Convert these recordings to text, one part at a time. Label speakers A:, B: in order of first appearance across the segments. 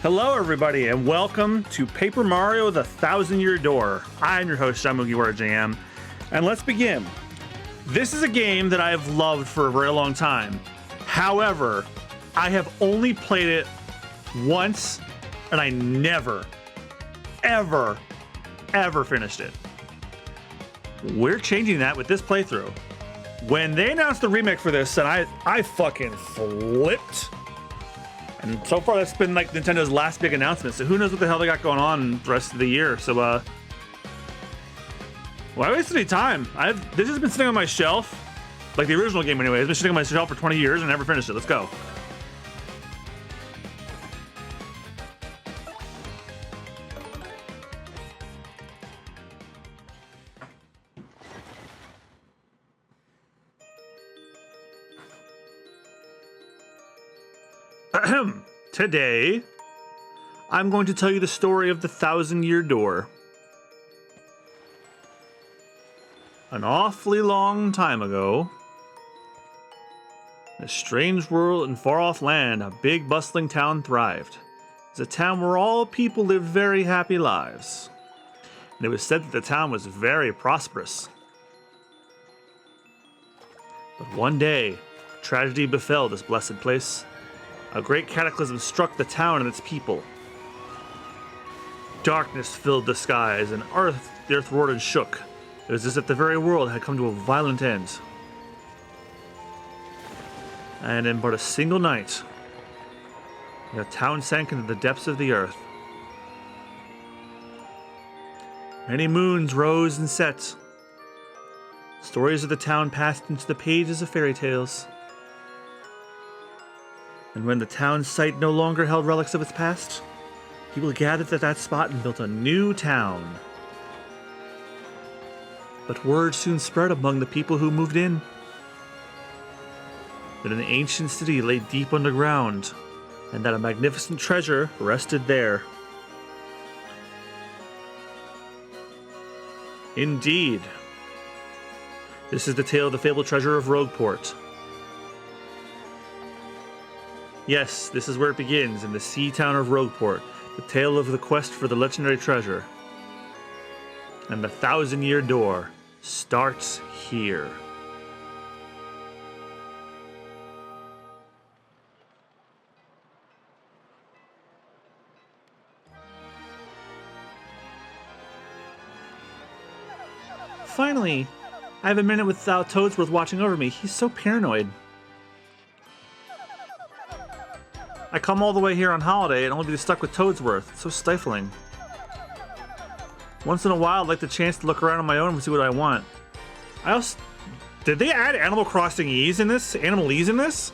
A: Hello everybody and welcome to Paper Mario The Thousand Year Door. I'm your host, MugiwaraJM, and let's begin. This is a game that I have loved for a very long time. However, I have only played it once and I never, ever finished it. We're changing that with this playthrough. When they announced the remake for this, and I fucking flipped. And so far, that's been like Nintendo's last big announcement. So who knows what the hell they got going on the rest of the year. So, why waste any time? This has been sitting on my shelf, like the original game anyway. It's been sitting on my shelf for 20 years and I never finished it. Let's go. Today, I'm going to tell you the story of the Thousand Year Door. An awfully long time ago, in a strange world and far-off land, a big bustling town thrived. It's a town where all people lived very happy lives. And it was said that the town was very prosperous. But one day, tragedy befell this blessed place. A great cataclysm struck the town and its people. Darkness filled the skies, and the earth roared and shook. It was as if the very world had come to a violent end. And in but a single night, the town sank into the depths of the earth. Many moons rose and set. Stories of the town passed into the pages of fairy tales. And when the town's site no longer held relics of its past, people gathered at that spot and built a new town. But word soon spread among the people who moved in that an ancient city lay deep underground, and that a magnificent treasure rested there. Indeed, this is the tale of the fabled treasure of Rogueport. Yes, this is where it begins, in the sea town of Rogueport, the tale of the quest for the legendary treasure. And the Thousand Year Door starts here. Finally, I have a minute without Toadsworth watching over me. He's so paranoid. I come all the way here on holiday and only be stuck with Toadsworth. It's so stifling. Once in a while, I'd like the chance to look around on my own and see what I want. Did they add Animal Crossing Ease in this? Animal Ease in this?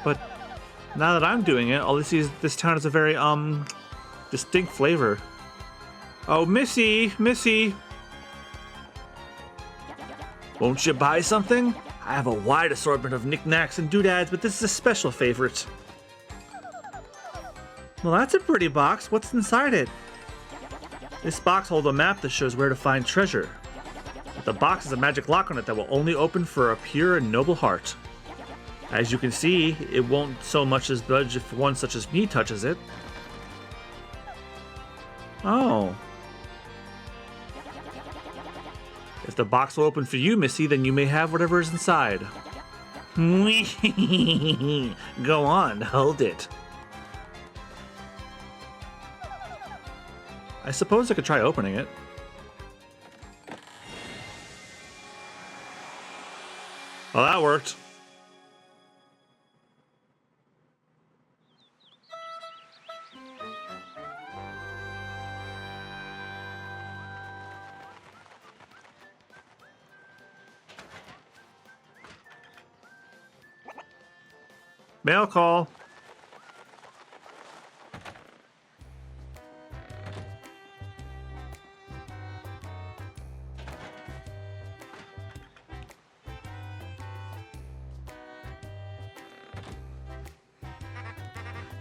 A: But now that I'm doing it, all I see is this town has a very, distinct flavor. Oh, Missy! Missy! Won't you buy something? I have a wide assortment of knickknacks and doodads, but this is a special favorite. Well, that's a pretty box. What's inside it? This box holds a map that shows where to find treasure. But the box has a magic lock on it that will only open for a pure and noble heart. As you can see, it won't so much as budge if one such as me touches it. Oh. If the box will open for you, Missy, then you may have whatever is inside. Go on, hold it. I suppose I could try opening it. Well, that worked. Mail call.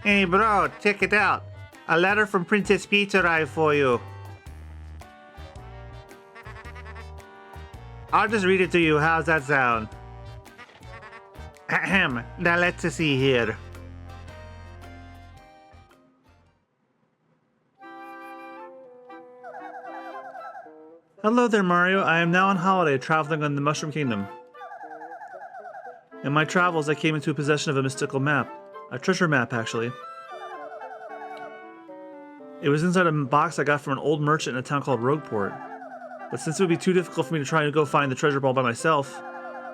A: Hey bro, check it out. A letter from Princess Peach arrived for you. I'll just read it to you. How's that sound? Ahem. Now let's see here. Hello there, Mario. I am now on holiday, traveling on the Mushroom Kingdom. In my travels, I came into possession of a mystical map. A treasure map, actually. It was inside a box I got from an old merchant in a town called Rogueport. But since it would be too difficult for me to try and go find the treasure ball by myself,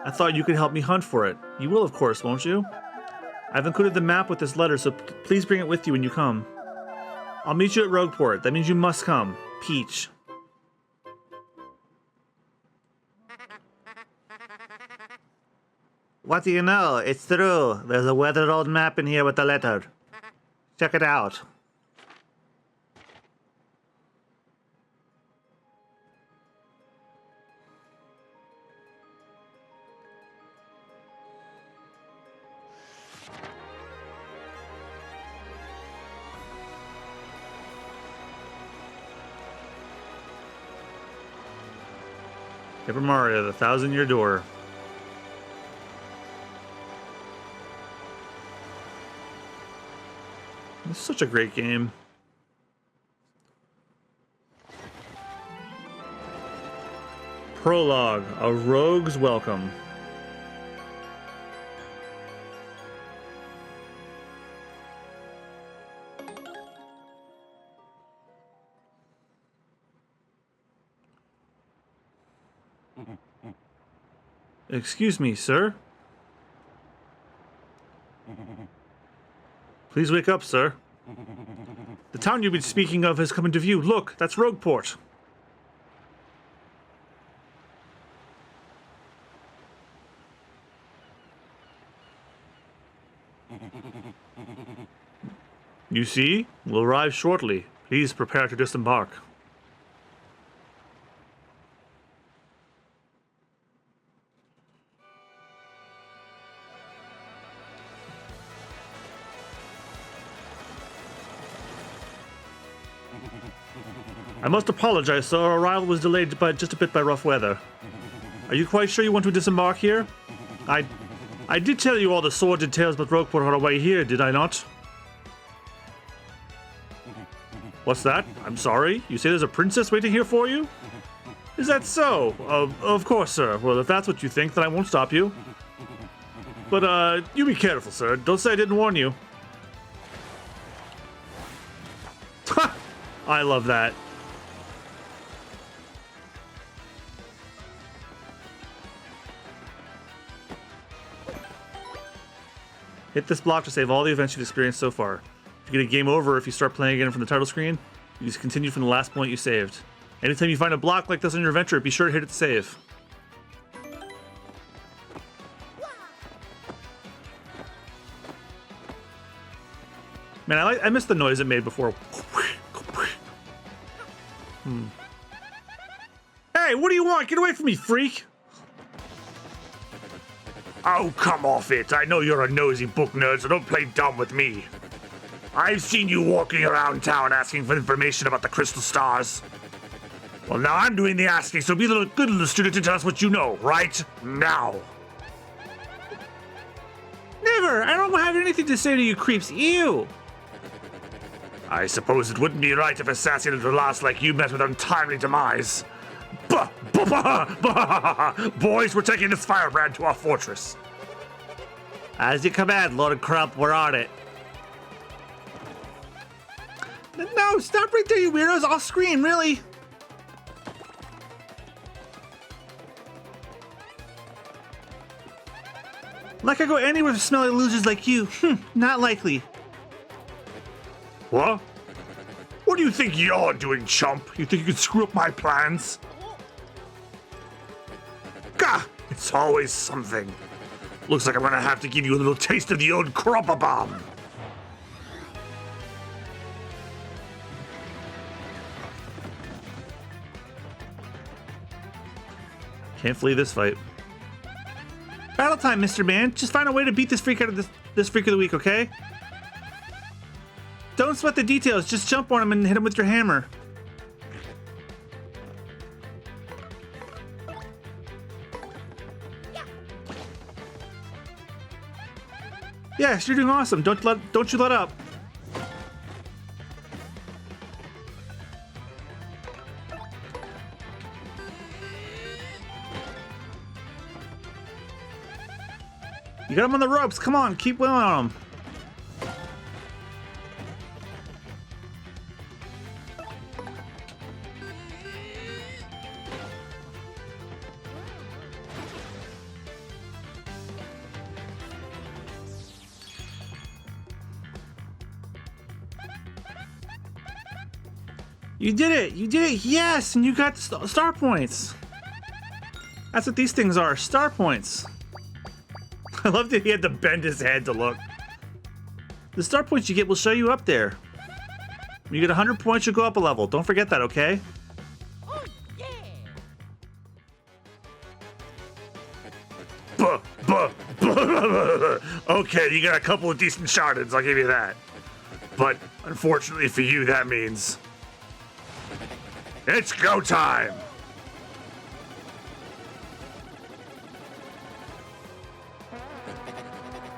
A: I thought you could help me hunt for it. You will, of course, won't you? I've included the map with this letter, so please bring it with you when you come. I'll meet you at Rogueport. That means you must come. Peach. What do you know? It's true. There's a weathered old map in here with the letter. Check it out. Paper Mario, the 1,000-Year Door. It's such a great game. Prologue, A Rogue's Welcome. Excuse me, sir. Please wake up, sir. The town you've been speaking of has come into view. Look, that's Rogueport. You see, we'll arrive shortly. Please prepare to disembark. I must apologize, sir. Our arrival was delayed by just a bit by rough weather. Are you quite sure you want to disembark here? I did tell you all the sordid tales about Rogueport on our way here, did I not? What's that? I'm sorry? You say there's a princess waiting here for you? Is that so? Of course, sir. Well, if that's what you think, then I won't stop you. But, you be careful, sir. Don't say I didn't warn you. Ha! I love that. Hit this block to save all the events you've experienced so far. If you get a game over if you start playing again from the title screen, you just continue from the last point you saved. Anytime you find a block like this on your adventure, be sure to hit it to save. Man, I missed the noise it made before. Hey, what do you want? Get away from me, freak! Oh, come off it. I know you're a nosy book nerd, so don't play dumb with me. I've seen you walking around town asking for information about the crystal stars. Well, now I'm doing the asking, so be a good little student and tell us what you know, right now. Never! I don't have anything to say to you creeps. Ew! I suppose it wouldn't be right if a sassy little lass like you met with untimely demise. Boys, we're taking this firebrand to our fortress. As you command, Lord Crump, we're on it. No, stop right there, you weirdos. I'll scream, really. Like I go anywhere with smelly losers like you. Not likely. What? What do you think you're doing, chump? You think you can screw up my plans? Gah! It's always something. Looks like I'm gonna have to give you a little taste of the old Crumpa Bomb. Can't flee this fight. Battle time, Mr. Man. Just find a way to beat this freak out of this freak of the week, okay? Don't sweat the details. Just jump on him and hit him with your hammer. Yes, you're doing awesome. Don't you let up. You got him on the ropes. Come on, keep wheeling on him. You did it! You did it! Yes! And you got star points! That's what these things are, star points. I love that he had to bend his head to look. The star points you get will show you up there. When you get 100 points, you'll go up a level. Don't forget that, okay?
B: Oh, yeah.
A: Okay, you got a couple of decent shardens, I'll give you that. But unfortunately for you, that means it's go time!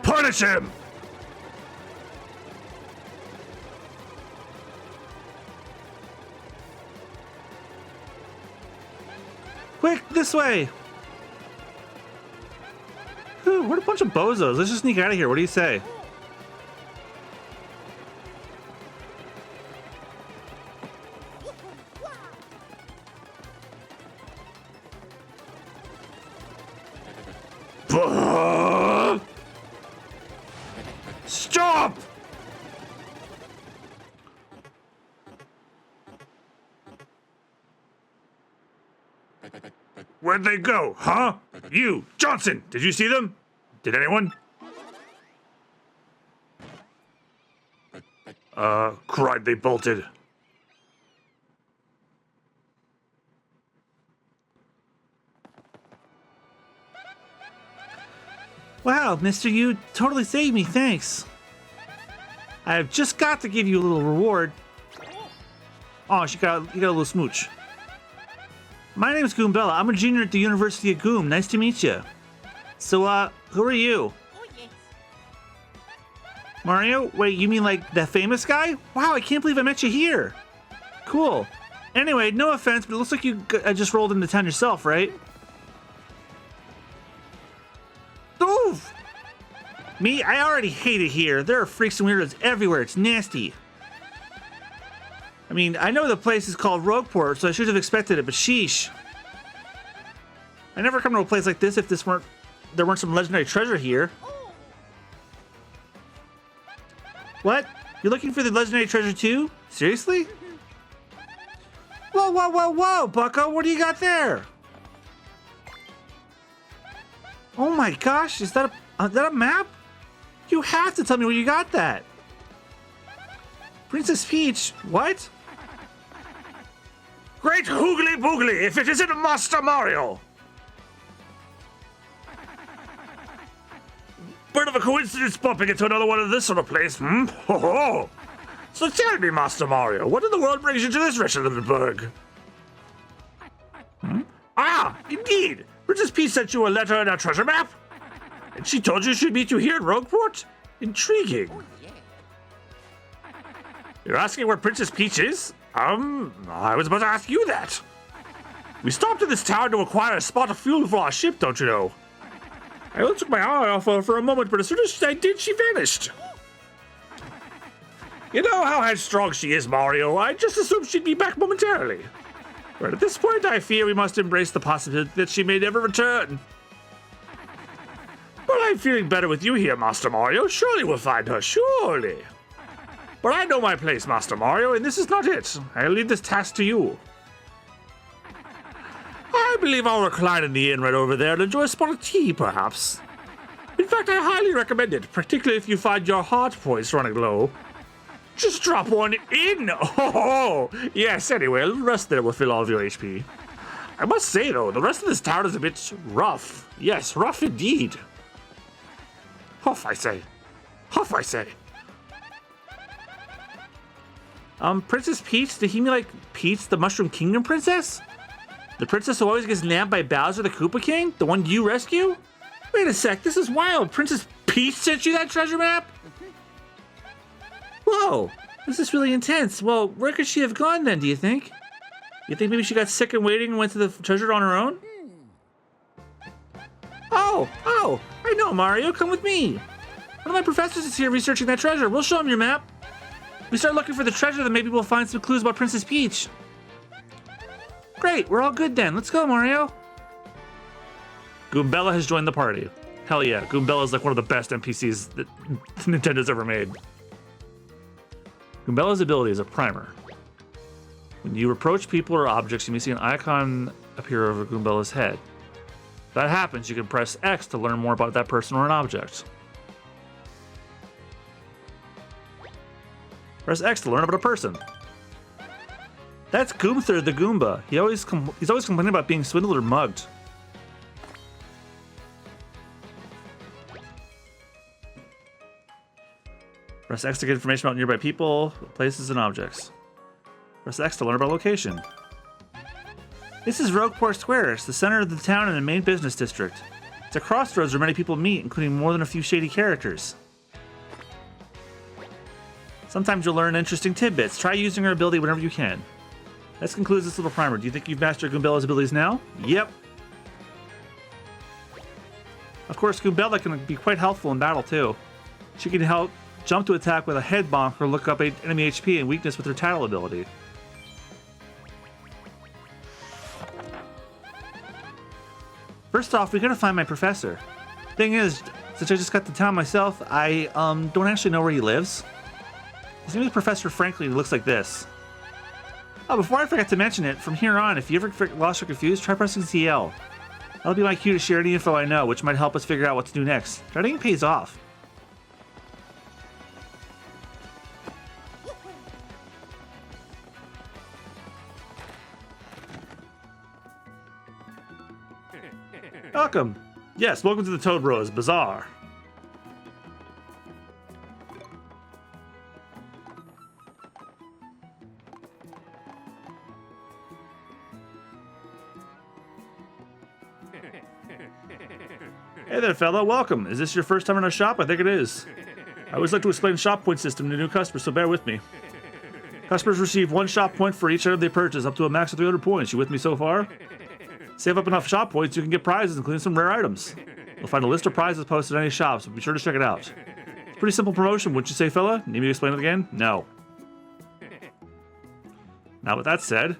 A: Punish him! Quick, this way! Whew, what a bunch of bozos. Let's just sneak out of here. What do you say? Stop! Where'd they go, huh? You, Johnson, did you see them? Did anyone? Cried they bolted. Wow, mister, you totally saved me, thanks. I have just got to give you a little reward. Oh, you got a little smooch. My name's Goombella. I'm a junior at the University of Goom. Nice to meet you. So, who are you?
B: Oh, yes.
A: Mario? Wait, you mean like the famous guy? Wow, I can't believe I met you here. Cool. Anyway, no offense, but it looks like you just rolled into town yourself, right? Oof! Me? I already hate it here. There are freaks and weirdos everywhere. It's nasty. I mean, I know the place is called Rogueport, so I should have expected it, but sheesh. I never come to a place like this if there weren't some legendary treasure here. What? You're looking for the legendary treasure too? Seriously? Whoa, whoa, whoa, whoa, bucko, what do you got there? Oh my gosh, is that a map? You have to tell me where you got that. Princess Peach, what? Great hoogly boogly, if it isn't Master Mario! Bit of a coincidence bumping into another one of this sort of place, hmm? Ho ho! So tell me, Master Mario, what in the world brings you to this wretched little burg? Hmm? Ah, indeed! Princess Peach sent you a letter and a treasure map? And she told you she'd meet you here in Rogueport? Intriguing.
B: Oh, yeah.
A: You're asking where Princess Peach is? I was about to ask you that. We stopped in this town to acquire a spot of fuel for our ship, don't you know? I only took my eye off her for a moment, but as soon as I did, she vanished. You know how headstrong she is, Mario. I just assumed she'd be back momentarily. But at this point, I fear we must embrace the possibility that she may never return. But I'm feeling better with you here, Master Mario. Surely we'll find her, surely. But I know my place, Master Mario, and this is not it. I'll leave this task to you. I believe I'll recline in the inn right over there and enjoy a spot of tea, perhaps. In fact, I highly recommend it, particularly if you find your heart points running low. Just drop one in! Oh, yes, anyway, a little rest there will fill all of your HP. I must say, though, the rest of this town is a bit rough. Yes, rough indeed. Huff, I say. Huff, I say. Princess Peach? Did he mean like Peach, the Mushroom Kingdom princess? The princess who always gets nabbed by Bowser the Koopa King? The one you rescue? Wait a sec, this is wild. Princess Peach sent you that treasure map? Whoa, this is really intense. Well, where could she have gone then, do you think? You think maybe she got sick and waiting and went to the treasure on her own? Oh, I know, Mario. Come with me. One of my professors is here researching that treasure. We'll show him your map. We start looking for the treasure, then maybe we'll find some clues about Princess Peach. Great, we're all good then. Let's go, Mario. Goombella has joined the party. Hell yeah, Goombella is like one of the best NPCs that Nintendo's ever made. Goombella's ability is a primer. When you approach people or objects, you may see an icon appear over Goombella's head. If that happens, you can press X to learn more about that person or an object. Press X to learn about a person. That's Goomthir the Goomba. He's always complaining about being swindled or mugged. Press X to get information about nearby people, places, and objects. Press X to learn about location. This is Rogueport Square. It's the center of the town and the main business district. It's a crossroads where many people meet, including more than a few shady characters. Sometimes you'll learn interesting tidbits. Try using her ability whenever you can. This concludes this little primer. Do you think you've mastered Goombella's abilities now? Yep. Of course, Goombella can be quite helpful in battle too. She can help jump to attack with a head bonk or look up enemy HP and weakness with her tattle ability. First off, we gotta find my professor. Thing is, since I just got to town myself, I don't actually know where he lives. His name is Professor Franklin. He looks like this. Oh, before I forget to mention it, from here on, if you ever lost or confused, try pressing CL. That'll be my cue to share any info I know, which might help us figure out what to do next. Studying pays off. Welcome. Yes, welcome to the Toad Bros Bazaar. Hey there, fella. Welcome. Is this your first time in our shop? I think it is. I always like to explain shop point system to new customers, so bear with me. Customers receive 1 shop point for each item they purchase, up to a max of 300 points. You with me so far? Save up enough shop points, you can get prizes, including some rare items. You'll find a list of prizes posted in any shop, so be sure to check it out. Pretty simple promotion, wouldn't you say, fella? Need me to explain it again? No. Now, with that said...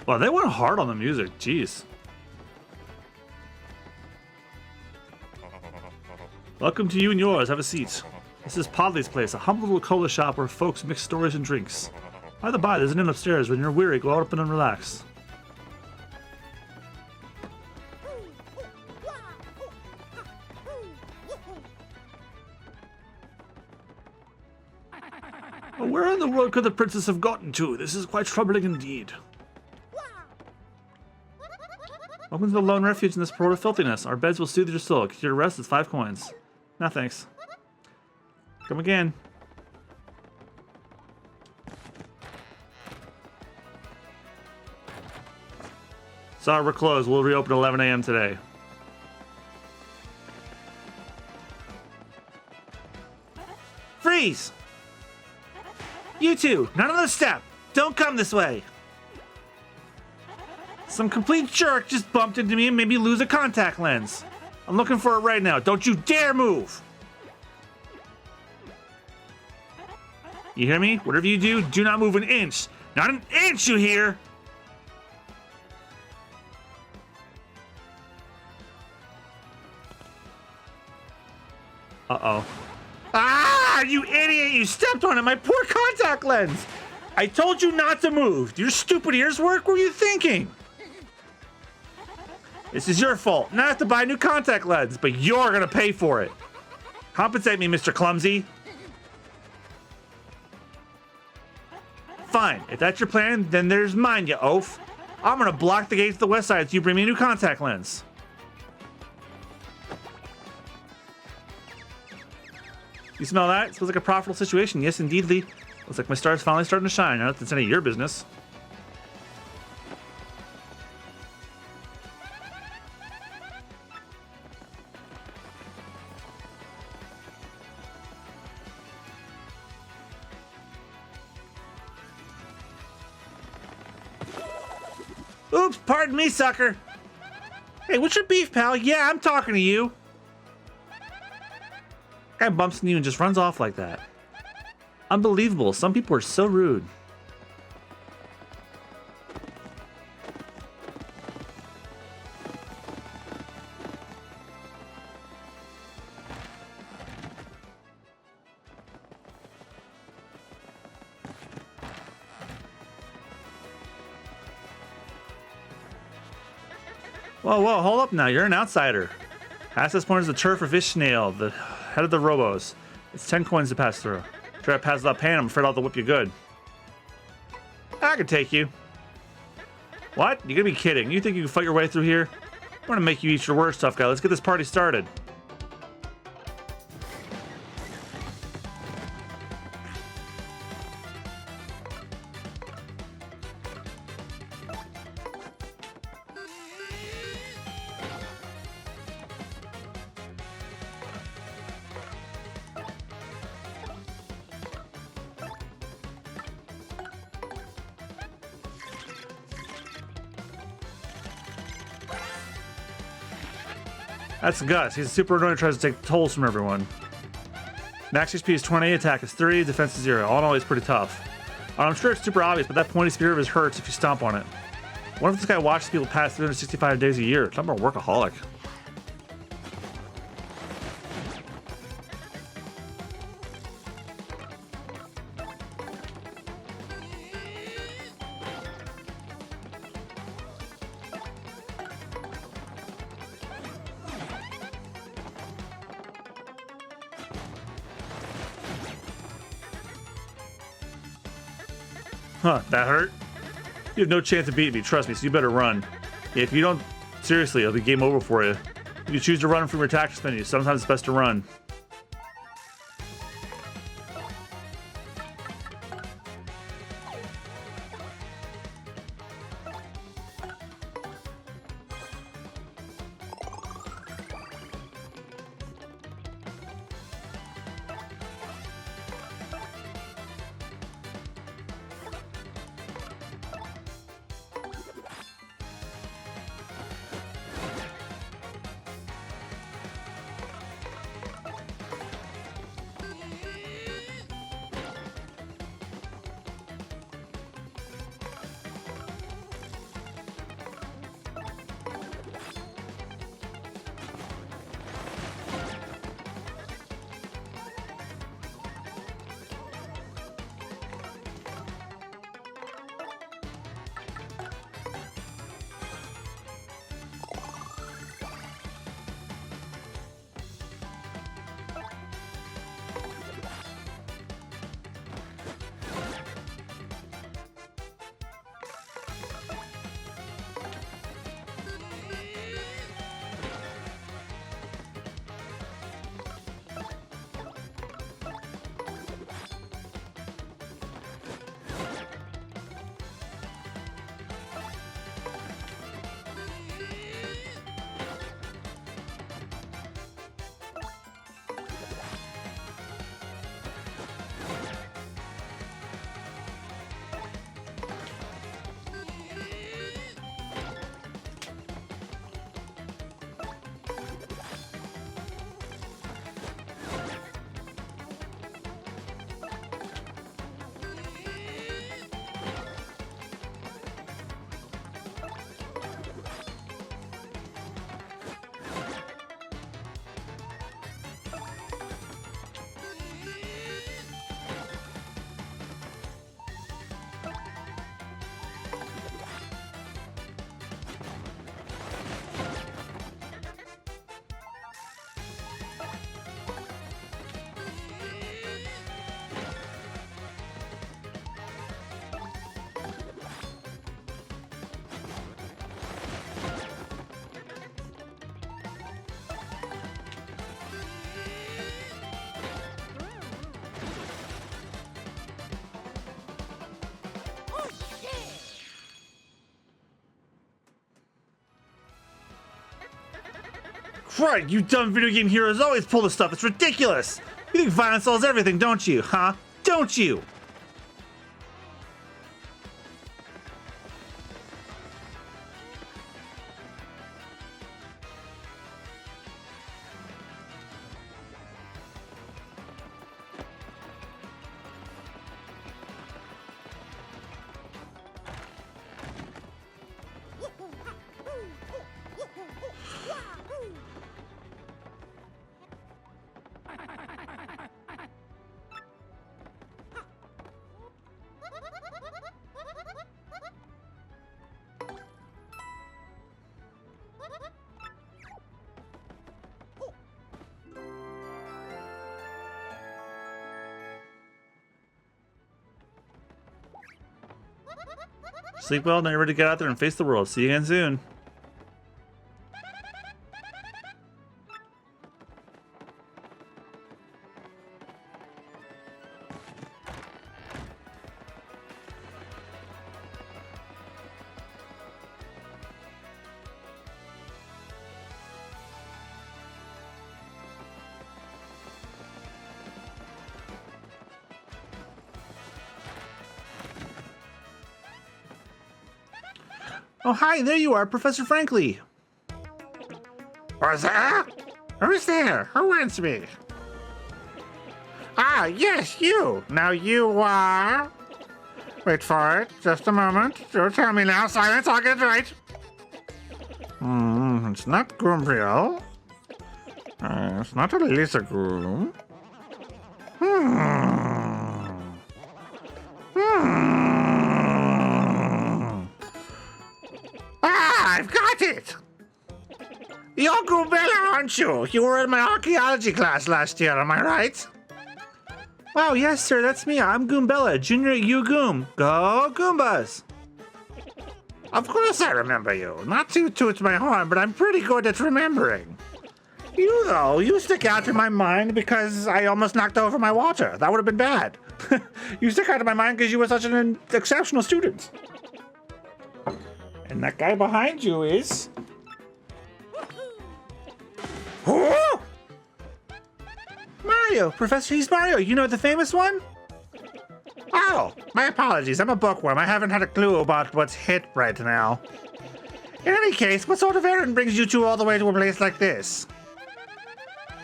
A: Wow, they went hard on the music. Jeez. Welcome to you and yours. Have a seat. This is Podley's place, a humble little cola shop where folks mix stories and drinks. By the by, there's an inn upstairs. When you're weary, go out up and relax. Where in the world could the princess have gotten to? This is quite troubling indeed. Welcome to the lone refuge in this port of filthiness. Our beds will soothe your soul. Your rest is 5 coins. No thanks. Come again. Sorry, we're closed. We'll reopen at 11 a.m. today. Freeze! You two, not on the step. Don't come this way. Some complete jerk just bumped into me and made me lose a contact lens. I'm looking for it right now. Don't you dare move! You hear me? Whatever you do, do not move an inch. Not an inch, you hear? Uh-oh. Ah, you idiot! You stepped on it! My poor contact lens! I told you not to move. Do your stupid ears work? What were you thinking? This is your fault. Now I have to buy new contact lenses, but you're gonna pay for it. Compensate me, Mr. Clumsy. Fine. If that's your plan, then there's mine, you oaf. I'm gonna block the gates to the west side so you bring me a new contact lens. You smell that? It smells like a profitable situation. Yes, indeedly. Looks like my star's finally starting to shine. Now that's any of your business. Oops, pardon me, sucker. Hey, what's your beef, pal? Yeah, I'm talking to you. Guy bumps into you and just runs off like that. Unbelievable. Some people are so rude. Whoa, whoa, hold up now. You're an outsider. Access point is the turf for Fish Snail, the head of the Robos. It's 10 coins to pass through. Try to pass without paying, I'm afraid I'll have to whip you good. I can take you. What? You gotta be kidding. You think you can fight your way through here? I'm gonna make you eat your words, tough guy. Let's get this party started. That's Gus. He's super annoying, tries to take tolls from everyone. Max HP is 20, attack is 3, defense is 0. All in all, he's pretty tough. I'm sure it's super obvious, but that pointy spear of his hurts if you stomp on it. What if this guy watches people pass 365 days a year? I'm a workaholic. Huh, that hurt? You have no chance of beating me, trust me, so you better run. If you don't, seriously, it'll be game over for you. If you choose to run from your tactics menu, sometimes it's best to run. Right, you dumb video game heroes always pull this stuff. It's ridiculous. You think violence solves everything, don't you? Huh? Don't you? Sleep well, now you're ready to get out there and face the world. See you again soon. Oh, hi, there you are, Professor Frankly.
C: What's that? Who's there? Who wants me? Ah, yes, you. Now you are... Wait for it. Just a moment. Don't tell me now. Silence, I'll get it right. It's not Gumbriel. It's not Elisa Groom. I've got it! You're Gumbella, aren't you? You were in my archaeology class last year, am I right?
A: Wow, yes, sir, that's me. I'm Goombella, junior at U-Goom. Go Goombas!
C: Of course I remember you. Not to toot my horn, but I'm pretty good at remembering. You, though, you stick out in my mind because I almost knocked over my water. That would have been bad. You stick out in my mind because you were such an exceptional student. And that guy behind you is... Who?
A: Mario, Professor, he's Mario. You know the famous one?
C: Oh, my apologies. I'm a bookworm. I haven't had a clue about what's hit right now. In any case, what sort of errand brings you two all the way to a place like this?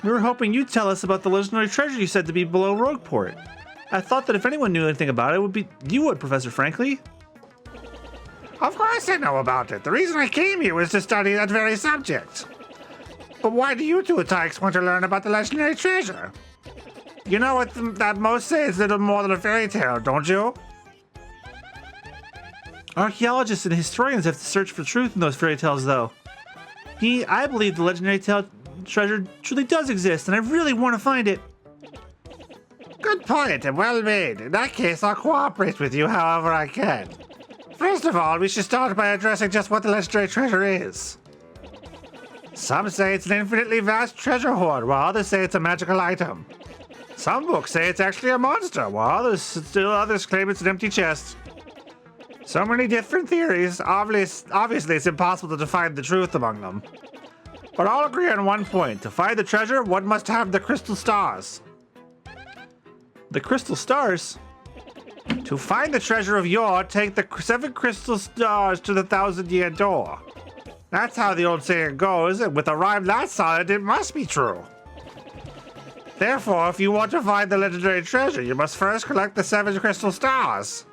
A: We were hoping you'd tell us about the legendary treasure you said to be below Rogueport. I thought that if anyone knew anything about it, would be you would, Professor Frankly.
C: Of course I know about it. The reason I came here was to study that very subject. But why do you two tykes want to learn about the legendary treasure? You know what that most say is little more than a fairy tale, don't you?
A: Archaeologists and historians have to search for truth in those fairy tales, though. I believe the legendary treasure truly does exist, and I really want to find it.
C: Good point, and well made. In that case, I'll cooperate with you however I can. First of all, we should start by addressing just what the legendary treasure is. Some say it's an infinitely vast treasure hoard, while others say it's a magical item. Some books say it's actually a monster, while others claim it's an empty chest. So many different theories, obviously it's impossible to define the truth among them. But all agree on one point. To find the treasure, one must have the crystal stars.
A: The crystal stars?
C: To find the treasure of yore, take the 7 crystal stars to the 1,000-year door. That's how the old saying goes, and with a rhyme that solid, it must be true. Therefore, if you want to find the legendary treasure, you must first collect the 7 crystal stars.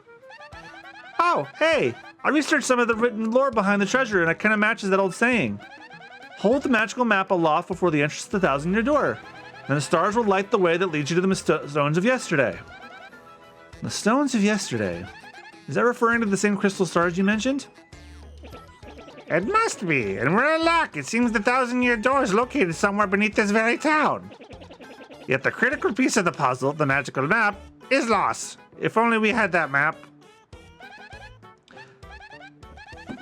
A: Oh, hey! I researched some of the written lore behind the treasure, and it kind of matches that old saying. Hold the magical map aloft before the entrance to the 1,000-year door. Then the stars will light the way that leads you to the stones of yesterday. The stones of yesterday? Is that referring to the same crystal stars you mentioned?
C: It must be, and we're in luck. It seems the 1,000-year door is located somewhere beneath this very town. Yet the critical piece of the puzzle, the magical map, is lost. If only we had that map.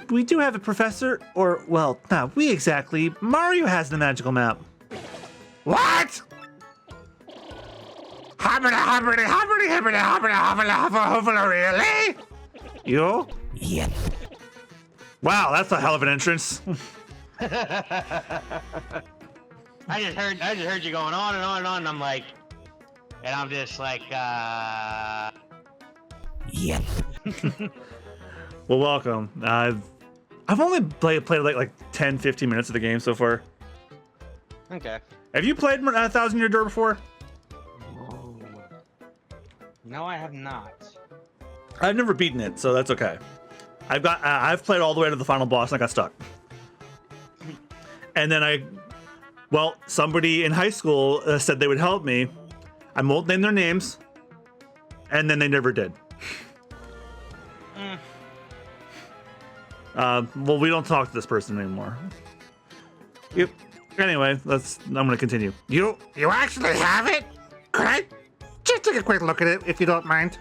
A: We do have a professor, or, well, not we exactly. Mario has the magical map.
C: What? Really? You?
B: Yep.
A: Wow, that's a hell of an entrance.
D: I just heard you going on and on and on, and I'm just like,
B: Yep.
A: Well, welcome. I've only played like 10, 15 minutes of the game so far.
D: okay.
A: Have you played 1,000 Year Door before?
D: No, I have not.
A: I've never beaten it, so that's okay. I've played all the way to the final boss and I got stuck. And then somebody in high school said they would help me. I won't name their names, and then they never did. Well, we don't talk to this person anymore. Yep. Anyway, I'm gonna continue.
C: You actually have it? Could I just take a quick look at it, if you don't mind?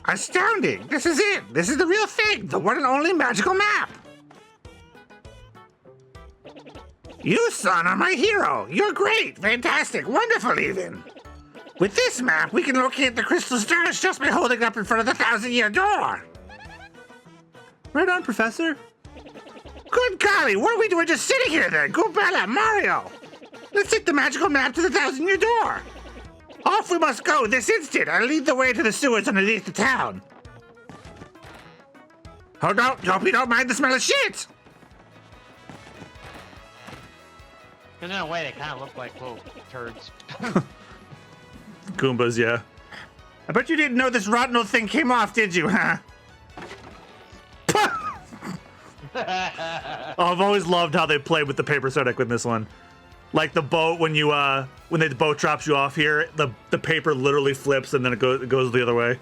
C: Astounding! This is it! This is the real thing! The one and only magical map! You, son, are my hero! You're great! Fantastic! Wonderful, even! With this map, we can locate the crystal stars just by holding it up in front of the 1,000-year door!
A: Right on, Professor.
C: Good golly, what are we doing just sitting here then? Go Bella, Mario! Let's take the magical map to the 1,000-year door! Off we must go this instant! I'll lead the way to the sewers underneath the town! Oh no, hope you don't mind the smell of shit!
D: Because in a way, they kind of look like little turds.
A: Goombas, yeah.
C: I bet you didn't know this rotten old thing came off, did you, huh?
A: Oh, I've always loved how they played with the paper Sodic with this one. Like the boat, when the boat drops you off here, the paper literally flips and then it goes the other way.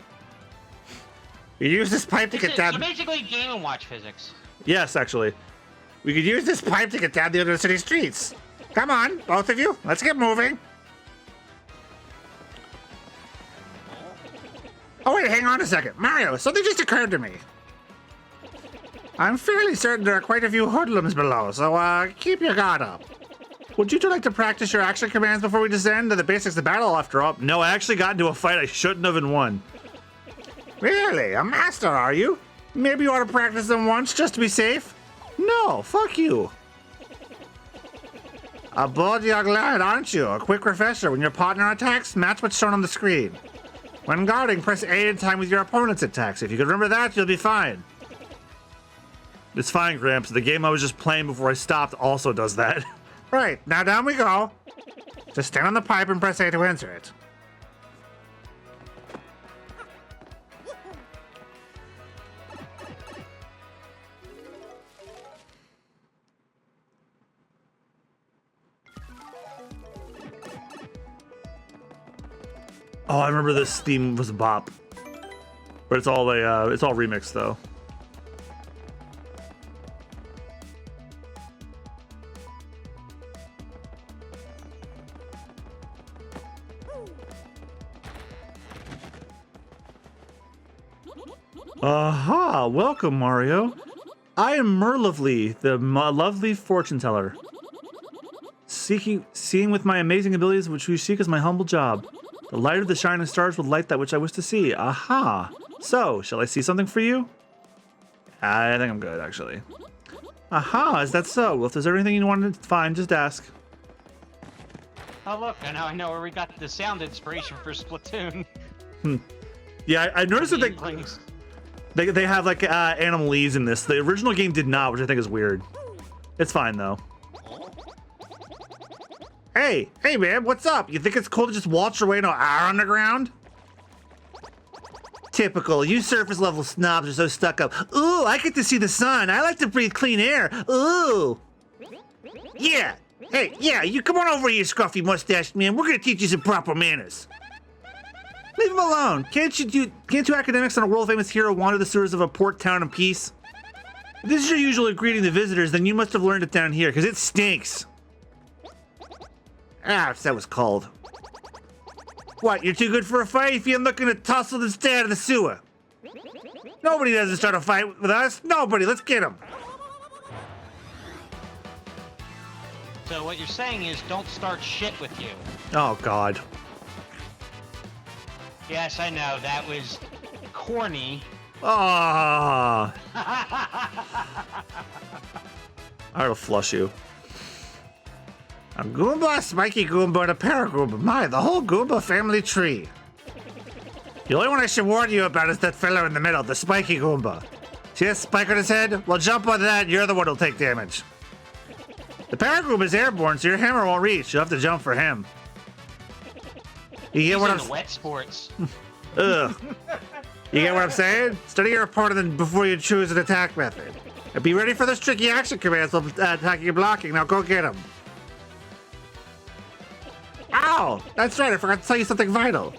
C: You use this pipe to get
D: So
C: down.
D: basically, Game & Watch physics.
A: Yes, actually.
C: We could use this pipe to get down the undercity streets. Come on, both of you, let's get moving. Oh wait, hang on a second. Mario, something just occurred to me. I'm fairly certain there are quite a few hoodlums below, so keep your guard up. Would you two like to practice your action commands before we descend to the basics of battle after all?
A: No, I actually got into a fight I shouldn't have and won.
C: Really? A master, are you? Maybe you ought to practice them once just to be safe? No, fuck you. A bold young lad, aren't you? A quick refresher. When your partner attacks, match what's shown on the screen. When guarding, press A in time with your opponent's attacks. If you can remember that, you'll be fine.
A: It's fine, Gramps. The game I was just playing before I stopped also does that.
C: Right, now down we go. Just stand on the pipe and press A to enter it.
A: Oh, I remember this theme was a bop. But it's all remixed though. Aha! Welcome, Mario. I am Merlovely, the lovely fortune teller. Seeing with my amazing abilities, which you seek is my humble job. The light of the shining stars will light that which I wish to see. Aha! So, shall I see something for you? I think I'm good, actually. Aha! Is that so? Well, if there's anything you want to find, just ask.
D: Oh look, now I know where we got the sound inspiration for Splatoon.
A: Yeah, I noticed that
D: Inklings.
A: they have like animalese in this. The original game did not, which I think is weird. It's fine though.
C: Hey man, what's up? You think it's cool to just waltz your way to our underground? Typical, you surface level snobs are so stuck up. Ooh, I get to see the sun. I like to breathe clean air. Ooh. Yeah, hey, yeah, you come on over here, scruffy mustached man. We're gonna teach you some proper manners. Leave him alone. Can't you academics on a world-famous hero wander the sewers of a port town in peace? If this is your usual greeting to visitors, then you must have learned it down here, because it stinks. Ah, that was cold. What, you're too good for a fight if you're looking to tussle and stay out of the sewer? Nobody doesn't start a fight with us. Nobody, let's get him.
D: So what you're saying is don't start shit with you.
A: Oh God.
D: Yes, I know, that was corny.
A: Ah. I'll flush you.
C: A Goomba, a Spiky Goomba, and a Paragoomba. My, the whole Goomba family tree. The only one I should warn you about is that fella in the middle, the Spiky Goomba. See that spike on his head? Well, jump on that, and you're the one who'll take damage. The Paragoomba is airborne, so your hammer won't reach. You'll have to jump for him. You get what I'm
D: saying? Wet sports.
C: Ugh. You get what I'm saying? Study your opponent before you choose an attack method. And be ready for those tricky action commands while attacking and blocking. Now go get him. Ow! That's right, I forgot to tell you something vital.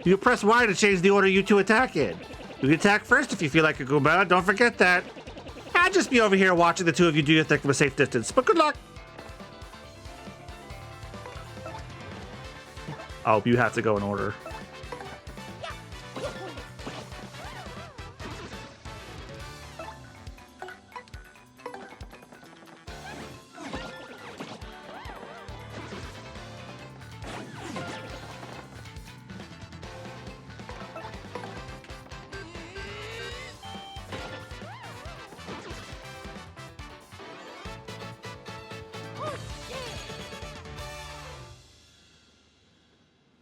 C: You can press Y to change the order you two attack in. You can attack first if you feel like a Goomba. Don't forget that. I'll just be over here watching the two of you do your thing from a safe distance. But good luck.
A: Oh, you have to go in order.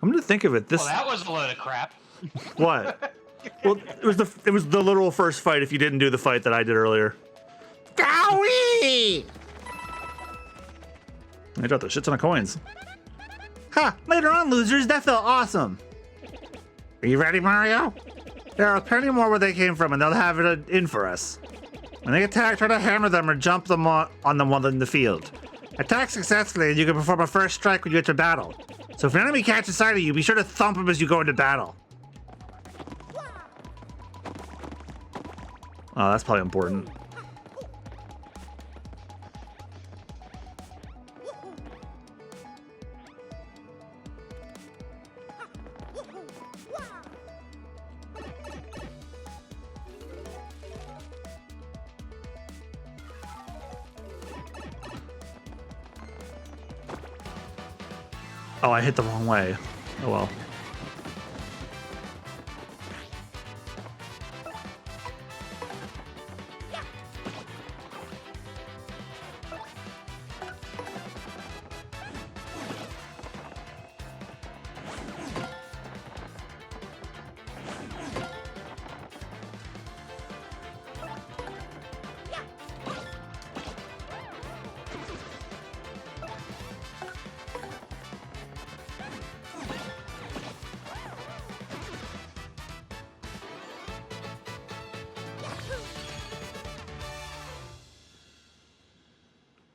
A: I'm gonna think of it. This
D: Well, that was a load of crap.
A: what? Well, it was the literal first fight. If you didn't do the fight that I did earlier,
C: Gowie!
A: I dropped a shit ton of coins.
C: Ha! Later on, losers, that felt awesome. Are you ready, Mario? There are plenty more where they came from, and they'll have it in for us. When they attack, try to hammer them or jump them on them while in the field. Attack successfully, and you can perform a first strike when you enter battle. So if an enemy catches sight of you, be sure to thump him as you go into battle.
A: Oh, that's probably important. Oh, I hit the wrong way. Oh well.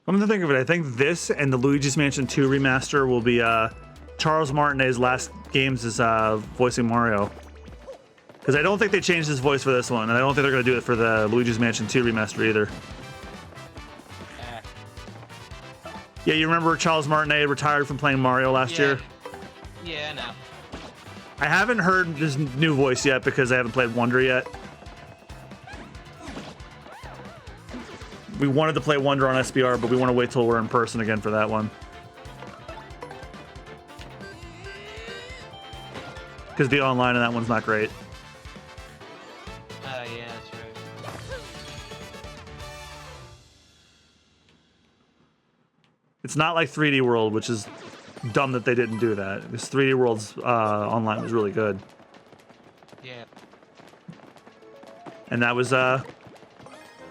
A: I'm gonna think of it. I think this and the Luigi's Mansion 2 remaster will be Charles Martinet's last games as voicing Mario. Because I don't think they changed his voice for this one, and I don't think they're gonna do it for the Luigi's Mansion 2 remaster either. Yeah, you remember Charles Martinet retired from playing Mario last year?
D: Yeah, no.
A: I haven't heard his new voice yet because I haven't played Wonder yet. We wanted to play Wonder on SBR, but we want to wait till we're in person again for that one. Because the online in that one's not great.
D: Oh, yeah, that's right.
A: It's not like 3D World, which is dumb that they didn't do that. This 3D World's online was really good.
D: Yeah.
A: And that was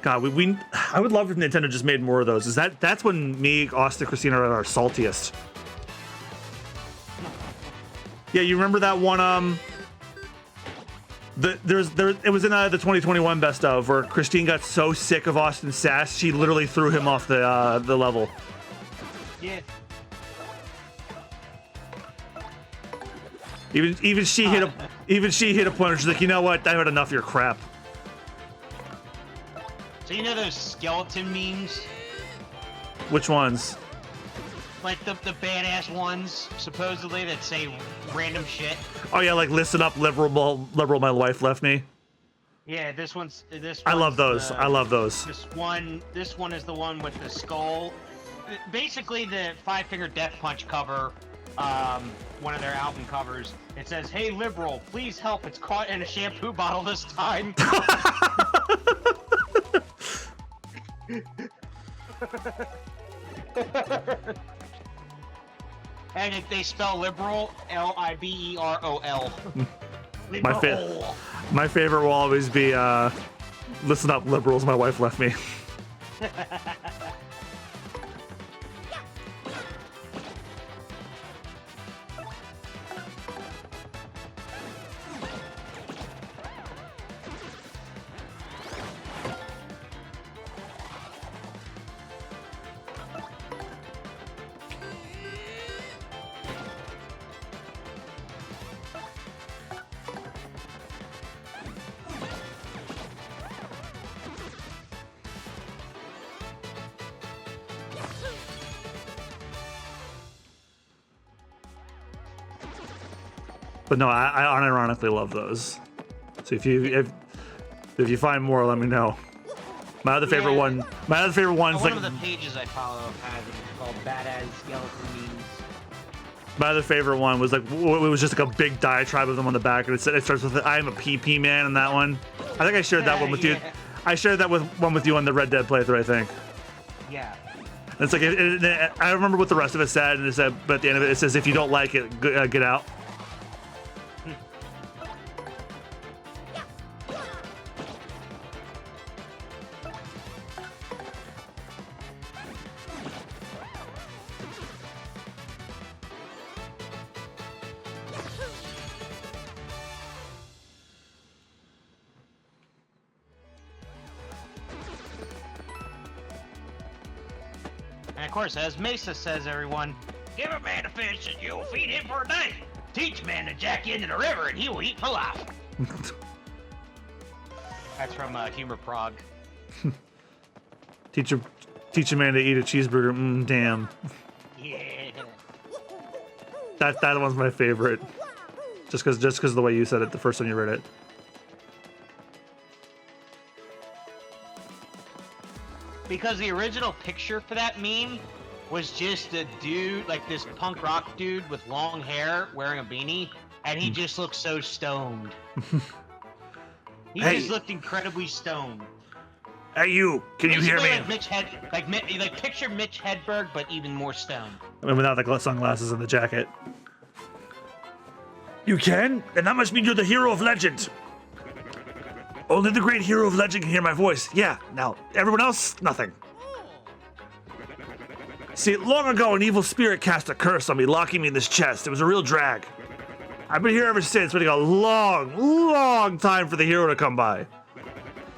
A: God, I would love if Nintendo just made more of those. That's when me, Austin, Christina are at our saltiest. Yeah, you remember that one? It was in the 2021 best of where Christine got so sick of Austin's sass, she literally threw him off the level.
D: Yeah.
A: Even she hit a point where she's like, you know what? I've had enough of your crap.
D: So you know those skeleton memes?
A: Which ones?
D: Like the badass ones, supposedly, that say random shit.
A: Oh yeah, like listen up, liberal, my wife left me.
D: Yeah, this one's.
A: I love those. I love those.
D: This one is the one with the skull. Basically, the Five Finger Death Punch cover, one of their album covers. It says, "Hey liberal, please help. It's caught in a shampoo bottle this time." And if they spell liberal, L-I-B-E-R-O-L.
A: My favorite will always be, listen up, liberals, my wife left me. But no, I unironically love those. So if you find more, let me know. My other favorite one's
D: one
A: like
D: of the pages I follow has it called Badass Skeleton Memes.
A: my other favorite one was like it was just like a big diatribe of them on the back, and it starts with I am a PP man in that one. I think I shared that one with you. I shared that one with you on the Red Dead playthrough, I think.
D: Yeah.
A: And it's like I remember what the rest of it said, and it said, but at the end of it, it says if you don't like it, get out.
D: And of course, as Mesa says, everyone, give a man a fish and you'll feed him for a day. Teach a man to jack into the river and he will eat for life. That's from Humor Prague.
A: Teach a man to eat a cheeseburger. Damn.
D: Yeah.
A: That one's my favorite. Just because of the way you said it the first time you read it.
D: Because the original picture for that meme was just a dude, like this punk rock dude with long hair wearing a beanie, and he just looked so stoned. He just looked incredibly stoned.
A: Hey, you! Can you hear me?
D: Like picture Mitch Hedberg, but even more stoned.
A: I mean, without the sunglasses and the jacket. You can? And that must mean you're the hero of legend. Only the great hero of legend can hear my voice. Yeah, now, everyone else, nothing. See, long ago, an evil spirit cast a curse on me, locking me in this chest. It was a real drag. I've been here ever since, waiting a long, long time for the hero to come by.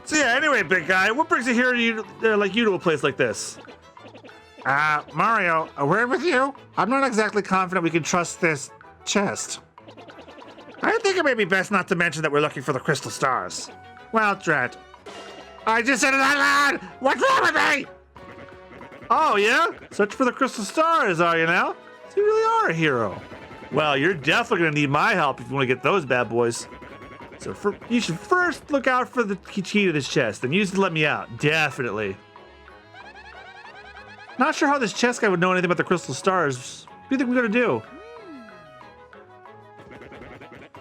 A: So yeah, anyway, big guy, what brings a hero to you, like you to a place like this?
C: Mario, a word with you? I'm not exactly confident we can trust this chest. I think it may be best not to mention that we're looking for the crystal stars. Well, Dred, I just said it out loud! What's wrong with me?
A: Oh, yeah? Search for the crystal stars, are you now? So you really are a hero. Well, you're definitely gonna need my help if you want to get those bad boys. So you should first look out for the key to this chest, and use it to let me out. Definitely. Not sure how this chest guy would know anything about the crystal stars. What do you think we're gonna do?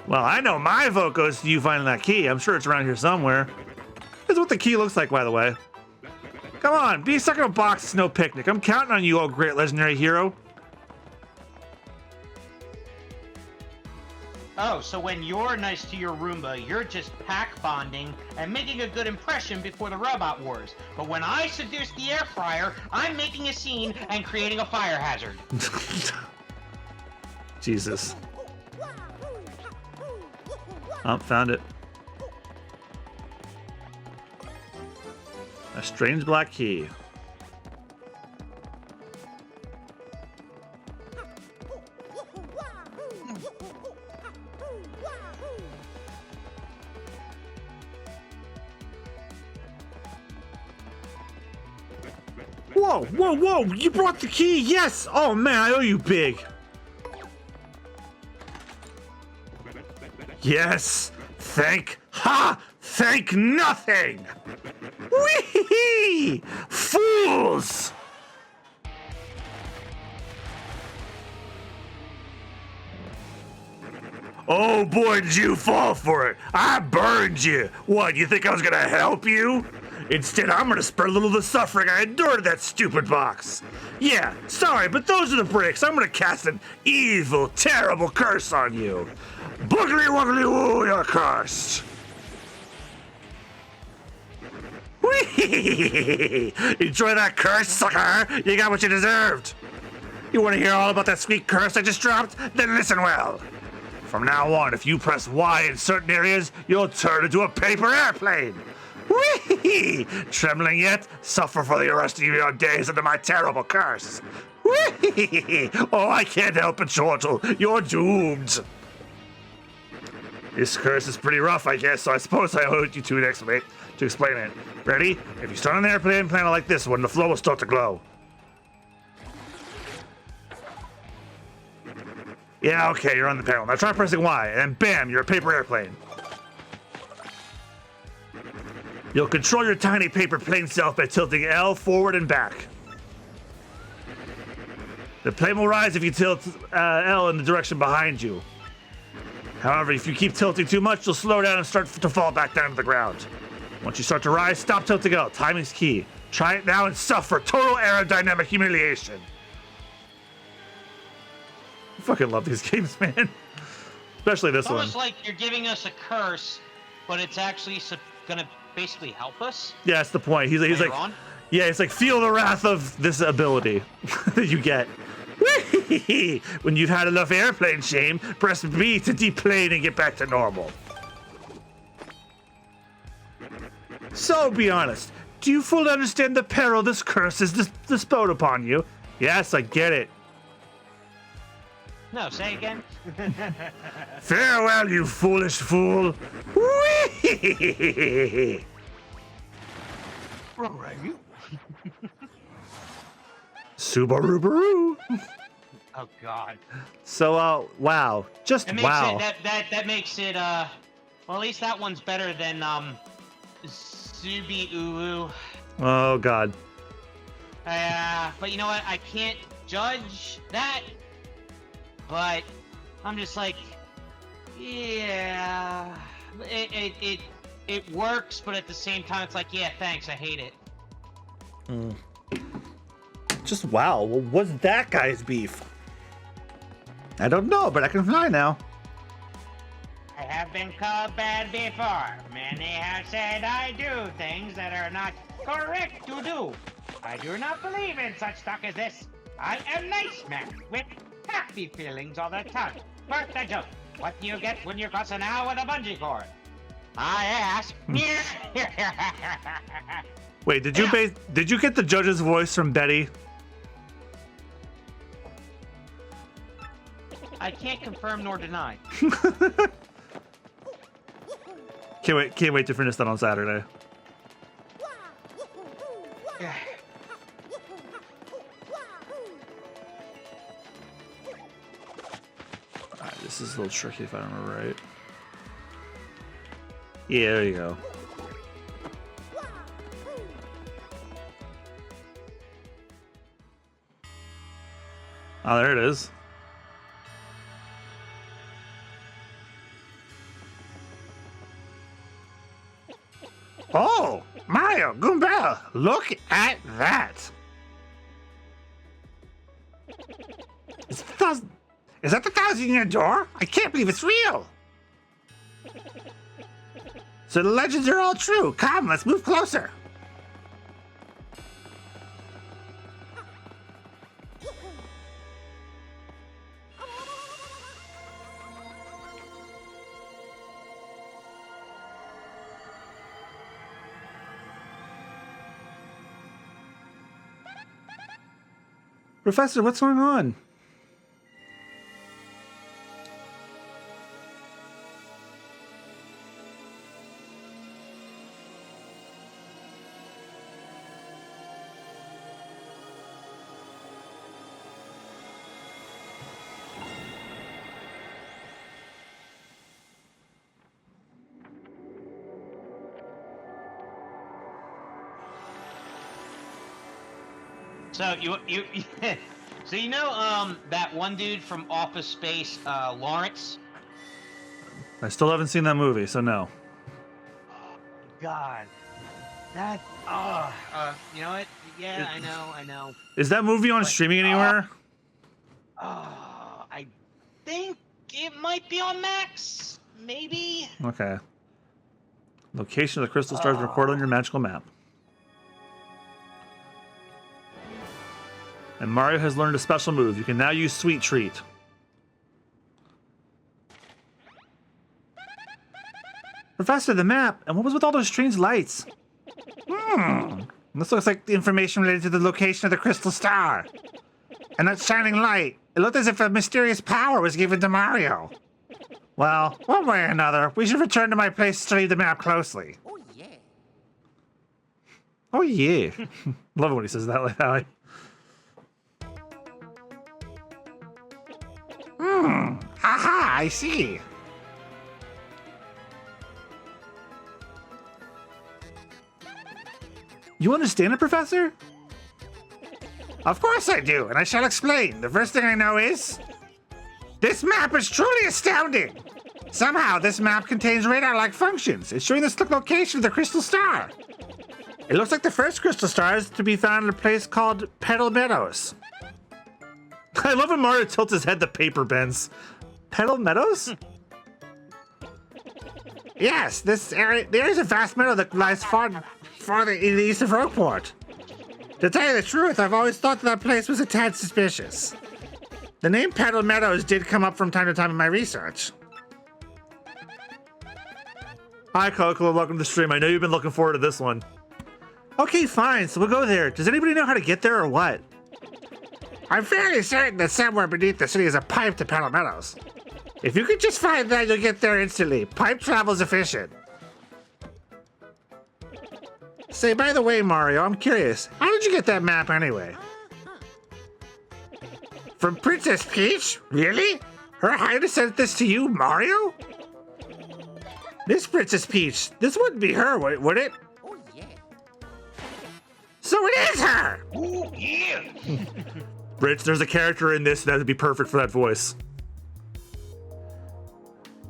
A: Well, I know my vote goes to you finding that key. I'm sure it's around here somewhere. This is what the key looks like, by the way. Come on, be stuck in a box. It's no picnic. I'm counting on you, oh great legendary hero.
D: Oh, so when you're nice to your Roomba, you're just pack bonding and making a good impression before the robot wars. But when I seduce the air fryer, I'm making a scene and creating a fire hazard.
A: Jesus. Oh, found it. A strange black key. Whoa, whoa, whoa! You brought the key! Yes! Oh man, I owe you big! Yes! Thank nothing! Whee! Fools! Oh boy, did you fall for it! I burned you! What, you think I was gonna help you? Instead, I'm gonna spread a little of the suffering I endured in that stupid box. Yeah, sorry, but those are the breaks. I'm gonna cast an evil, terrible curse on you. Boogly woogly woo, you're cursed. Whee! Enjoy that curse, sucker! You got what you deserved. You want to hear all about that sweet curse I just dropped? Then listen well. From now on, if you press Y in certain areas, you'll turn into a paper airplane. Whee! Trembling yet? Suffer for the rest of your days under my terrible curse. Whee! Oh, I can't help it, Chortle. You're doomed. This curse is pretty rough, I guess, so I suppose I owe you two to explain it. Ready? If you start an airplane planet like this one, the floor will start to glow. Yeah, okay, you're on the panel. Now try pressing Y, and then bam, you're a paper airplane. You'll control your tiny paper plane self by tilting L forward and back. The plane will rise if you tilt L in the direction behind you. However, if you keep tilting too much, you'll slow down and start to fall back down to the ground. Once you start to rise, stop tilting L. Timing's key. Try it now and suffer total aerodynamic humiliation. I fucking love these games, man. Especially this one.
D: It's almost like you're giving us a curse, but it's actually gonna basically help us.
A: Yeah, that's the point. He's like,
D: on?
A: yeah, it's like feel the wrath of this ability that you get. When you've had enough airplane shame, press B to deplane and get back to normal. So, be honest. Do you fully understand the peril this curse is bestowed upon you? Yes, I get it.
D: No, say again.
A: Farewell, you foolish fool. Whee! Subaru-baru.
D: Oh God.
A: So, wow. Just
D: It makes
A: wow.
D: that makes it well, at least that one's better than Subi-Uru.
A: Oh, God.
D: But you know what? I can't judge that. But I'm just like, yeah, it works, but at the same time, it's like, yeah, thanks, I hate it.
A: Just wow. Well, what's that guy's beef? I don't know, but I can fly now.
B: I have been called bad before. Many have said I do things that are not correct to do. I do not believe in such stuff as this. I am nice man with happy feelings all the time. Worth the joke. What do you get when you cross an owl with a bungee cord? I ask.
A: Wait, did you get the judge's voice from Betty?
D: I can't confirm nor deny.
A: Can't wait to finish that on Saturday. Alright, this is a little tricky if I remember right. Yeah, there you go. Oh, there it is.
C: Oh, Mario, Goombella, look at that. Is that the 1,000-year door? I can't believe it's real. So the legends are all true. Come, let's move closer.
A: Professor, what's going on?
D: So so you know that one dude from Office Space, Lawrence?
A: I still haven't seen that movie, so no.
D: God. That. You know what? Yeah, I know.
A: Is that movie on streaming anywhere?
D: I think it might be on Max. Maybe.
A: Okay. Location of the crystal stars recorded on your magical map. And Mario has learned a special move. You can now use Sweet Treat. Professor, the map. And what was with all those strange lights?
C: This looks like the information related to the location of the crystal star. And that shining light. It looked as if a mysterious power was given to Mario. Well, one way or another, we should return to my place to study the map closely.
E: Oh, yeah.
A: Oh, yeah. Love it when he says that like that.
C: Haha, I see.
A: You understand it, Professor?
C: Of course I do, and I shall explain. The first thing I know is... this map is truly astounding! Somehow, this map contains radar-like functions. It's showing the location of the crystal star. It looks like the first crystal star is to be found in a place called Petal Meadows.
A: I love when Mario tilts his head to paper bends. Petal Meadows?
C: Yes, there is a vast meadow that lies farther in the east of Rogueport. To tell you the truth, I've always thought that place was a tad suspicious. The name Petal Meadows did come up from time to time in my research.
A: Hi, Coco. Welcome to the stream. I know you've been looking forward to this one. Okay, fine. So we'll go there. Does anybody know how to get there or what?
C: I'm fairly certain that somewhere beneath the city is a pipe to Petal Meadows. If you could just find that, you'll get there instantly. Pipe travel's efficient. Say, by the way, Mario, I'm curious. How did you get that map anyway? From Princess Peach? Really? Her Highness sent this to you, Mario? This Princess Peach, this wouldn't be her, would it?
E: Oh, yeah.
C: So it is her!
B: Ooh, yeah.
A: Rich, there's a character in this that would be perfect for that voice.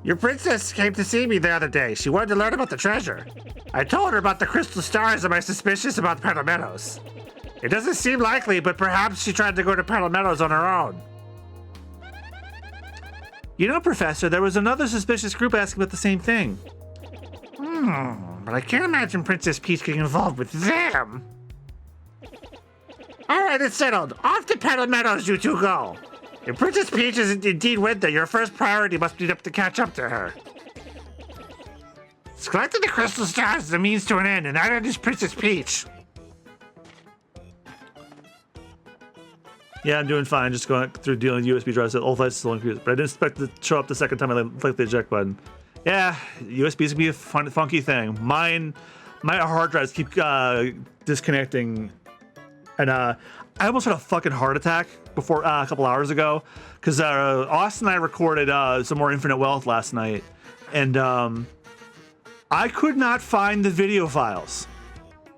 C: Your princess came to see me the other day. She wanted to learn about the treasure. I told her about the crystal stars and my suspicions about Petal Meadows. It doesn't seem likely, but perhaps she tried to go to Petal Meadows on her own.
A: You know, Professor, there was another suspicious group asking about the same thing.
C: But I can't imagine Princess Peach getting involved with them. All right, it's settled. Off to Petal Meadows, you two go. If Princess Peach is indeed with her, your first priority must be to catch up to her. Collecting the crystal stars is a means to an end, and that end is Princess Peach.
A: Yeah, I'm doing fine. Just going through dealing with USB drives. All that's still confused, but I didn't expect it to show up the second time I clicked the eject button. Yeah, USBs can be a funky thing. My hard drives keep disconnecting, and I almost had a fucking heart attack before a couple hours ago because Austin and I recorded some more Infinite Wealth last night, and I could not find the video files.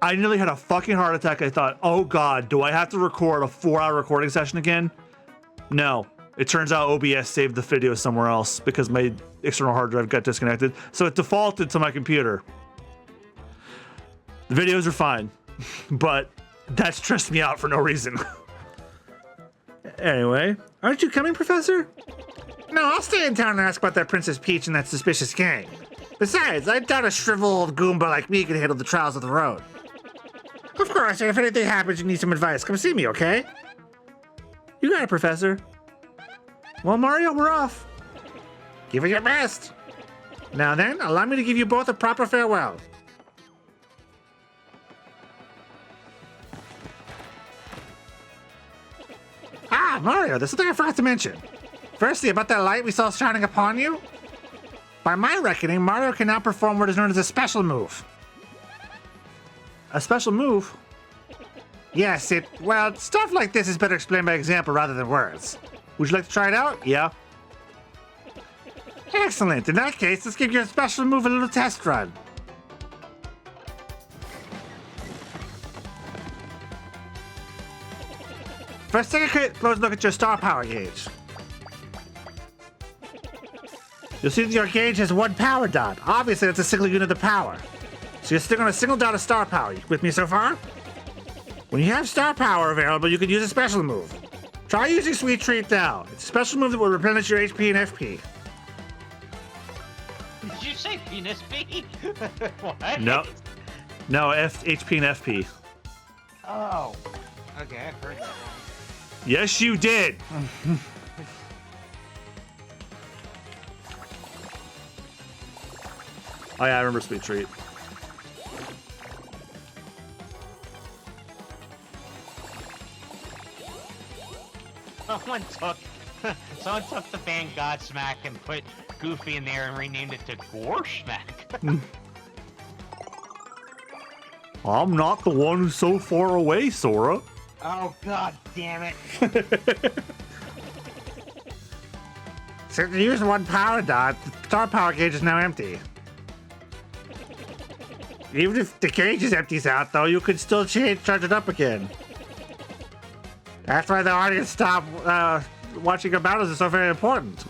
A: I nearly had a fucking heart attack. I thought, oh God, do I have to record a 4-hour recording session again? No. It turns out OBS saved the video somewhere else because my external hard drive got disconnected. So it defaulted to my computer. The videos are fine, but that stressed me out for no reason. Anyway, aren't you coming, Professor?
C: No, I'll stay in town and ask about that Princess Peach and that suspicious gang. Besides, I doubt a shriveled Goomba like me can handle the trials of the road. Of course, and if anything happens you need some advice, come see me, okay?
A: You got it, Professor. Well, Mario, we're off.
C: Give it your best. Now then, allow me to give you both a proper farewell. Ah, Mario, there's something I forgot to mention. Firstly, about that light we saw shining upon you. By my reckoning, Mario can now perform what is known as a special move.
A: A special move?
C: Yes, well, stuff like this is better explained by example rather than words.
A: Would you like to try it out? Yeah.
C: Excellent. In that case, let's give your special move a little test run. First, take a close look at your star power gauge. You'll see that your gauge has one power dot. Obviously, that's a single unit of power. So you're still on a single dot of star power. You with me so far? When you have star power available, you can use a special move. Try using Sweet Treat now. It's a special move that will replenish your HP and FP.
D: Did you say penis B? What?
A: No. No, HP and FP.
D: Oh. Okay, I've heard that one.
A: Yes, you did. Oh yeah, I remember Sweet Treat.
D: Someone took the band Godsmack and put Goofy in there and renamed it to Gorsmack.
A: I'm not the one who's so far away, Sora.
D: Oh god damn it.
C: Since you used one power dot, the star power gauge is now empty. Even if the cage is empties out, though, you could still charge it up again. That's why the audience stop watching your battles is so very important.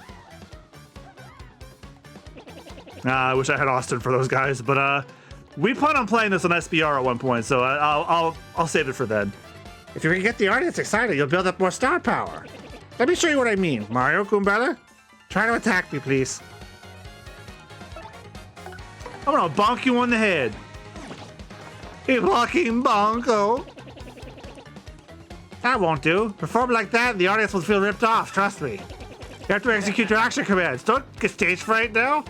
A: I wish I had Austin for those guys, but we plan on playing this on SBR at one point, so I'll save it for then.
C: If you can get the audience excited, you'll build up more star power. Let me show you what I mean. Mario, Goombella, try to attack me, please.
A: I'm gonna bonk you on the head. You fucking bonko.
C: That won't do. Perform like that, and the audience will feel ripped off, trust me. You have to execute your action commands. Don't get stage fright now.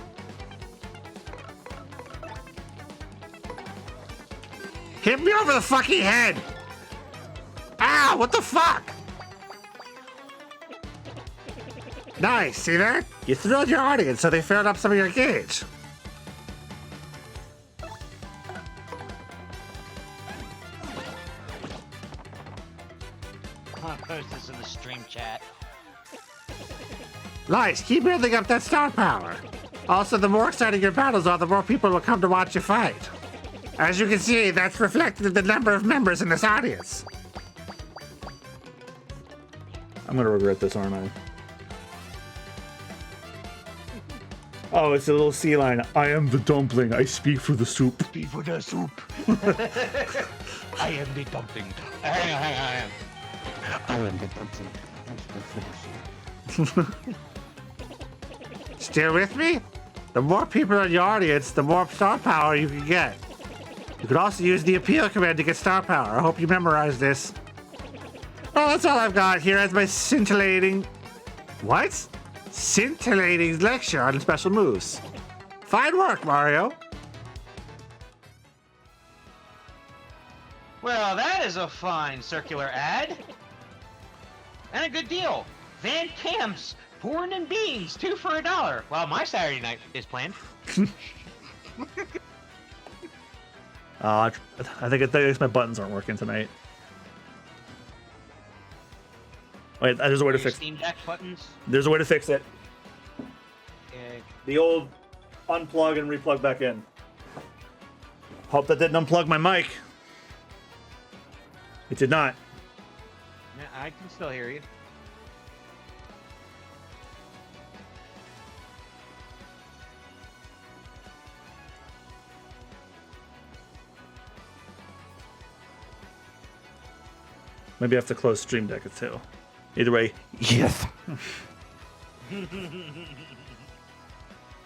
C: Hit me over the fucking head! Ow, what the fuck? Nice, see that? You thrilled your audience so they filled up some of your gauge.
D: I'll post this in the stream chat.
C: Nice, keep building up that star power. Also, the more exciting your battles are, the more people will come to watch you fight. As you can see, that's reflected in the number of members in this audience.
A: I'm gonna regret this, aren't I? Oh, it's a little sea line. I am the dumpling. I speak for the soup.
D: Speak for the soup. I am the dumpling. Hang on. I am the dumpling.
C: Still with me? The more people in your audience, the more star power you can get. You could also use the appeal command to get star power. I hope you memorize this. Well, that's all I've got here as my scintillating... What? Scintillating lecture on special moves. Fine work, Mario.
D: Well, that is a fine circular ad. And a good deal. Van Camp's Porn and Beans, 2 for $1. Well, my Saturday night is planned.
A: I think my buttons aren't working tonight. Wait, there's a way to fix it.
D: Steam Deck buttons.
A: There's a way to fix it.
D: Okay.
A: The old unplug and replug back in. Hope that didn't unplug my mic. It did not.
D: Yeah, I can still hear you.
A: Maybe I have to close Stream Deck too. Either way, yes.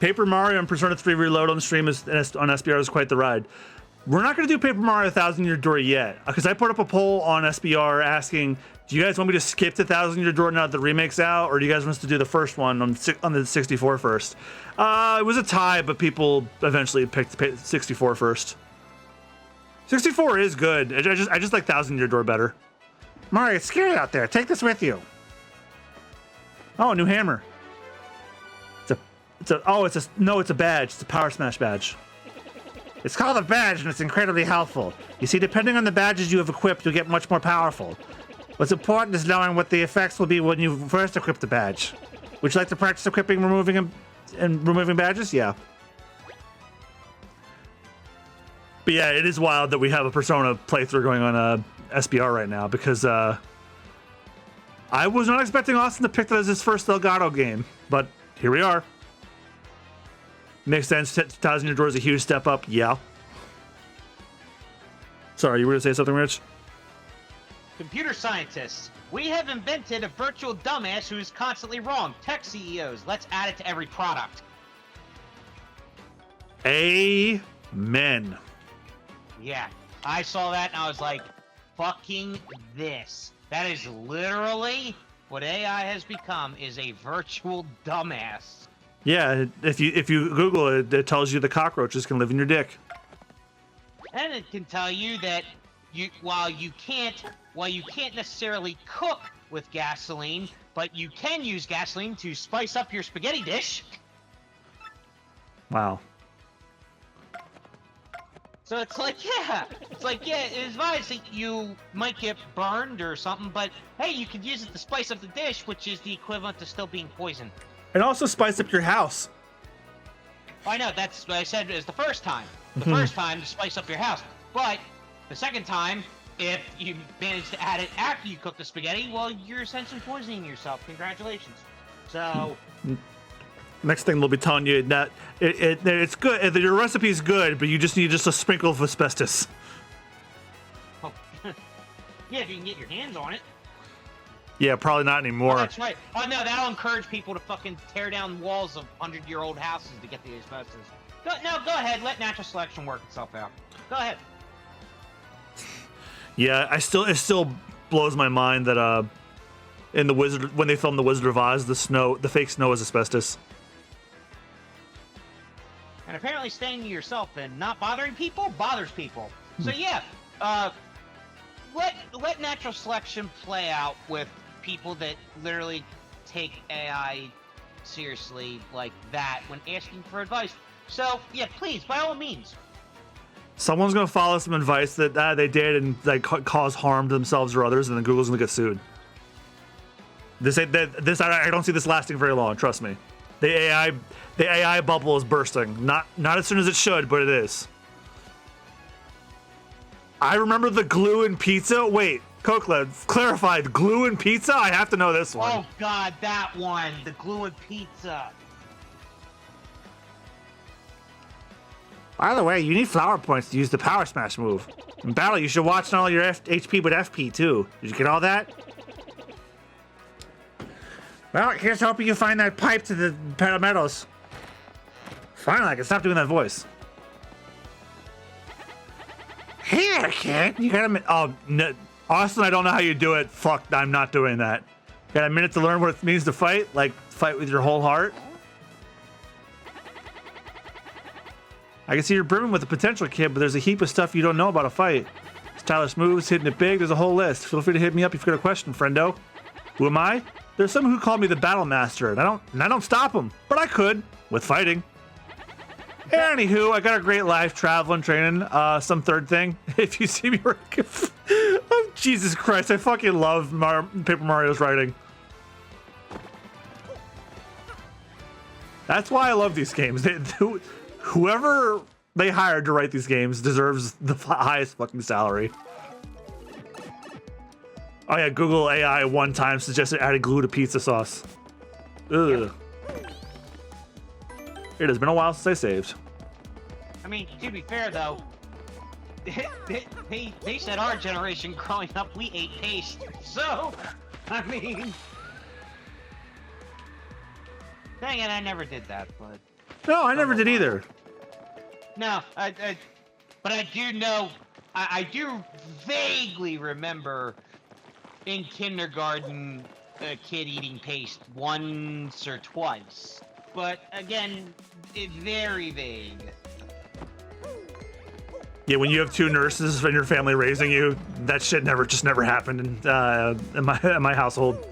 A: Paper Mario and Persona 3 Reload on the stream on SBR is quite the ride. We're not going to do Paper Mario 1000 Year Door yet, because I put up a poll on SBR asking, do you guys want me to skip the 1000 Year Door now that the remake's out, or do you guys want us to do the first one on the 64 first? It was a tie, but people eventually picked 64 first. 64 is good. I just like 1000 Year Door better.
C: Mario, it's scary out there. Take this with you.
A: Oh, a new hammer. It's a badge. It's a Power Smash badge.
C: It's called a badge, and it's incredibly helpful. You see, depending on the badges you have equipped, you'll get much more powerful. What's important is knowing what the effects will be when you first equip the badge. Would you like to practice equipping, removing badges? Yeah. But yeah, it is wild that we have a Persona playthrough going on SBR right now, because I was not expecting Austin to pick that as his first Elgato game, but here we are. Makes sense. 1000 Year Door is a huge step up. Yeah.
A: Sorry, you were gonna say something, Rich?
D: Computer scientists. We have invented a virtual dumbass who is constantly wrong. Tech CEOs. Let's add it to every product.
A: Amen.
D: Yeah, I saw that and I was like, fucking this. That is literally what AI has become, is a virtual dumbass.
A: Yeah, if you Google it, it tells you the cockroaches can live in your dick.
D: And it can tell you that while you can't necessarily cook with gasoline, but you can use gasoline to spice up your spaghetti dish.
A: Wow.
D: So it's like, yeah, it's obvious that you might get burned or something, but hey, you could use it to spice up the dish, which is the equivalent to still being poisoned.
A: And also spice up your house.
D: I know, that's what I said is the first time. The first time to spice up your house. But the second time, if you manage to add it after you cook the spaghetti, well, you're essentially poisoning yourself. Congratulations. So...
A: Next thing they'll be telling you that it's good, that your recipe's good, but you just need a sprinkle of asbestos.
D: Oh. Yeah, if you can get your hands on it.
A: Yeah, probably not anymore.
D: Oh, that's right. Oh, no, that'll encourage people to fucking tear down walls of 100-year-old houses to get the asbestos. Go ahead. Let natural selection work itself out. Go ahead.
A: Yeah, it still blows my mind that in when they filmed The Wizard of Oz, the fake snow is asbestos.
D: And apparently staying to yourself and not bothering people bothers people. So yeah, let natural selection play out with people that literally take AI seriously like that when asking for advice. So yeah, please, by all means.
A: Someone's gonna follow some advice that they did and like cause harm to themselves or others, and then Google's gonna get sued. I don't see this lasting very long. Trust me. The AI bubble is bursting. Not as soon as it should, but it is. I remember the glue in pizza. Wait, Coquelin, clarified. Glue in pizza? I have to know this one.
D: Oh God, that one. The glue in pizza.
C: By the way, you need flower points to use the power smash move. In battle, you should watch not only your HP, but FP too. Did you get all that? Well, here's hoping you find that pipe to the Meadows. Finally, I can stop doing that voice. Here, kid. You got a minute. Oh, no. Austin, I don't know how you do it. Fuck, I'm not doing that. Got a minute to learn what it means to fight? Like, fight with your whole heart? I can see you're brimming with the potential, kid, but there's a heap of stuff you don't know about a fight. Stylish moves, hitting it big, there's a whole list. Feel free to hit me up if you've got a question, friendo. Who am I? There's someone who called me the Battle Master, and I don't stop them, but I could, with fighting. Anywho, I got a great life traveling, training, some third thing. If you see me working... Oh, Jesus Christ, I fucking love Paper Mario's writing. That's why I love these games. Whoever they hired to write these games deserves the highest fucking salary. Oh yeah, Google AI one time suggested adding glue to pizza sauce. Ugh. It has been a while since I saved.
D: I mean, to be fair though, they said our generation growing up, we ate paste. So, I mean... Dang it, I never did that, but...
A: No, I never did either.
D: No, but I do know, I do vaguely remember in kindergarten a kid eating paste once or twice. But again, it's very vague.
A: Yeah, when you have two nurses in your family raising you, that shit never happened in my household.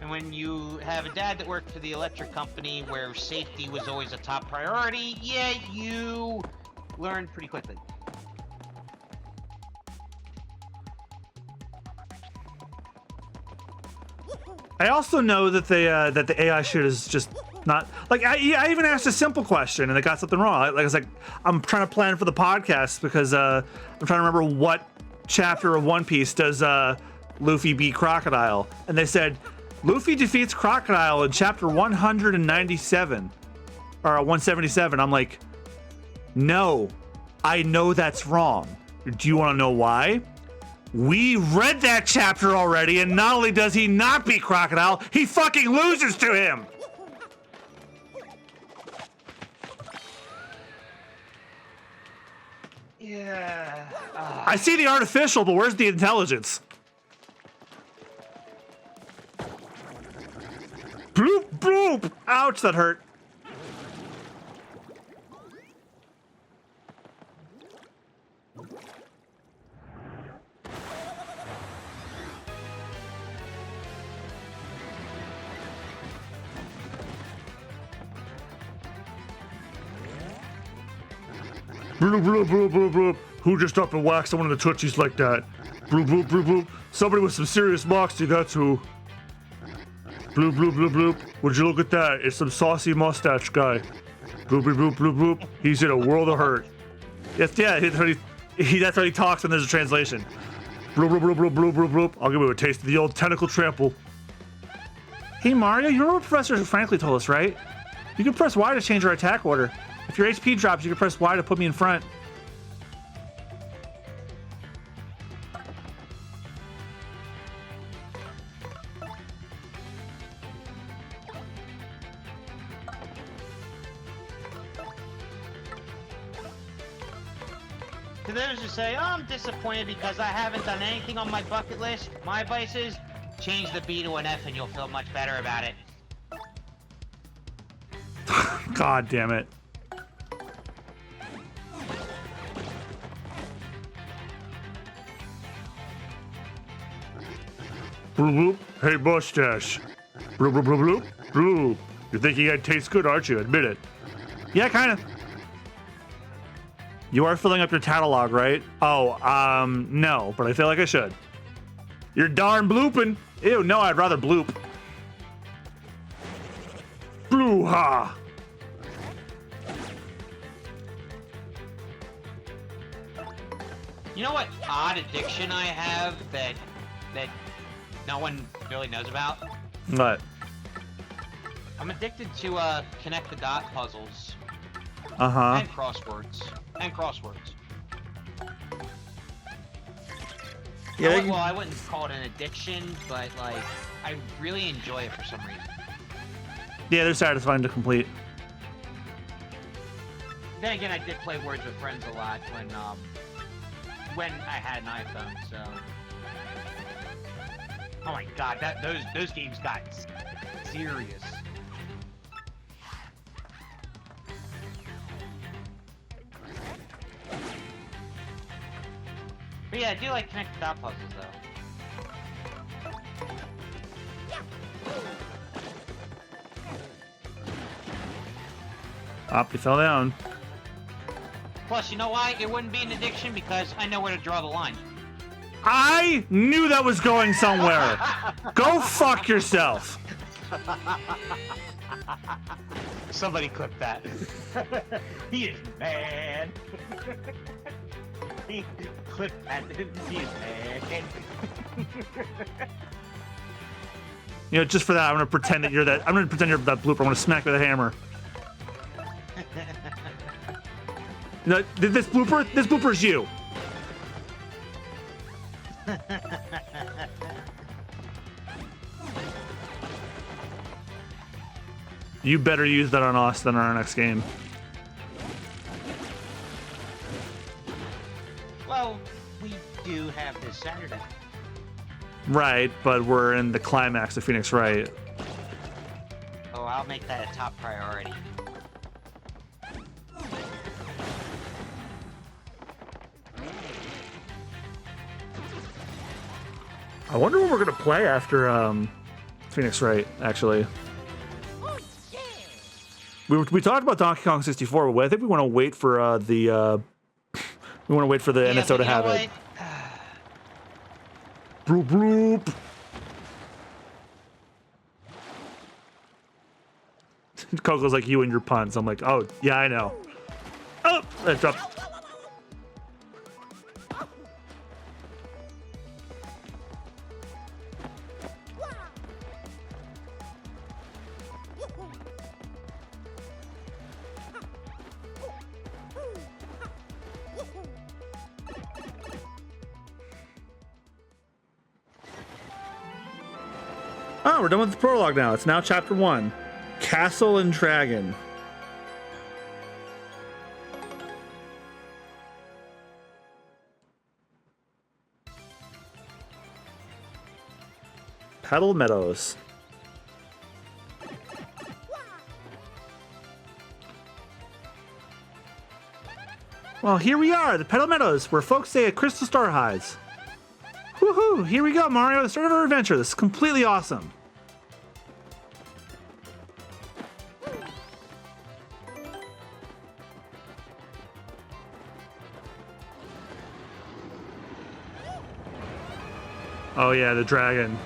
D: And when you have a dad that worked for the electric company where safety was always a top priority, yeah, you learn pretty quickly.
A: I also know that the AI shit is just not like I even asked a simple question and I got something wrong. Like I was like, I'm trying to plan for the podcast because I'm trying to remember what chapter of One Piece does Luffy beat Crocodile, and they said Luffy defeats Crocodile in chapter 197 or 177. I'm like, no, I know that's wrong. Do you want to know why? We read that chapter already, and not only does he not beat Crocodile, he fucking loses to him!
D: Yeah.
A: I see the artificial, but where's the intelligence? Bloop, bloop! Ouch, that hurt. Bloop, bloop, bloop, bloop, bloop. Who just up and whacked someone in the tootsies like that? Bloop, bloop, bloop, bloop. Somebody with some serious moxie, that's who. Bloop, bloop, bloop, bloop. Would you look at that? It's some saucy mustache guy. Bloop, bloop, bloop, bloop, bloop. He's in a world of hurt. Yes, yeah, that's how he talks when there's a translation. Bloop, bloop, bloop, bloop, bloop, bloop, bloop. I'll give you a taste of the old tentacle trample. Hey, Mario, you remember what Professor Frankly told us, right? You can press Y to change your attack order. If your HP drops, you can press Y to put me in front.
D: To those who say, oh, I'm disappointed because I haven't done anything on my bucket list, my advice is change the B to an F and you'll feel much better about it.
A: God damn it. Bloop, bloop. Hey, mustache. Bloop, bloop, bloop, bloop. Bloop. You're thinking I taste good, aren't you? Admit it. Yeah, kind of. You are filling up your catalog, right? Oh, no, but I feel like I should. You're darn blooping. Ew, no, I'd rather bloop. Blue-ha.
D: You know what odd addiction I have that no one really knows about?
A: What?
D: I'm addicted to connect the dot puzzles
A: Uh-huh.
D: and crosswords.
A: Yeah,
D: Well, I wouldn't call it an addiction, but like I really enjoy it for some reason.
A: yeah, they're satisfying to complete.
D: Then again, I did play Words with Friends a lot when I had an iPhone, so. Oh my god, those games got serious. But yeah, I do like connect the dot puzzles though.
A: Up, you fell down.
D: Plus, you know why? It wouldn't be an addiction because I know where to draw the line.
A: I knew that was going somewhere. Go fuck yourself.
D: Somebody clip that. He is mad. He clipped that. He is mad.
A: You know, just for that, I'm gonna pretend that you're that. I'm gonna pretend you're that blooper. I'm gonna smack you with a hammer. No, this blooper's you. You better use that on us than our next game.
D: Well, we do have this Saturday.
A: Right, but we're in the climax of Phoenix Wright.
D: Oh, I'll make that a top priority.
A: I wonder what we're gonna play after Phoenix Wright. Actually, we talked about Donkey Kong 64, but I think we want to wait for the NSO to have it. Bloop bloop. Coco's like you and your puns. I'm like, oh yeah, I know. Oh, that dropped. done. We're done with the prologue now. It's now chapter 1. Castle and Dragon. Petal Meadows. Well, here we are, the Petal Meadows, where folks say a crystal star hides. Woohoo! Here we go, Mario, the start of our adventure. This is completely awesome. Oh yeah, the dragon.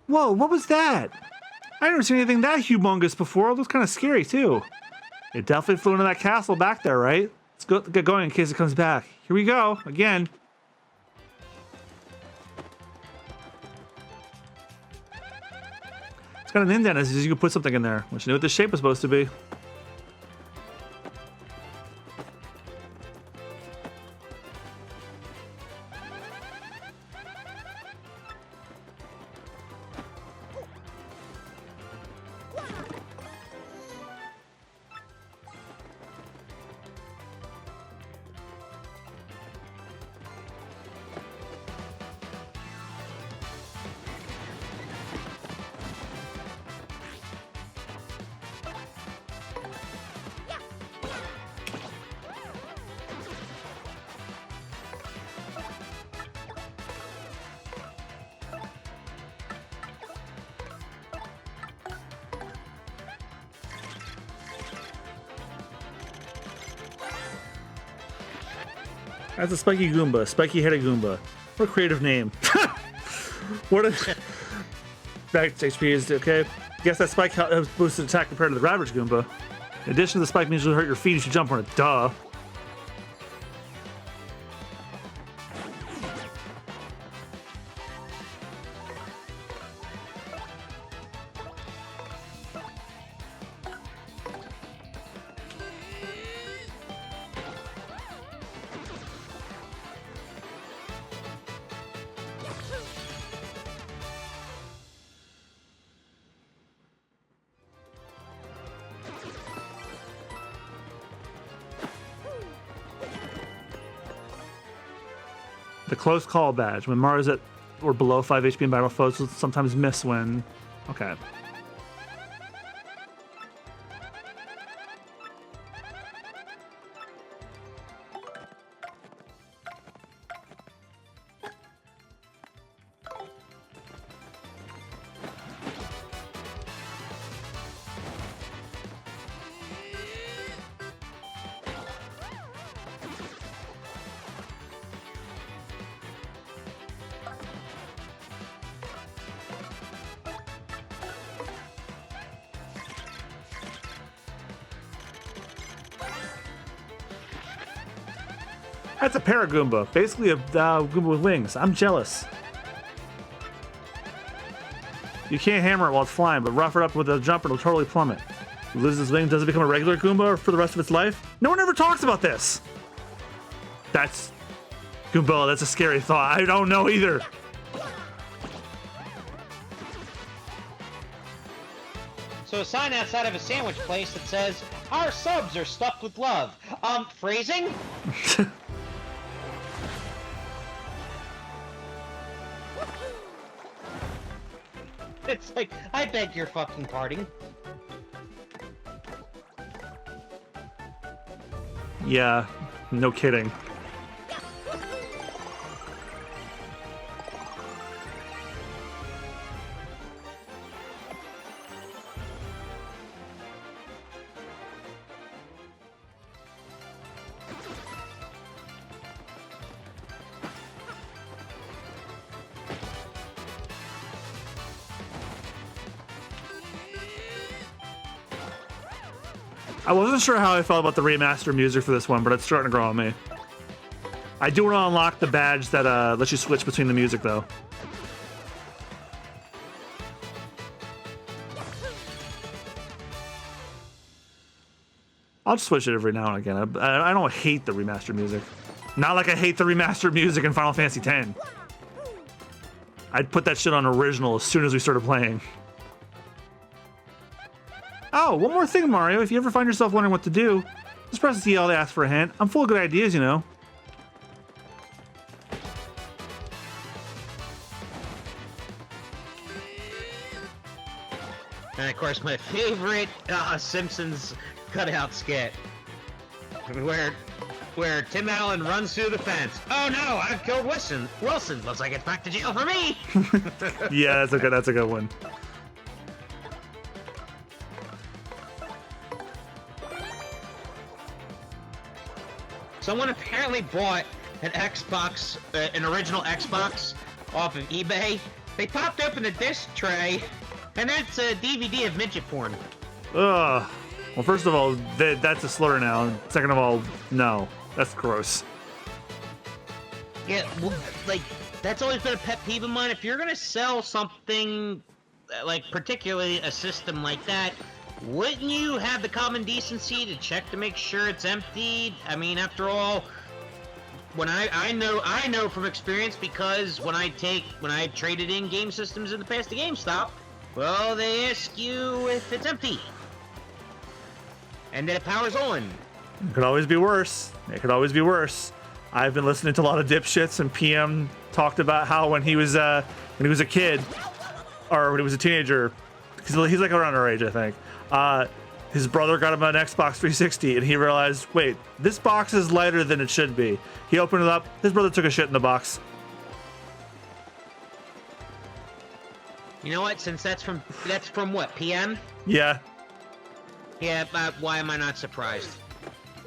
A: Whoa, what was that? I never seen anything that humongous before. It looks kind of scary, too. It definitely flew into that castle back there, right? Let's go get going in case it comes back. Here we go, again. It's got an indent as you can put something in there. Wish I knew what the shape was supposed to be. That's a spiky Goomba, spiky-headed Goomba. What a creative name. What a... Back to HP is okay. Guess that spike has boosted attack compared to the average Goomba. In addition, the spike means you'll hurt your feet if you jump on it. Duh. The close call badge. When Mario's at or below 5 HP in battle, foes will sometimes miss when... Okay. That's a Paragoomba, basically a Goomba with wings. I'm jealous. You can't hammer it while it's flying, but rough it up with a jumper, it'll totally plummet. It loses its wing, does it become a regular Goomba for the rest of its life? No one ever talks about this! That's... Goomba, that's a scary thought. I don't know either.
D: So a sign outside of a sandwich place that says, "Our subs are stuffed with love." Phrasing? It's like, I beg your fucking pardon.
A: Yeah, no kidding. I wasn't sure how I felt about the remaster music for this one, but it's starting to grow on me. I do want to unlock the badge that lets you switch between the music, though. I'll just switch it every now and again. I don't hate the remastered music. Not like I hate the remastered music in Final Fantasy X. I'd put that shit on original as soon as we started playing. Oh, one more thing, Mario. If you ever find yourself wondering what to do, just press the CL to ask for a hint. I'm full of good ideas, you know.
D: And of course, my favorite Simpsons cutout skit, where Tim Allen runs through the fence. Oh no, I've killed Wilson. Looks like it's back to jail for me.
A: Yeah, that's a good one.
D: Someone apparently bought an Xbox, an original Xbox, off of eBay. They popped open the disc tray, and that's a DVD of midget porn.
A: Ugh. Well, first of all, that's a slur now. Second of all, no. That's gross.
D: Yeah, well, like, that's always been a pet peeve of mine. If you're gonna sell something, like, particularly a system like that, wouldn't you have the common decency to check to make sure it's emptied? I mean, after all, when I know from experience, because when I traded in game systems in the past to GameStop, well, they ask you if it's empty. And then it powers on.
A: It could always be worse. It could always be worse. I've been listening to a lot of dipshits, and PM talked about how when he was a kid, or when he was a teenager, he's like around our age, I think. His brother got him an Xbox 360, and he realized, wait, this box is lighter than it should be. He opened it up. His brother took a shit in the box.
D: You know what? Since that's from what, PM?
A: Yeah.
D: Yeah, why am I not surprised?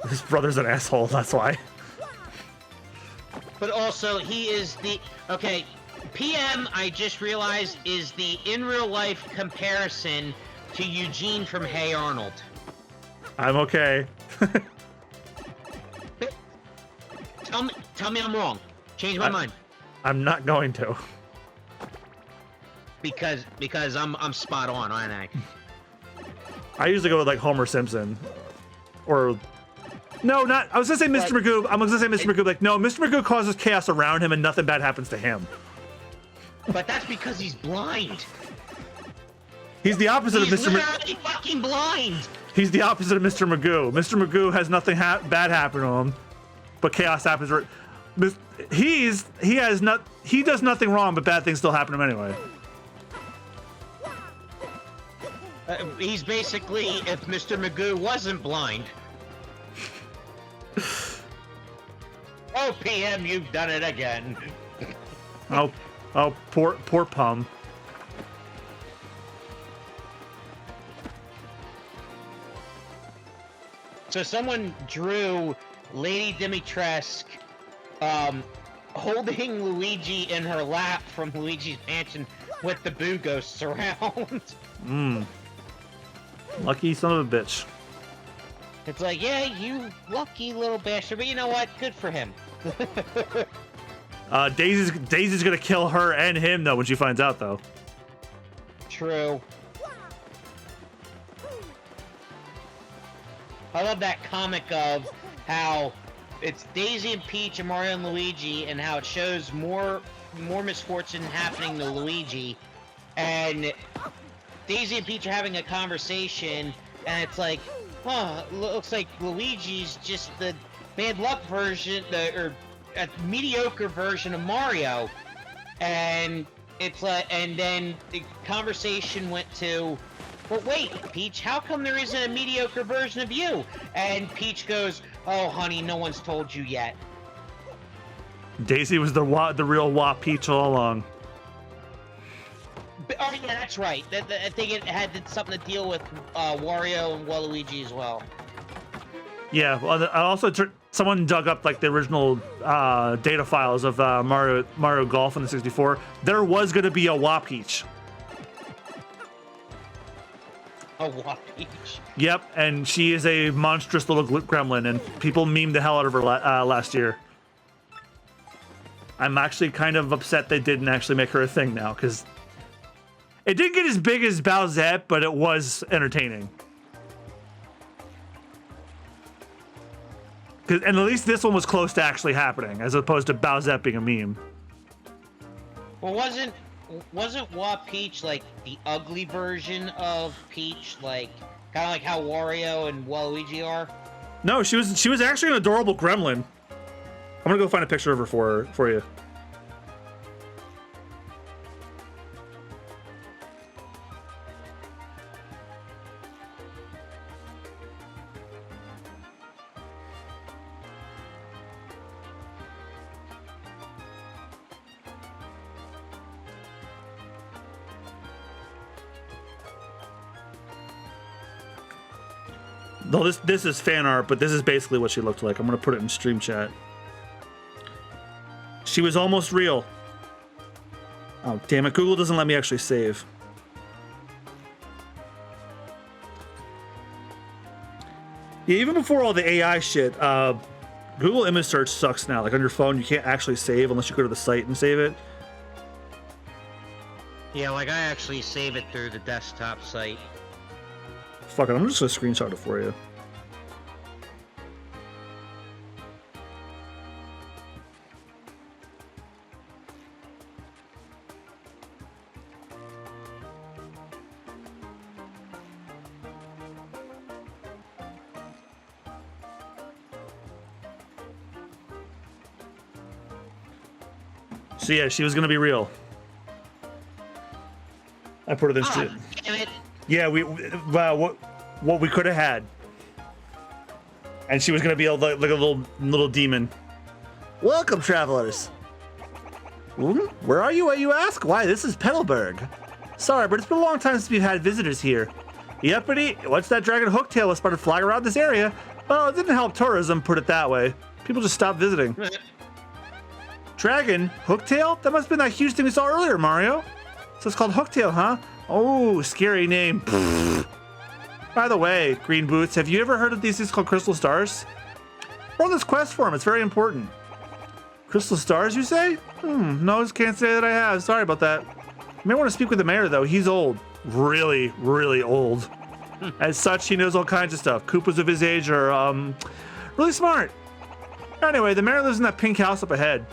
A: His brother's an asshole, that's why.
D: But also, he is the... Okay, PM, I just realized, is the in real life comparison to Eugene from Hey Arnold.
A: I'm okay.
D: Tell me I'm wrong. Change my mind.
A: I'm not going to.
D: Because I'm spot on, aren't I?
A: I usually go with like Homer Simpson. Or... No, not... I was gonna say Mr. Magoo. I'm gonna say Mr. Magoo. Like, no, Mr. Magoo causes chaos around him and nothing bad happens to him.
D: But that's because he's blind.
A: He's the opposite of Mr.
D: Magoo. He's fucking blind.
A: He's the opposite of Mr. Magoo. Mr. Magoo has nothing bad happen to him, but chaos happens. He does nothing wrong, but bad things still happen to him anyway.
D: He's basically if Mr. Magoo wasn't blind. Oh, PM, you've done it again.
A: Oh, poor Pum.
D: So someone drew Lady Dimitrescu holding Luigi in her lap from Luigi's Mansion with the Boo Ghosts around.
A: Lucky son of a bitch.
D: It's like, yeah, you lucky little bastard, but you know what? Good for him.
A: Daisy's gonna kill her and him though when she finds out though.
D: True. I love that comic of how it's Daisy and Peach and Mario and Luigi, and how it shows more misfortune happening to Luigi, and Daisy and Peach are having a conversation, and it's like, huh, looks like Luigi's just the bad luck version, or a mediocre version of Mario, and it's like, and then the conversation went to, but wait, Peach, how come there isn't a mediocre version of you? And Peach goes, oh, honey, no one's told you yet.
A: Daisy was the real Wah Peach all along.
D: Oh, yeah, that's right. I think it had something to deal with Wario and Waluigi as well.
A: Yeah, well, also someone dug up like the original data files of Mario Golf on the 64. There was going to be a Wah Peach.
D: A Wah Peach.
A: Yep, and she is a monstrous little gremlin, and people memed the hell out of her last year. I'm actually kind of upset they didn't actually make her a thing now, because it didn't get as big as Bowsette, but it was entertaining. And at least this one was close to actually happening, as opposed to Bowsette being a meme.
D: Well, wasn't Wa Peach like the ugly version of Peach, like kind of like how Wario and Waluigi are?
A: No, she was actually an adorable gremlin. I'm gonna go find a picture of her for you. No, this is fan art, but this is basically what she looked like. I'm gonna put it in stream chat. She was almost real. Oh, damn it. Google doesn't let me actually save. Yeah, even before all the AI shit, Google image search sucks now. Like on your phone, you can't actually save unless you go to the site and save it.
D: Yeah, like I actually save it through the desktop site.
A: Fuck it, I'm just gonna screenshot it for you. So yeah, she was gonna be real. I put it in stream.
D: Damn it.
A: Yeah, wow, what we could have had, and she was gonna be like a little demon.
C: Welcome, travelers. Where are you ask? Why, this is Petalburg. Sorry, but it's been a long time since we've had visitors here. Yuppity, once that dragon Hooktail was spotted flying around this area, well, it didn't help tourism, put it that way. People just stopped visiting. Dragon? Hooktail? That must have been that huge thing we saw earlier, Mario. So it's called Hooktail, huh? Oh, scary name. By the way, Green Boots, have you ever heard of these things called crystal stars? We're on this quest for them. It's very important. Crystal stars, you say? No, I just can't say that I have. Sorry about that. You may want to speak with the mayor, though. He's old. Really, really old. As such, he knows all kinds of stuff. Koopas of his age are, really smart. Anyway, the mayor lives in that pink house up ahead.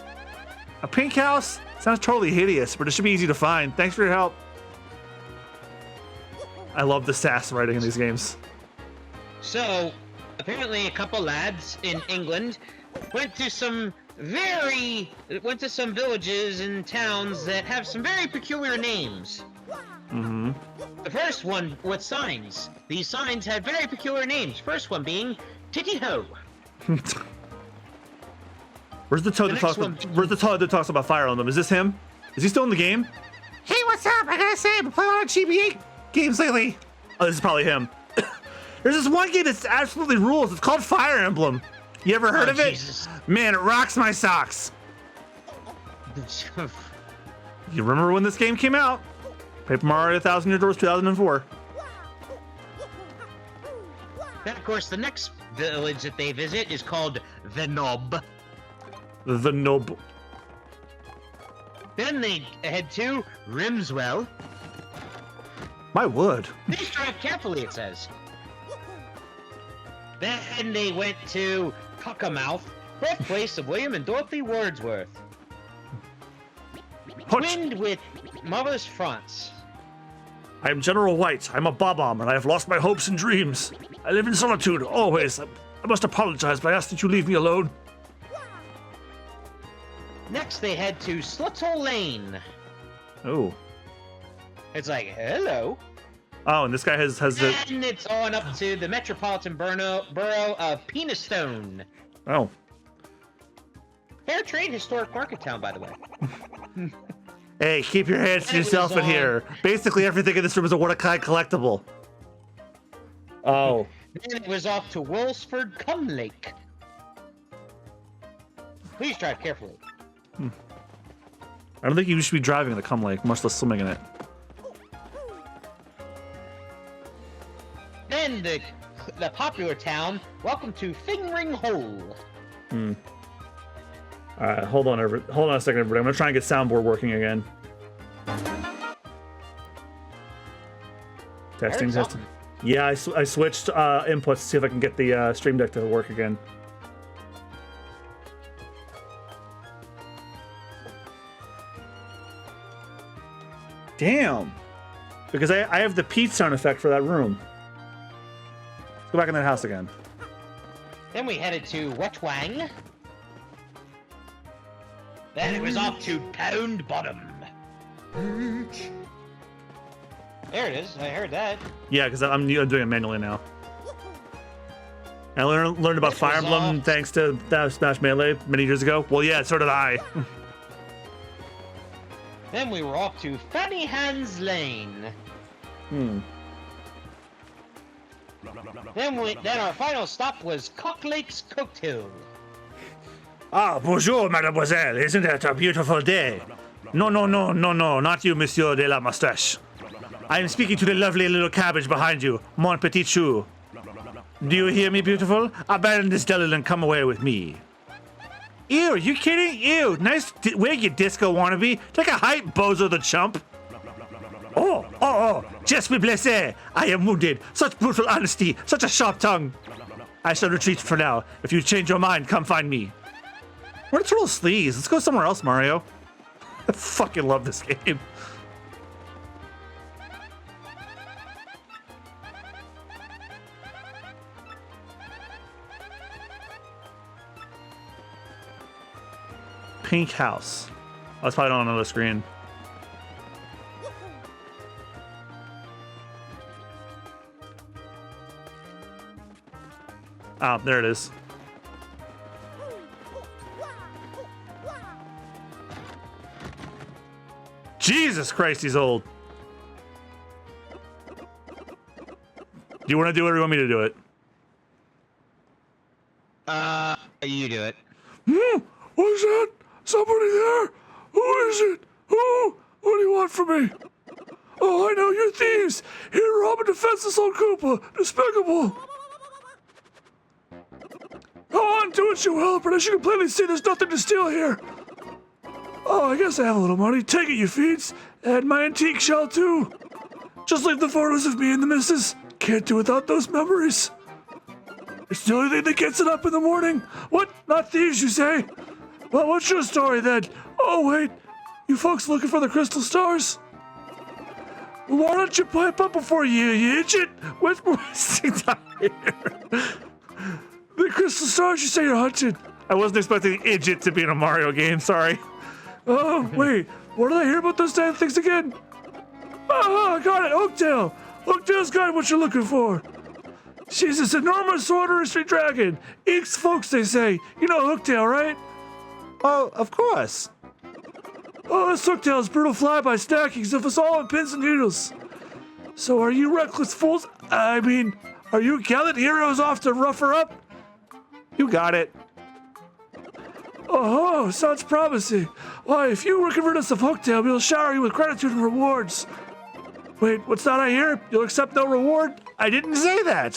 C: A pink house? Sounds totally hideous, but it should be easy to find. Thanks for your help. I love the sass writing in these games.
D: So, apparently a couple lads in England went to some villages and towns that have some very peculiar names.
A: Mm-hmm.
D: The first one with signs. These signs had very peculiar names. First one being Titty Ho.
A: Where's the toad that talks about Fire Emblem? Is this him? Is he still in the game?
C: Hey, what's up? I gotta say, I've been playing a lot of GBA games lately.
A: Oh, this is probably him. There's this one game that's absolutely rules. It's called Fire Emblem. You ever heard of it?
D: Jesus.
A: Man, it rocks my socks. You remember when this game came out? Paper Mario 1000 Year Door was 2004.
D: Then, of course, the next village that they visit is called The Knob.
A: The Nob.
D: Then they head to Rimswell.
A: My word.
D: Please drive carefully, it says. Then they went to Cockermouth, birthplace of William and Dorothy Wordsworth. Twinned with Mother's France.
A: I am General White. I'm a Bob-omb, and I have lost my hopes and dreams. I live in solitude, always. I must apologize, but I ask that you leave me alone.
D: Next, they head to Sluttle Lane.
A: Oh.
D: It's like, hello.
A: Oh, and this guy has the...
D: And it's on up to the metropolitan borough of Penistone.
A: Oh.
D: Fair trade historic market town, by the way.
A: Hey, keep your hands to
D: And it
A: yourself
D: was
A: in here. Basically, everything in this room is a Wordicai collectible. Oh.
D: Then it was off to Woolsford Cum Lake. Please drive carefully.
A: I don't think you should be driving in the Cum Lake, much less swimming in it.
D: Then the popular town, welcome to Fingering Hole.
A: All right, hold on a second, everybody. I'm gonna try and get soundboard working again. Testing. Yeah, I switched inputs to see if I can get the Stream Deck to work again. Damn. Because I have the Pete sound effect for that room. Let's go back in that house again.
D: Then we headed to Wetwang. Then it was off to Pound Bottom. There it is. I heard that.
A: Yeah, because I'm doing it manually now. I learned about Fire Emblem thanks to Smash Melee many years ago. Well, yeah, so did I.
D: Then we were off to Fanny Hands Lane. Then our final stop was Cock Lake's Hooktail.
C: Ah, bonjour, mademoiselle. Isn't it a beautiful day? No, not you, monsieur de la moustache. I am speaking to the lovely little cabbage behind you, mon petit chou. Do you hear me, beautiful? Abandon this deli and come away with me. Ew, are you kidding? Ew, nice wig, you disco wannabe. Take a hike, bozo the chump. Oh, just me blessé. I am wounded. Such brutal honesty, such a sharp tongue. I shall retreat for now. If you change your mind, come find me. Where are Turtle Sleeves? Let's go somewhere else, Mario. I fucking love this game. Pink house. That's probably on another screen. Oh, there it is. Jesus Christ, he's old. Do you want to do it or you want me to do it?
D: You do it.
C: What's that? Somebody there? Who is it? Who? What do you want from me? Oh, I know, you're thieves. Here to rob a defenseless old Koopa. Despicable. Go on, do what you will, but as you can plainly see, there's nothing to steal here. Oh, I guess I have a little money. Take it, you fiends. And my antique shell, too. Just leave the photos of me and the missus. Can't do without those memories. It's the only thing that gets it up in the morning. What? Not thieves, you say? Well, what's your story, then? Oh, wait. You folks looking for the crystal stars? Well, why don't you pipe up before you idiot? What's wasting time here? The crystal stars you say you're hunting. I wasn't expecting idiot to be in a Mario game, sorry. Oh, wait. What did I hear about those damn things again? Oh, I got it. Hooktail. Hooktail's got what you're looking for. She's this enormous sword street dragon. Eeks folks, they say. You know Hooktail, right? Oh, of course. Oh, this Hooktail's brutal flyby stacking of us all in pins and needles. So are you reckless fools? I mean, are you gallant heroes off to rough her up? You got it. Oh, sounds promising. Why, if you convert us of Hooktail, we'll shower you with gratitude and rewards. Wait, what's that I hear? You'll accept no reward? I didn't say that.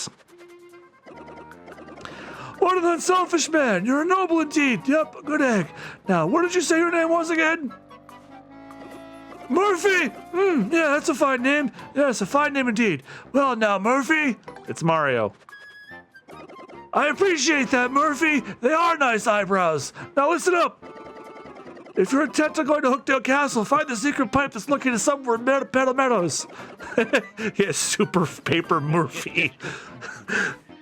C: What an unselfish man. You're a noble indeed. Yep, good egg. Now, what did you say your name was again? Murphy! Yeah, that's a fine name. Yes, a fine name indeed. Well, now, Murphy. It's Mario. I appreciate that, Murphy. They are nice eyebrows. Now, listen up. If you're intent on going to Hooktail Castle, find the secret pipe that's located somewhere in Meadow Meadows. Yes, Super Paper Murphy.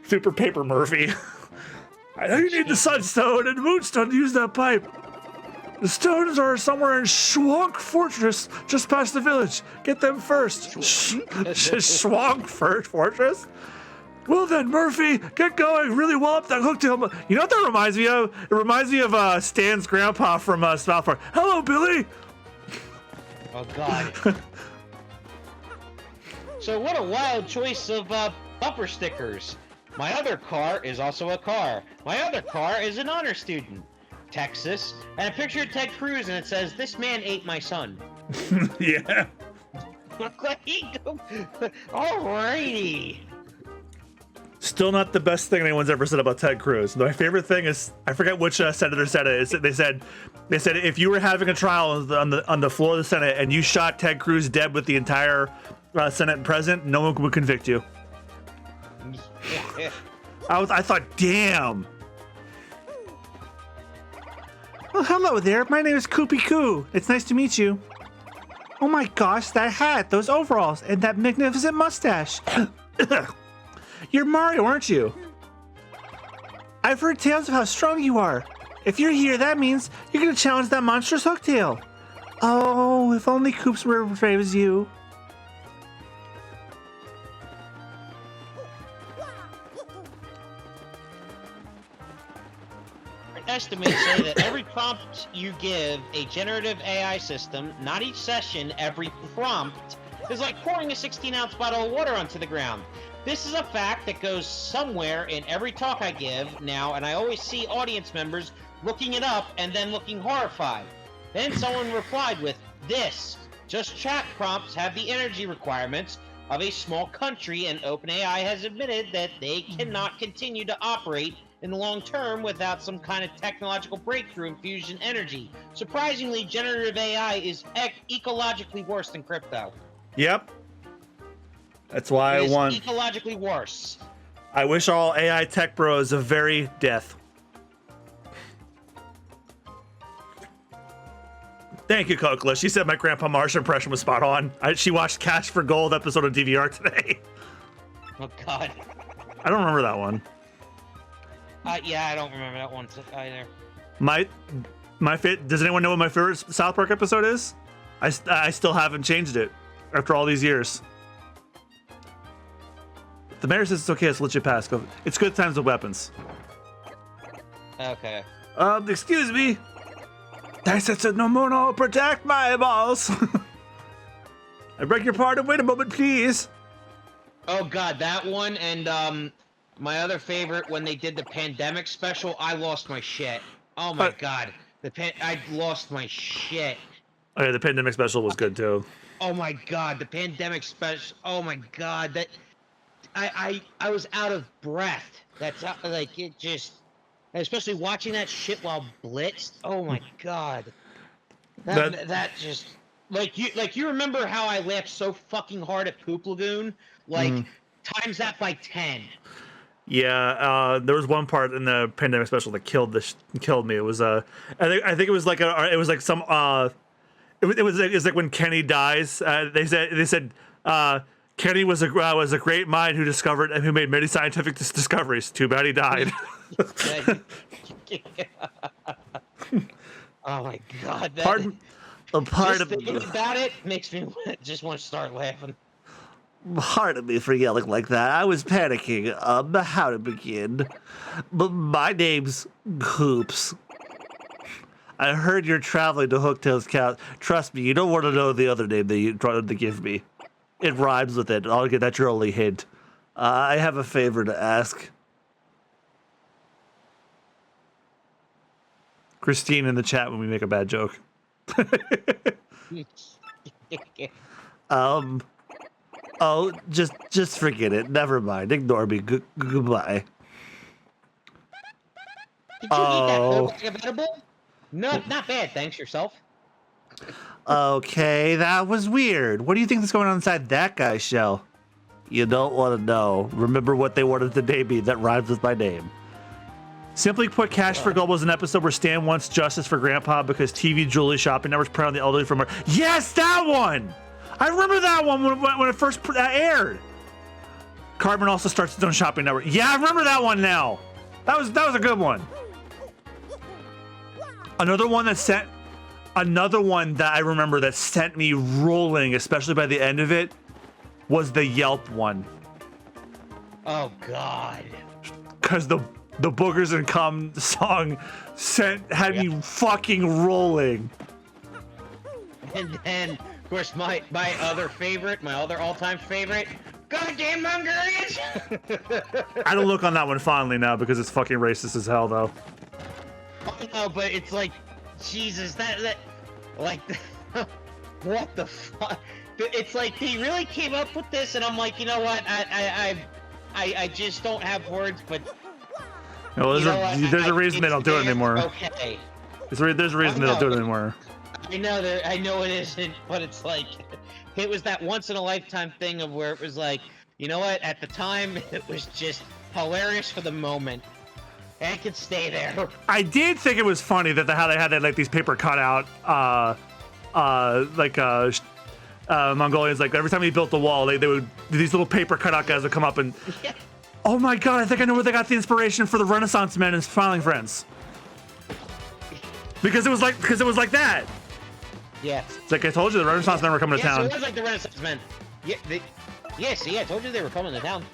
C: Super Paper Murphy. I know you need the Sunstone and Moonstone to use that pipe. The stones are somewhere in Schwank Fortress, just past the village. Get them first. Schwank Fortress? Well then, Murphy, get going. Really wallop that Hooktail. You know what that reminds me of? It reminds me of Stan's grandpa from South Park. Hello, Billy.
D: Oh, God. So what a wild choice of bumper stickers. My other car is also a car. My other car is an honor student. Texas. And a picture of Ted Cruz, and it says, "This man ate my son."
A: Yeah.
D: Alrighty.
A: Still not the best thing anyone's ever said about Ted Cruz. My favorite thing is, I forget which senator said it. They said if you were having a trial on the floor of the Senate and you shot Ted Cruz dead with the entire Senate present, no one would convict you. I thought, damn. Well, hello there. My name is Koopy Koo. It's nice to meet you. Oh my gosh, that hat, those overalls, and that magnificent mustache. You're Mario, aren't you? I've heard tales of how strong you are. If you're here, that means you're gonna challenge that monstrous Hooktail. Oh, if only Koops were as brave as you.
D: Estimates say that every prompt you give a generative AI system, not each session, every prompt, is like pouring a 16-ounce bottle of water onto the ground. This is a fact that goes somewhere in every talk I give now, and I always see audience members looking it up and then looking horrified. Then someone replied with, this, just chat prompts have the energy requirements of a small country, and OpenAI has admitted that they cannot continue to operate in the long term without some kind of technological breakthrough in fusion energy. Surprisingly, generative AI is ecologically worse than crypto.
A: Yep. That's why
D: It
A: I
D: is
A: want.
D: ecologically worse.
A: I wish all AI tech bros a very death. Thank you, Kokla. She said my Grandpa Marsh impression was spot on. She watched Cash for Gold episode of DVR today.
D: Oh God.
A: I don't remember that one.
D: Yeah, I don't remember that one either.
A: Does anyone know what my favorite South Park episode is? I still haven't changed it after all these years. The mayor says it's okay. It's legit pass. Go. It's good times with weapons.
D: Okay.
A: Excuse me. I said no more. No, protect my balls. I beg your pardon. Wait a moment, please.
D: Oh God, that one and my other favorite when they did the pandemic special, I lost my shit. Oh my God, I lost my shit.
A: Oh yeah, the pandemic special was good too.
D: Oh my God, the pandemic special. Oh my God, that I was out of breath. That's like it just, especially watching that shit while blitzed. Oh my God, that just like you remember how I laughed so fucking hard at Poop Lagoon, like times that by 10.
A: Yeah, there was one part in the pandemic special that killed me. It was I think it was like some it was like when Kenny dies. They said Kenny was a great mind who made many scientific discoveries. Too bad he died.
D: Oh my God!
A: Just
D: thinking about it makes me just want to start laughing.
C: Pardon me for yelling like that. I was panicking. How to begin? But my name's Hoops. I heard you're traveling to Hooktail's couch. Trust me, you don't want to know the other name that you tried to give me. It rhymes with it. I'll get that's your only hint. I have a favor to ask.
A: Christine in the chat when we make a bad joke.
C: Oh, just forget it. Never mind. Ignore me. Goodbye.
D: Did you eat that edible? No, not bad. Thanks yourself.
C: Okay, that was weird. What do you think is going on inside that guy's shell? You don't want to know. Remember what they wanted to name me that rhymes with my name.
A: Simply put, Cash for Gold was an episode where Stan wants justice for Grandpa because TV jewelry shopping networks prey on the elderly from her. Yes, that one! I remember that one when it first aired. Cartman also starts his own shopping network. Yeah, I remember that one now. That was a good one. Another one that I remember that sent me rolling, especially by the end of it, was the Yelp one.
D: Oh God.
A: Because the Boogers and Cum song had me fucking rolling.
D: And then, of course, my other all-time favorite, goddamn Mongolians!
A: I don't look on that one fondly now because it's fucking racist as hell, though.
D: I know, but it's like, Jesus, that like, what the fuck? It's like he really came up with this, and I'm like, you know what? I just don't have words, but.
A: No, there's a reason they don't do it anymore.
D: Okay.
A: There's a reason they don't do it anymore.
D: I know it isn't, but it's like, it was that once in a lifetime thing of where it was like, you know what? At the time, it was just hilarious for the moment. And it could stay there.
A: I did think it was funny that how they had like these paper cutout, Mongolians, like every time he built the wall, they would these little paper cutout guys would come up and. Oh my god! I think I know where they got the inspiration for the Renaissance men and Smiling Friends. Because it was like that.
D: Yeah.
A: It's like I told you, the Renaissance men were coming to town.
D: So it was like the Renaissance men. Yeah, see, I told you they were coming to town.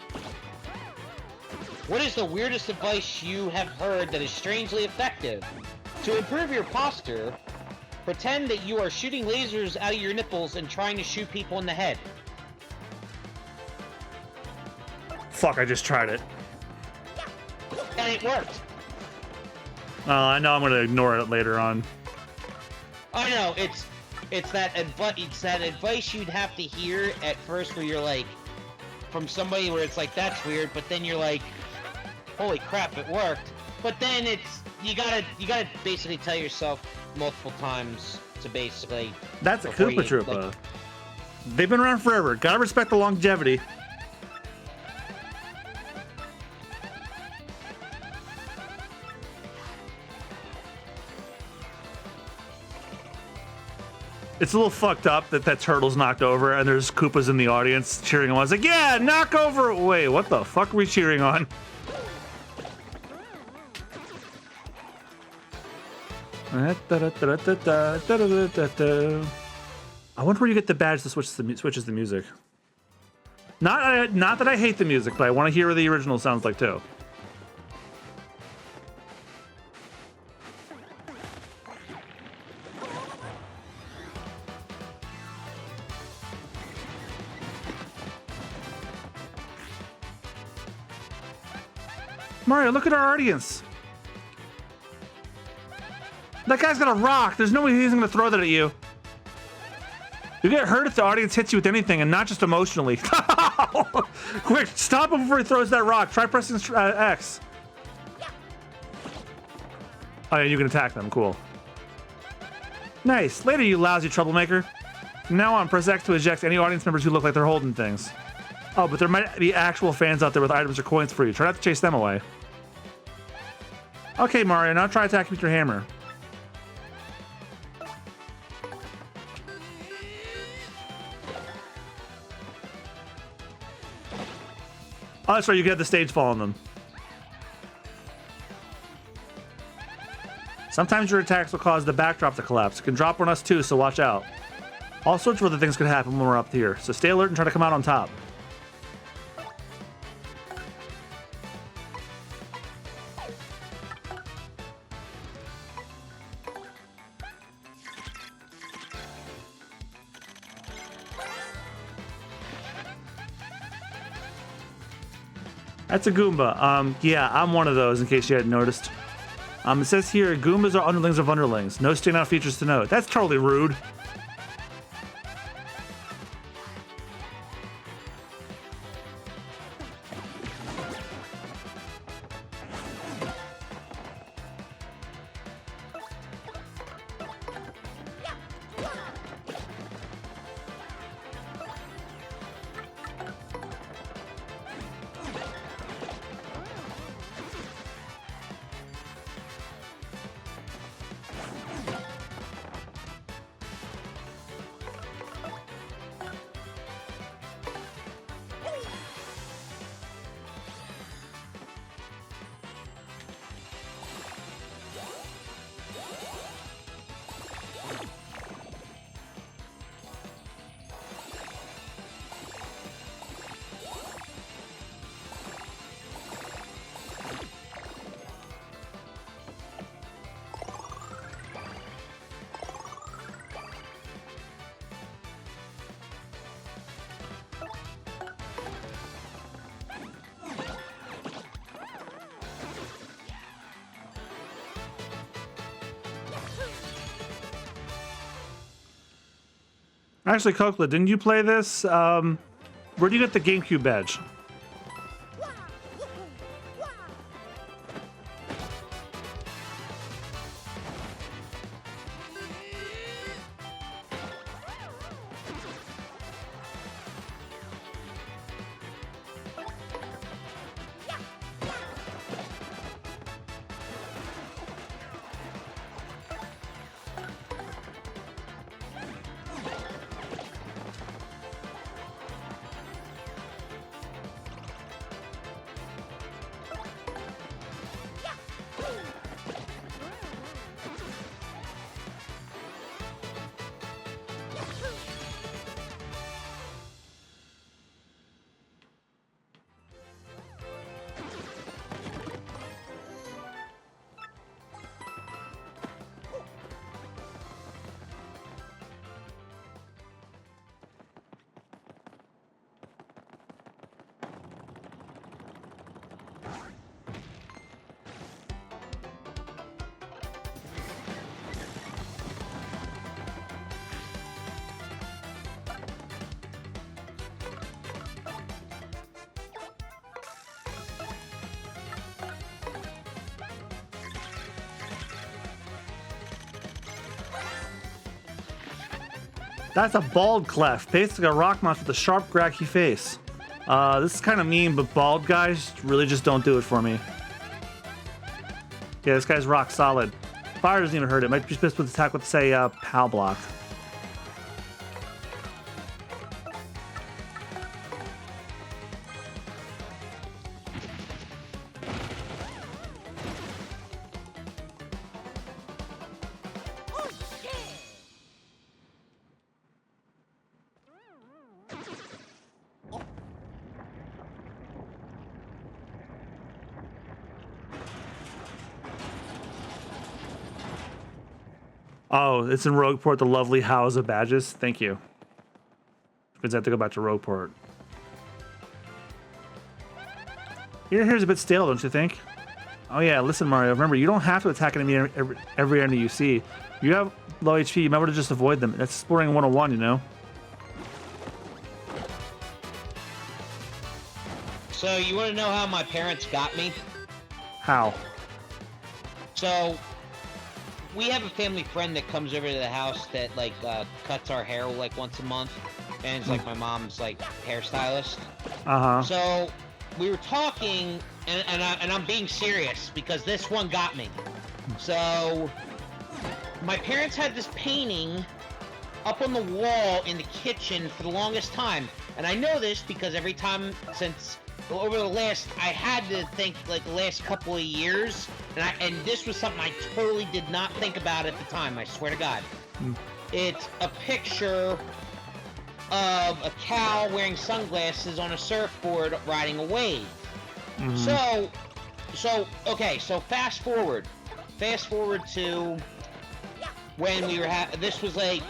D: What is the weirdest advice you have heard that is strangely effective? To improve your posture, pretend that you are shooting lasers out of your nipples and trying to shoot people in the head.
A: Fuck, I just tried it.
D: And it worked.
A: I know I'm gonna ignore it later on.
D: I know, it's that advice you'd have to hear at first where you're like, from somebody where it's like, that's weird, but then you're like, holy crap, it worked. But then you gotta basically tell yourself multiple times to basically.
A: That's a Koopa Troopa. Like, they've been around forever. Gotta respect the longevity. It's a little fucked up that turtle's knocked over and there's Koopas in the audience cheering on. I was like, yeah, knock over. Wait, what the fuck are we cheering on? I wonder where you get the badge that switches the music. Not that I hate the music, but I want to hear what the original sounds like too. Mario, look at our audience. That guy's got a rock. There's no way he's gonna throw that at you. You get hurt if the audience hits you with anything and not just emotionally. Quick, stop him before he throws that rock. Try pressing X. Oh yeah, you can attack them. Cool. Nice. Later, you lousy troublemaker. From now on, press X to eject any audience members who look like they're holding things. Oh, but there might be actual fans out there with items or coins for you. Try not to chase them away. Okay, Mario, now try attacking with your hammer. Oh, that's right, you get the stage fall on them. Sometimes your attacks will cause the backdrop to collapse. It can drop on us too, so watch out. All sorts of other things could happen when we're up here, so stay alert and try to come out on top. That's a Goomba. Yeah, I'm one of those, in case you hadn't noticed. It says here, Goombas are underlings of underlings. No standout features to note. That's totally rude. Actually, Kokla, didn't you play this? Where do you get the GameCube badge? That's a bald clef. Basically a rock monster with a sharp, cracky face. This is kind of mean, but bald guys really just don't do it for me. Yeah, this guy's rock solid. Fire doesn't even hurt it. Might be best with attack with, say, PAL block. Oh, it's in Rogueport, the lovely house of badges. Thank you. Because I have to go back to Rogueport. Here's a bit stale, don't you think? Oh yeah, listen, Mario. Remember, you don't have to attack enemy every enemy you see. You have low HP. You might want to just avoid them. That's exploring 101, you know.
D: So you want to know how my parents got me?
A: How?
D: So we have a family friend that comes over to the house that like cuts our hair like once a month, and it's like my mom's like hairstylist. So we were talking, and I'm being serious because this one got me. So my parents had this painting up on the wall in the kitchen for the longest time, and I know this because every time since over the last, I had to think like the last couple of years, and this was something I totally did not think about at the time, I swear to God. It's a picture of a cow wearing sunglasses on a surfboard riding a wave. So fast forward to when we were this was like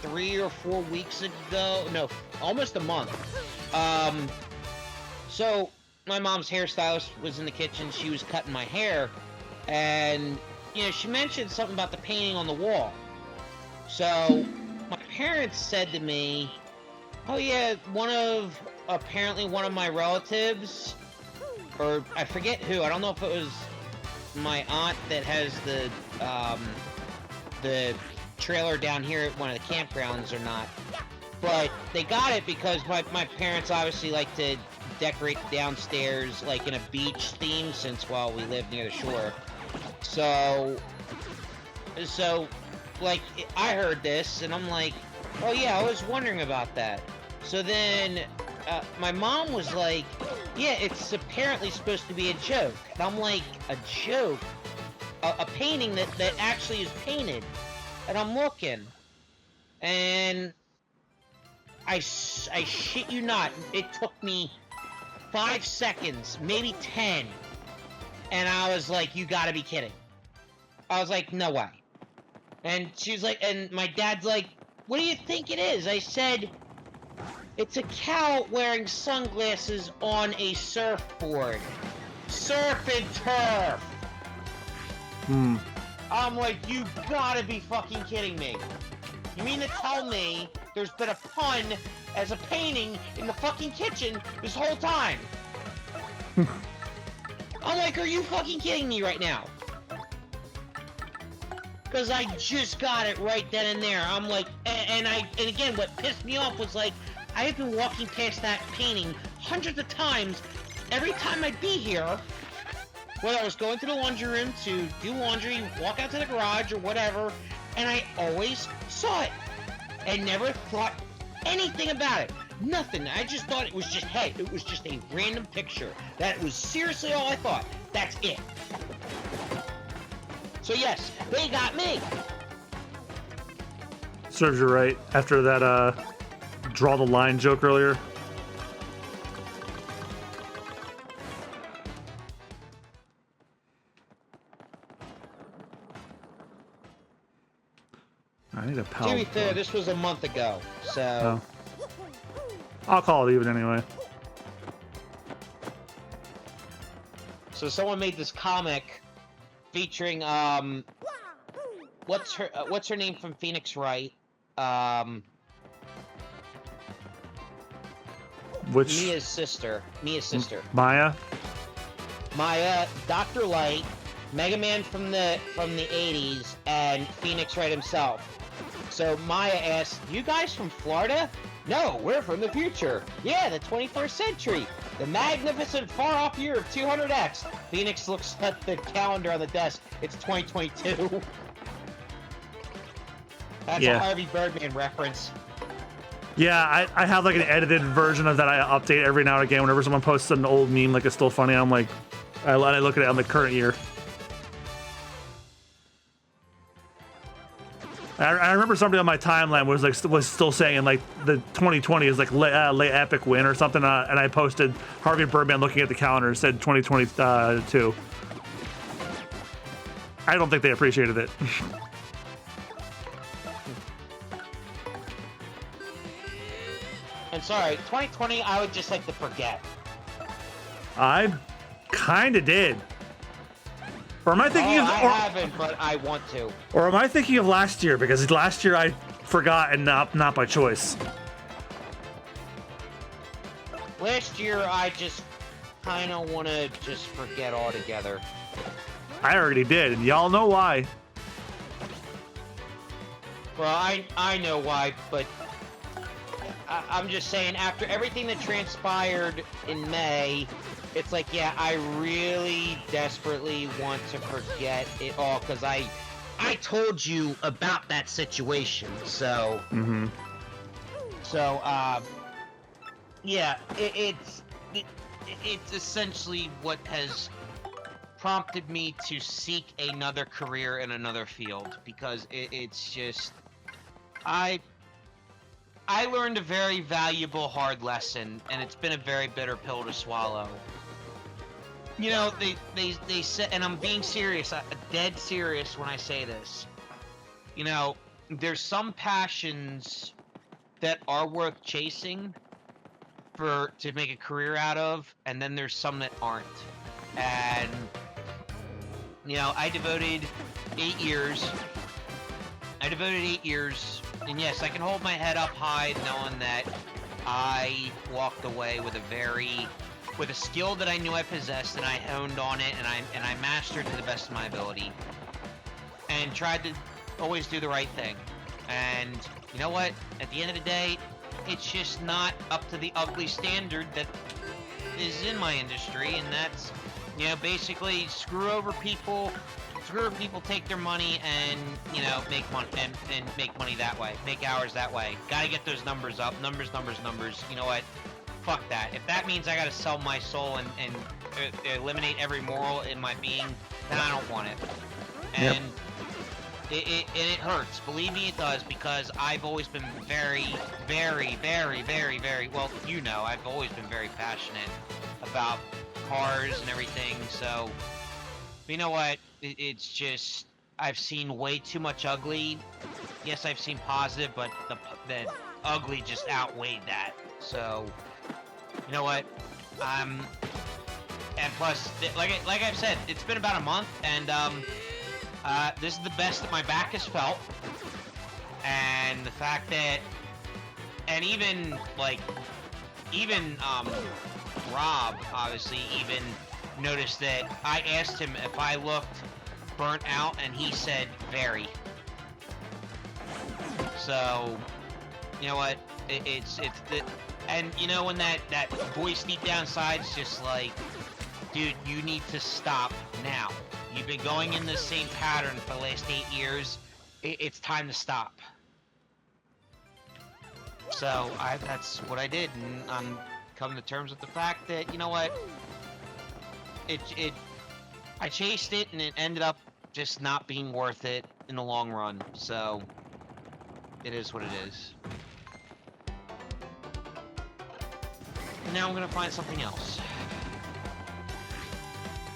D: 3 or 4 weeks ago, no, almost a month. So my mom's hairstylist was in the kitchen. She was cutting my hair, and you know, she mentioned something about the painting on the wall. So my parents said to me, "Oh yeah, apparently one of my relatives, or I forget who. I don't know if it was my aunt that has the trailer down here at one of the campgrounds or not. But they got it because my parents obviously like to decorate downstairs like in a beach theme since, well, we live near the shore. So like I heard this and I'm like, oh yeah, I was wondering about that. So then my mom was like, yeah, it's apparently supposed to be a joke. And I'm like, a joke? A painting that actually is painted. And I'm looking, and I shit you not, it took me 5 seconds, maybe 10, and I was like, you gotta be kidding. I was like, no way. And she was like, and my dad's like, what do you think it is? I said, it's a cow wearing sunglasses on a surfboard. Surf and turf. I'm like, you gotta be fucking kidding me. You mean to tell me there's been a pun as a painting in the fucking kitchen this whole time? I'm like, are you fucking kidding me right now? Because I just got it right then and there. I'm like, and again, what pissed me off was like, I have been walking past that painting hundreds of times every time I'd be here. Whether I was going to the laundry room to do laundry, walk out to the garage or whatever, and I always saw it and never thought anything about it. Nothing. I just thought it was just, hey, it was just a random picture. That was seriously all I thought. That's it. So yes, they got me.
A: Serves you right after that draw the line joke earlier. I need a pal.
D: To be fair, this was a month ago, so...
A: Oh. I'll call it even anyway.
D: So someone made this comic featuring, what's her name from Phoenix Wright?
A: Which?
D: Mia's sister.
A: Maya?
D: Maya, Dr. Light, Mega Man from the 80s, and Phoenix Wright himself.
B: So Maya asks, "You guys from Florida?" "No, we're from the future." "Yeah, the 21st century. The magnificent far-off year of 200X." Phoenix looks at the calendar on the desk. It's 2022. That's
A: Yeah.
B: a Harvey Birdman reference.
A: Yeah, I have like an edited version of that I update every now and again. Whenever someone posts an old meme like it's still funny, I'm like, I look at it on the current year. I remember somebody on my timeline was still saying like the 2020 is like late epic win or something, and I posted Harvey Birdman looking at the calendar said 2022. I don't think they appreciated it.
B: And sorry, 2020, I would just like to forget.
A: I kind of did. Or am I thinking
B: I
A: of?
B: haven't, but I want to.
A: Or am I thinking of last year? Because last year I forgot and not by choice.
B: Last year, I just kind of want to just forget altogether.
A: I already did, and y'all know why.
B: Well, I know why, but I'm just saying, after everything that transpired in May, it's like, yeah, I really desperately want to forget it all, because I told you about that situation, so...
A: Mm-hmm.
B: So, yeah, it's essentially what has prompted me to seek another career in another field, because it's just... I learned a very valuable hard lesson, and it's been a very bitter pill to swallow. You know, they said, and I'm being serious, dead serious when I say this. You know, there's some passions that are worth chasing to make a career out of, and then there's some that aren't. And, you know, I devoted 8 years, and yes, I can hold my head up high knowing that I walked away with a skill that I knew I possessed, and I honed on it, and I mastered to the best of my ability, and tried to always do the right thing. And you know what? At the end of the day, it's just not up to the ugly standard that is in my industry, and that's, you know, basically screw over people, take their money, and, you know, make money and make money that way, make hours that way. Gotta get those numbers up, numbers. You know what? Fuck that. If that means I gotta sell my soul and eliminate every moral in my being, then I don't want it. And it hurts. Believe me, it does, because I've always been very, well, you know, I've always been very passionate about cars and everything, so, you know what? It's just, I've seen way too much ugly. Yes, I've seen positive, but the ugly just outweighed that. So, you know what? And plus, like I've said, it's been about a month, and this is the best that my back has felt. And the fact that, and even Rob obviously even noticed that I asked him if I looked burnt out, and he said very. So, you know what? It's the, and you know when that voice deep down inside's just like, dude, you need to stop now. You've been going in the same pattern for the last 8 years. It's time to stop. So that's what I did, and I'm coming to terms with the fact that, you know what, I chased it, and it ended up just not being worth it in the long run. So it is what it is. And now I'm gonna find something else.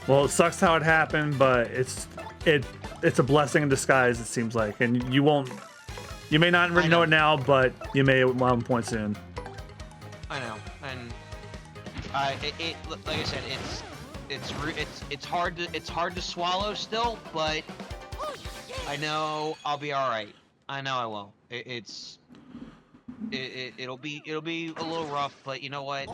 A: Well, it sucks how it happened, but it's a blessing in disguise, it seems like, and you may not really know it now, but you may at one point soon.
B: I know, and like I said, it's hard to swallow still, but I know I'll be all right. I know I will. It'll be a little rough, but you know what?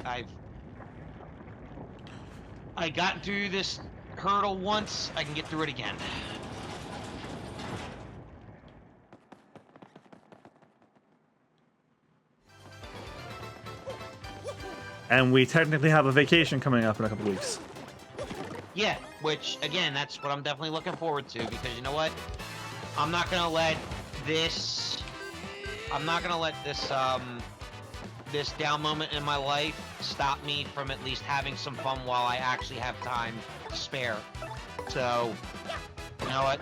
B: I got through this hurdle once. I can get through it again.
A: and we technically have a vacation coming up in a couple weeks.
D: Yeah, which again, that's what I'm definitely looking forward to, because you know what? I'm not gonna let this this down moment in my life stop me from at least having some fun while I actually have time to spare. So, you know what?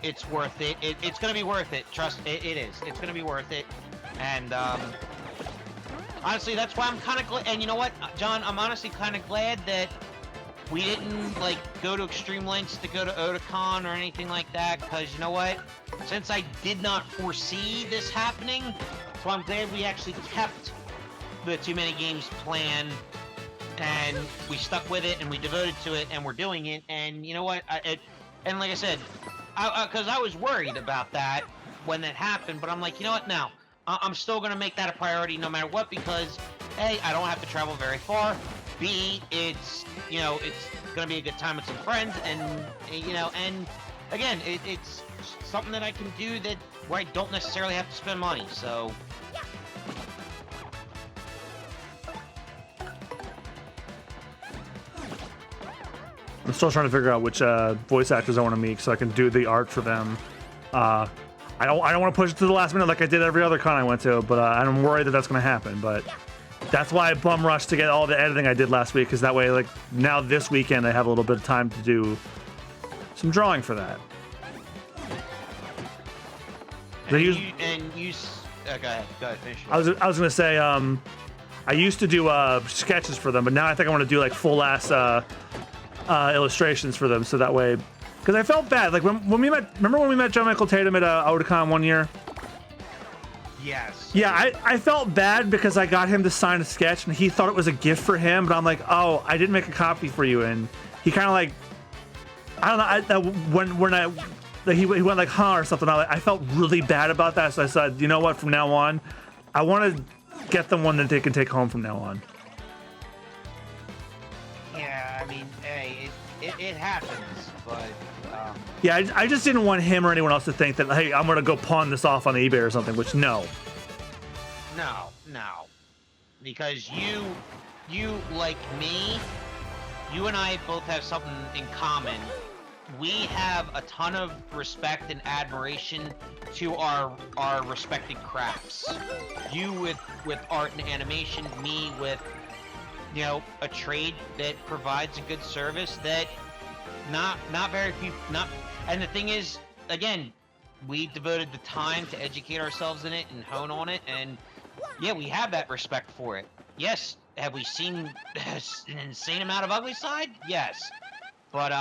D: It's worth it. It's gonna be worth it. Trust it is. It's gonna be worth it. And honestly, that's why I'm kind of glad. And you know what, John? I'm honestly kind of glad that we didn't like go to extreme lengths to go to Otakon or anything like that, because you know what? Since I did not foresee this happening, so I'm glad we actually kept the Too Many Games plan, and we stuck with it, and we devoted to it, and we're doing it. And you know what? And like I said, because I was worried about that when that happened, but I'm like, you know what? Now I'm still gonna make that a priority no matter what, because A, I don't have to travel very far. B, it's gonna be a good time with some friends, and and again, it's something that I can do where I don't necessarily have to spend money. So
A: I'm still trying to figure out which voice actors I want to meet so I can do the art for them. I don't want to push it to the last minute like I did every other con I went to, but I'm worried that that's going to happen. But that's why I bum rushed to get all the editing I did last week, because that way, like, now this weekend I have a little bit of time to do some drawing for that.
D: go ahead, finish.
A: I was gonna say, I used to do sketches for them, but now I think I want to do like full ass illustrations for them, so that way, because I felt bad. Like when we met, remember when we met John Michael Tatum at Otakon one year?
D: Yes.
A: Yeah, I felt bad because I got him to sign a sketch and he thought it was a gift for him, but I'm like, oh, I didn't make a copy for you, and he kind of like, I don't know, he went like, huh, or something. I felt really bad about that, so I said, you know what, from now on, I want to get them one that they can take home from now on.
B: Yeah, I mean, hey, it happens, but
A: yeah, I just didn't want him or anyone else to think that, hey, I'm gonna go pawn this off on eBay or something, which no,
D: because you like me, you and I both have something in common. We have a ton of respect and admiration to our respected crafts. You with art and animation, me with a trade that provides a good service that not very few and the thing is, again, we devoted the time to educate ourselves in it and hone on it, and yeah, we have that respect for it. Yes, have we seen an insane amount of ugly side? Yes, but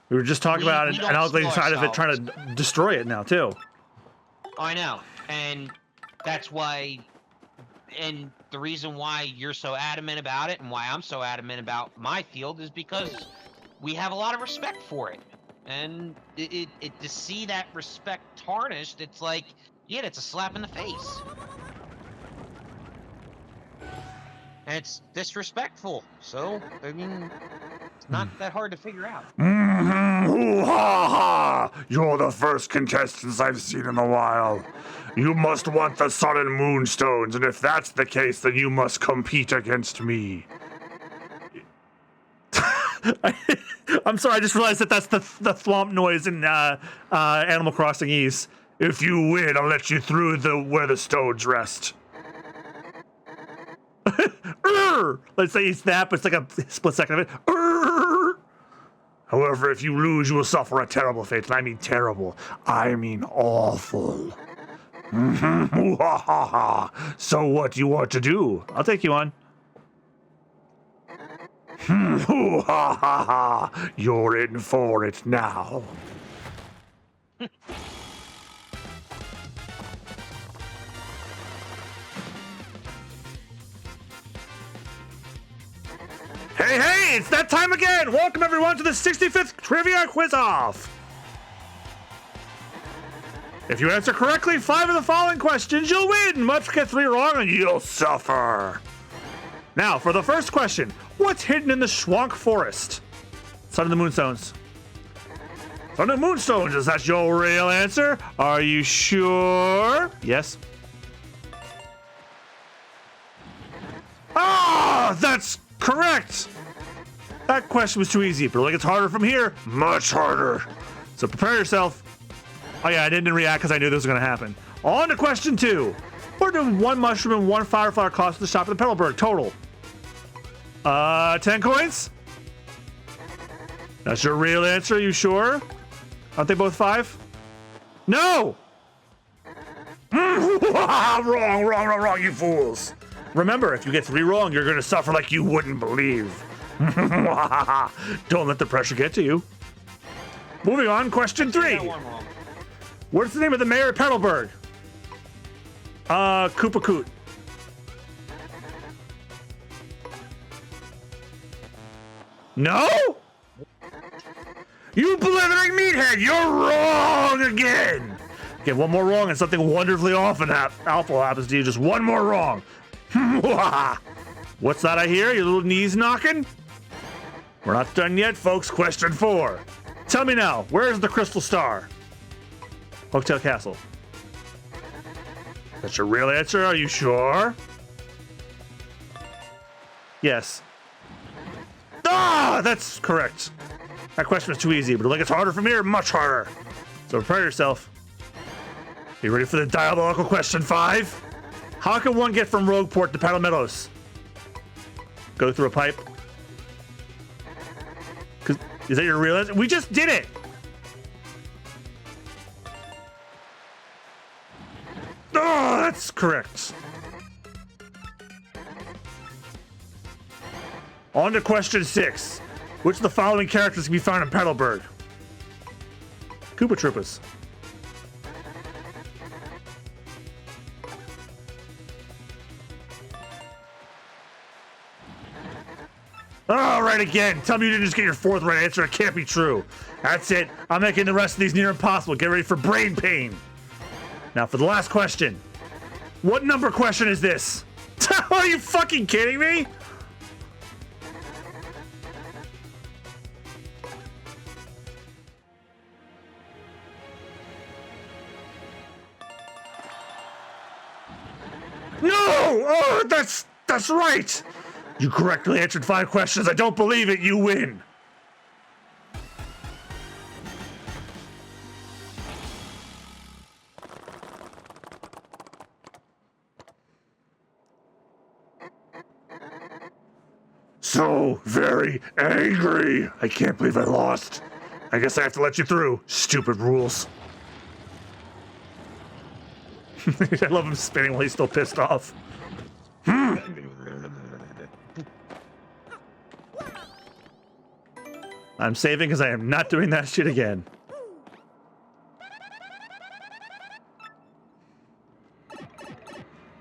A: we were just talking about an ugly side of it, trying to destroy it now too.
D: I know, and that's why, and the reason why you're so adamant about it and why I'm so adamant about my field is because we have a lot of respect for it. And it to see that respect tarnished, it's like, yeah, it's a slap in the face. And it's disrespectful. So, I mean, it's not that hard to figure out.
C: Ooh-ha-ha! You're the first contestants I've seen in a while. You must want the sun and moonstones, and if that's the case, then you must compete against me.
A: I'm sorry, I just realized that that's the thwomp noise in Animal Crossing East.
C: If you win, I'll let you through where the stones rest.
A: Let's say you snap, it's like a split second of it.
C: However, if you lose, you will suffer a terrible fate. And I mean terrible. I mean awful. So what do you want to do?
A: I'll take you on.
C: You're in for it now.
A: Hey, it's that time again! Welcome everyone to the 65th Trivia Quiz-Off! If you answer correctly 5 of the following questions, you'll win! But if you get 3 wrong, and you'll suffer! Now, for the first question, what's hidden in the Schwank Forest? Sun and the Moonstones. Sun and the Moonstones, is that your real answer? Are you sure? Yes. Ah, that's correct. That question was too easy, but like it's harder from here, much harder. So prepare yourself. Oh yeah, I didn't react because I knew this was gonna happen. On to question 2. We're doing 1 mushroom and 1 fireflower cost at the shop at the Petalburg total. 10 coins? That's your real answer, you sure? Aren't they both 5? No! Wrong, you fools. Remember, if you get 3 wrong, you're gonna suffer like you wouldn't believe. Don't let the pressure get to you. Moving on, question 3. What's the name of the mayor of Petalburg? Koopa Koot. No? You blithering meathead, you're wrong again. Get 1 more wrong and something wonderfully awful happens to you. Just 1 more wrong. What's that I hear? Your little knees knocking? We're not done yet, folks. Question 4. Tell me now, where is the crystal star? Hooktail Castle. That's your real answer? Are you sure? Yes. Ah, that's correct. That question was too easy, but like it's harder from here, much harder. So prepare yourself. You ready for the diabolical question 5? How can one get from Rogueport to Paddle Meadows? Go through a pipe? Is that your real answer? We just did it! Oh, that's correct. On to question 6. Which of the following characters can be found in Petalburg? Koopa Troopas. All right, again. Tell me you didn't just get your 4th right answer. It can't be true. That's it. I'm making the rest of these near impossible. Get ready for brain pain. Now for the last question. What number question is this? Are you fucking kidding me? No! Oh, that's right. You correctly answered 5 questions. I don't believe it. You win. So very angry. I can't believe I lost. I guess I have to let you through. Stupid rules. I love him spinning while he's still pissed off. I'm saving because I am not doing that shit again.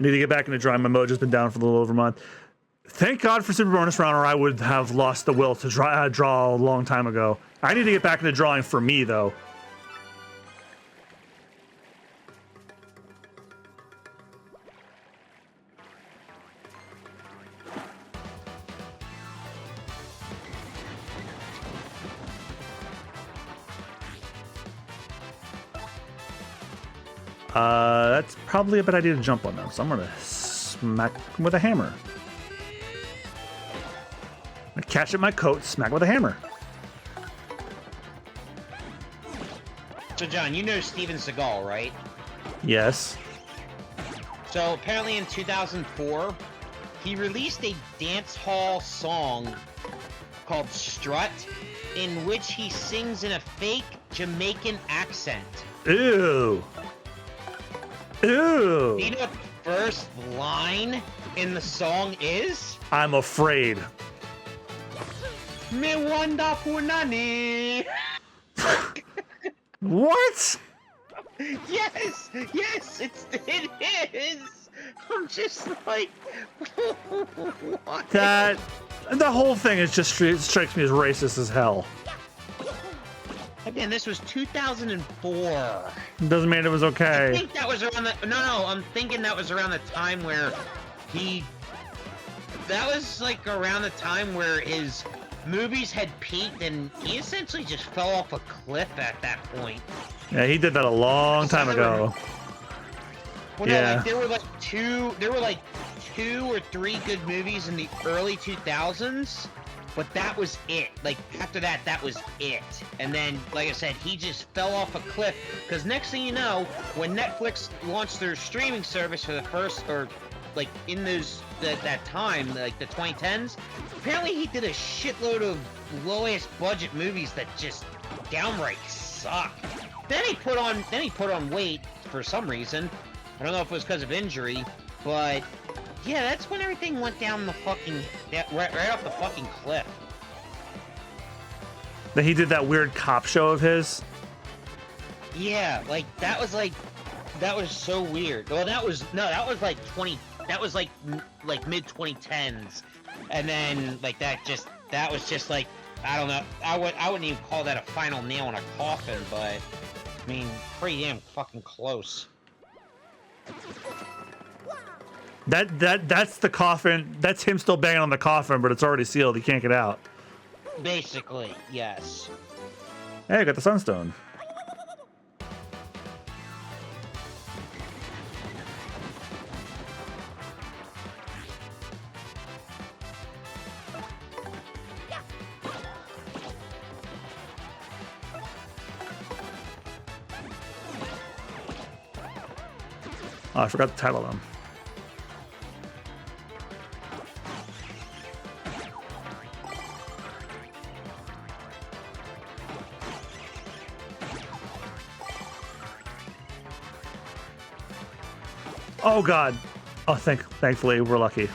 A: Need to get back into drawing. My mojo's been down for a little over a month. Thank God for Super Bonus Round, or I would have lost the will to draw a long time ago. I need to get back into drawing for me, though. That's probably a bad idea to jump on them, so I'm gonna smack him with a hammer. I catch at my coat, smack with a hammer.
D: So, John, you know Steven Seagal, right?
A: Yes.
D: So, apparently in 2004, he released a dance hall song called Strut, in which he sings in a fake Jamaican accent.
A: Ew. Ew.
D: You know what the first line in the song is?
A: I'm afraid.
D: Me wonder punani.
A: What?
D: Yes, it is. I'm just like, what?
A: That the whole thing is just strikes me as racist as hell.
D: Again, this was 2004.
A: Doesn't mean it was okay.
D: I think that was around the I'm thinking that was around the time where that was like around the time where his movies had peaked and he essentially just fell off a cliff at that point.
A: Yeah, he did that a long time ago.
D: Well,
A: Yeah.
D: no, like there were like 2 or 3 good movies in the early 2000s, but that was it. Like, after that, that was it. And then, like I said, he just fell off a cliff, because next thing you know, when Netflix launched their streaming service for the first, or, like, in that time, like the 2010s, apparently he did a shitload of lowest budget movies that just downright sucked. Then he put on weight for some reason. I don't know if it was because of injury, but yeah, that's when everything went down the fucking right off the fucking cliff.
A: That he did that weird cop show of his.
D: Yeah, that was so weird. Well, that was like mid 2010s, and then that was just like, I don't know. I wouldn't even call that a final nail in a coffin, but I mean, pretty damn fucking close.
A: That's the coffin. That's him still banging on the coffin, but it's already sealed. He can't get out.
D: Basically, yes.
A: Hey, I got the sunstone. Oh, I forgot to title them. Oh God! Oh, thankfully we're lucky.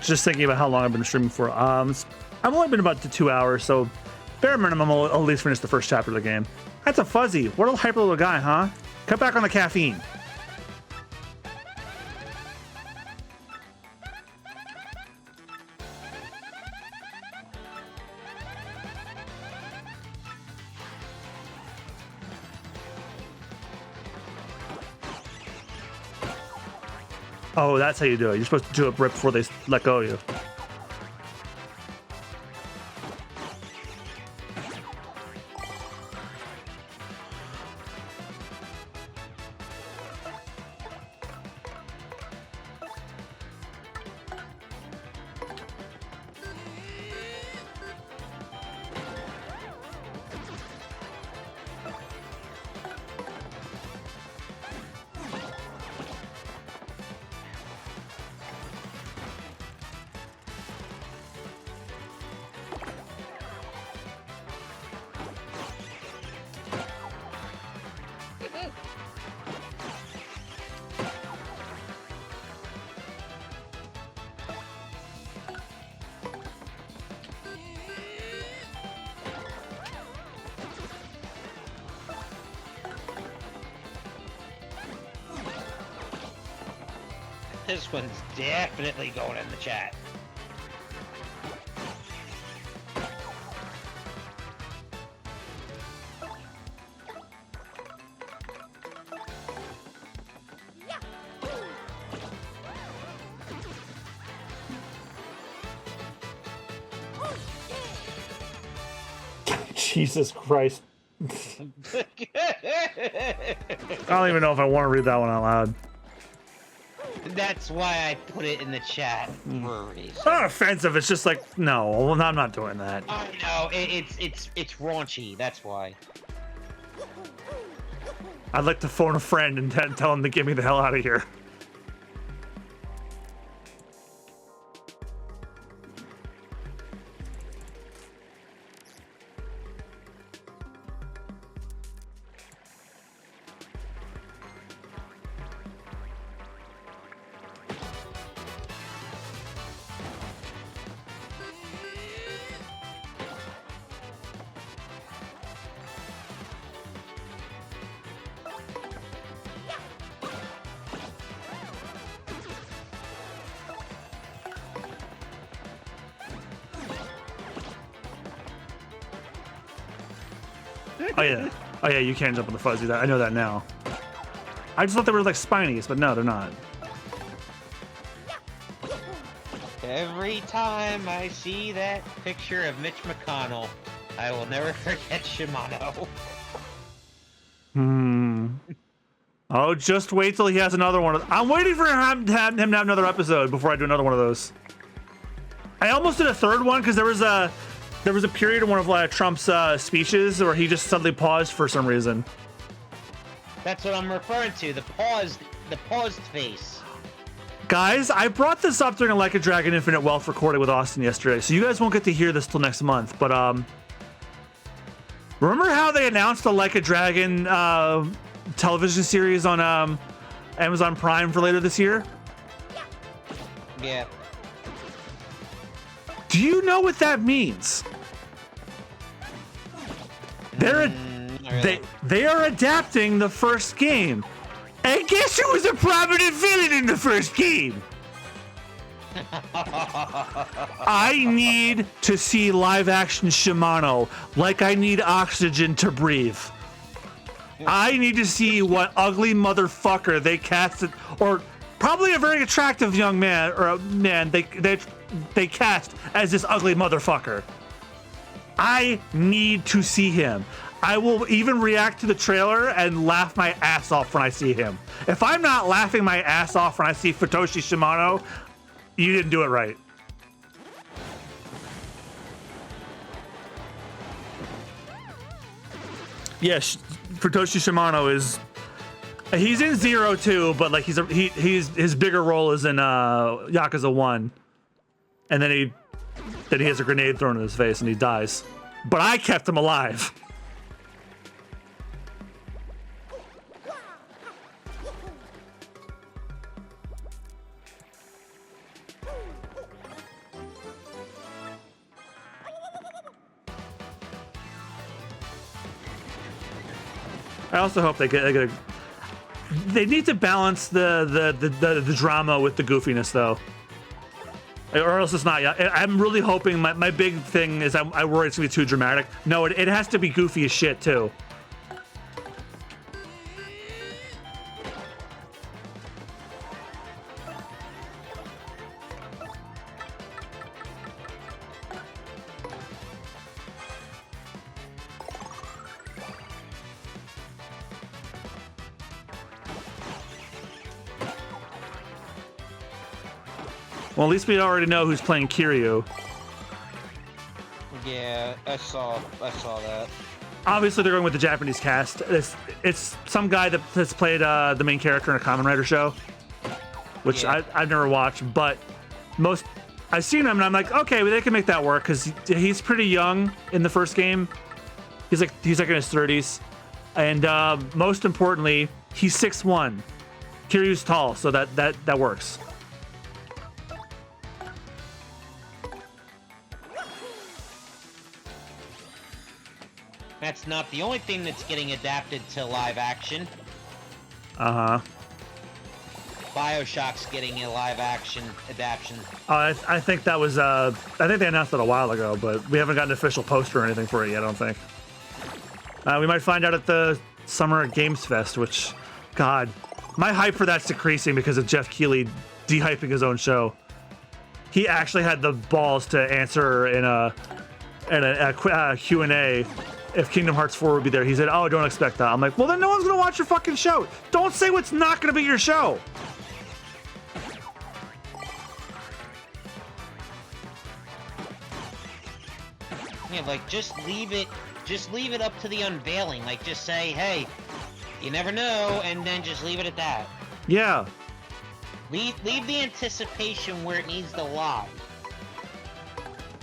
A: Just thinking about how long I've been streaming for. I've only been about 2 hours, so bare minimum I'll at least finish the first chapter of the game. That's a Fuzzy. What a hyper little guy, huh? Cut back on the caffeine. Oh, that's how you do it. You're supposed to do it right before they let go of you.
D: This one's definitely going in the chat.
A: Jesus Christ. I don't even know if I want to read that one out loud.
D: That's why I put it in the chat for a reason.
A: It's not offensive. It's just like, no, I'm not doing that.
D: I know, it's raunchy. That's why.
A: I'd like to phone a friend and tell him to get me the hell out of here. Oh yeah. Oh yeah, you can jump on the fuzzy. I know that now. I just thought they were like spinies, but no, they're not.
D: Every time I see that picture of Mitch McConnell, I will never forget Shimano.
A: Oh, just wait till he has another one. I'm waiting for him to have another episode before I do another one of those. I almost did a third one because there was a period in one of Trump's speeches where he just suddenly paused for some reason.
D: That's what I'm referring to. The paused face.
A: Guys, I brought this up during a Like a Dragon Infinite Wealth recording with Austin yesterday, so you guys won't get to hear this till next month. But remember how they announced the Like a Dragon television series on Amazon Prime for later this year?
D: Yeah.
A: Do you know what that means? They are adapting the first game. And guess who was a prominent villain in the first game? I need to see live action Shimano like I need oxygen to breathe. I need to see what ugly motherfucker they casted, or probably a very attractive young man or a man they cast as this ugly motherfucker. I need to see him. I will even react to the trailer and laugh my ass off when I see him. If I'm not laughing my ass off when I see Futoshi Shimano, you didn't do it right. Yes, Futoshi Shimano he's in 0 too, but like his bigger role is in Yakuza 1, and then he has a grenade thrown in his face and he dies. But I kept him alive. I also hope they need to balance the drama with the goofiness though, or else it's not. I'm really hoping my big thing is I worry it's gonna be too dramatic. No, it has to be goofy as shit too. Well, at least we already know who's playing Kiryu.
D: Yeah, I saw that.
A: Obviously, they're going with the Japanese cast. It's some guy that has played the main character in a Kamen Rider show, which
D: Yeah.
A: I've never watched, but I've seen him and I'm like, okay, well, they can make that work because he's pretty young in the first game. He's like in his 30s, and most importantly, he's 6'1". Kiryu's tall, so that works.
D: That's not the only thing that's getting adapted to live action. BioShock's getting a live action adaptation.
A: I think that was I think they announced it a while ago, but we haven't gotten an official poster or anything for it yet, I don't think. We might find out at the Summer Games Fest, which, God, my hype for that's decreasing because of Jeff Keighley de-hyping his own show. He actually had the balls to answer in a Q&A if Kingdom Hearts 4 would be there. He said, oh, don't expect that. I'm like, well, then no one's gonna watch your fucking show. Don't say what's not gonna be your show.
D: Yeah, like just leave it up to the unveiling. Like just say, hey, you never know, and then just leave it at that.
A: Yeah.
D: Leave the anticipation where it needs to lie.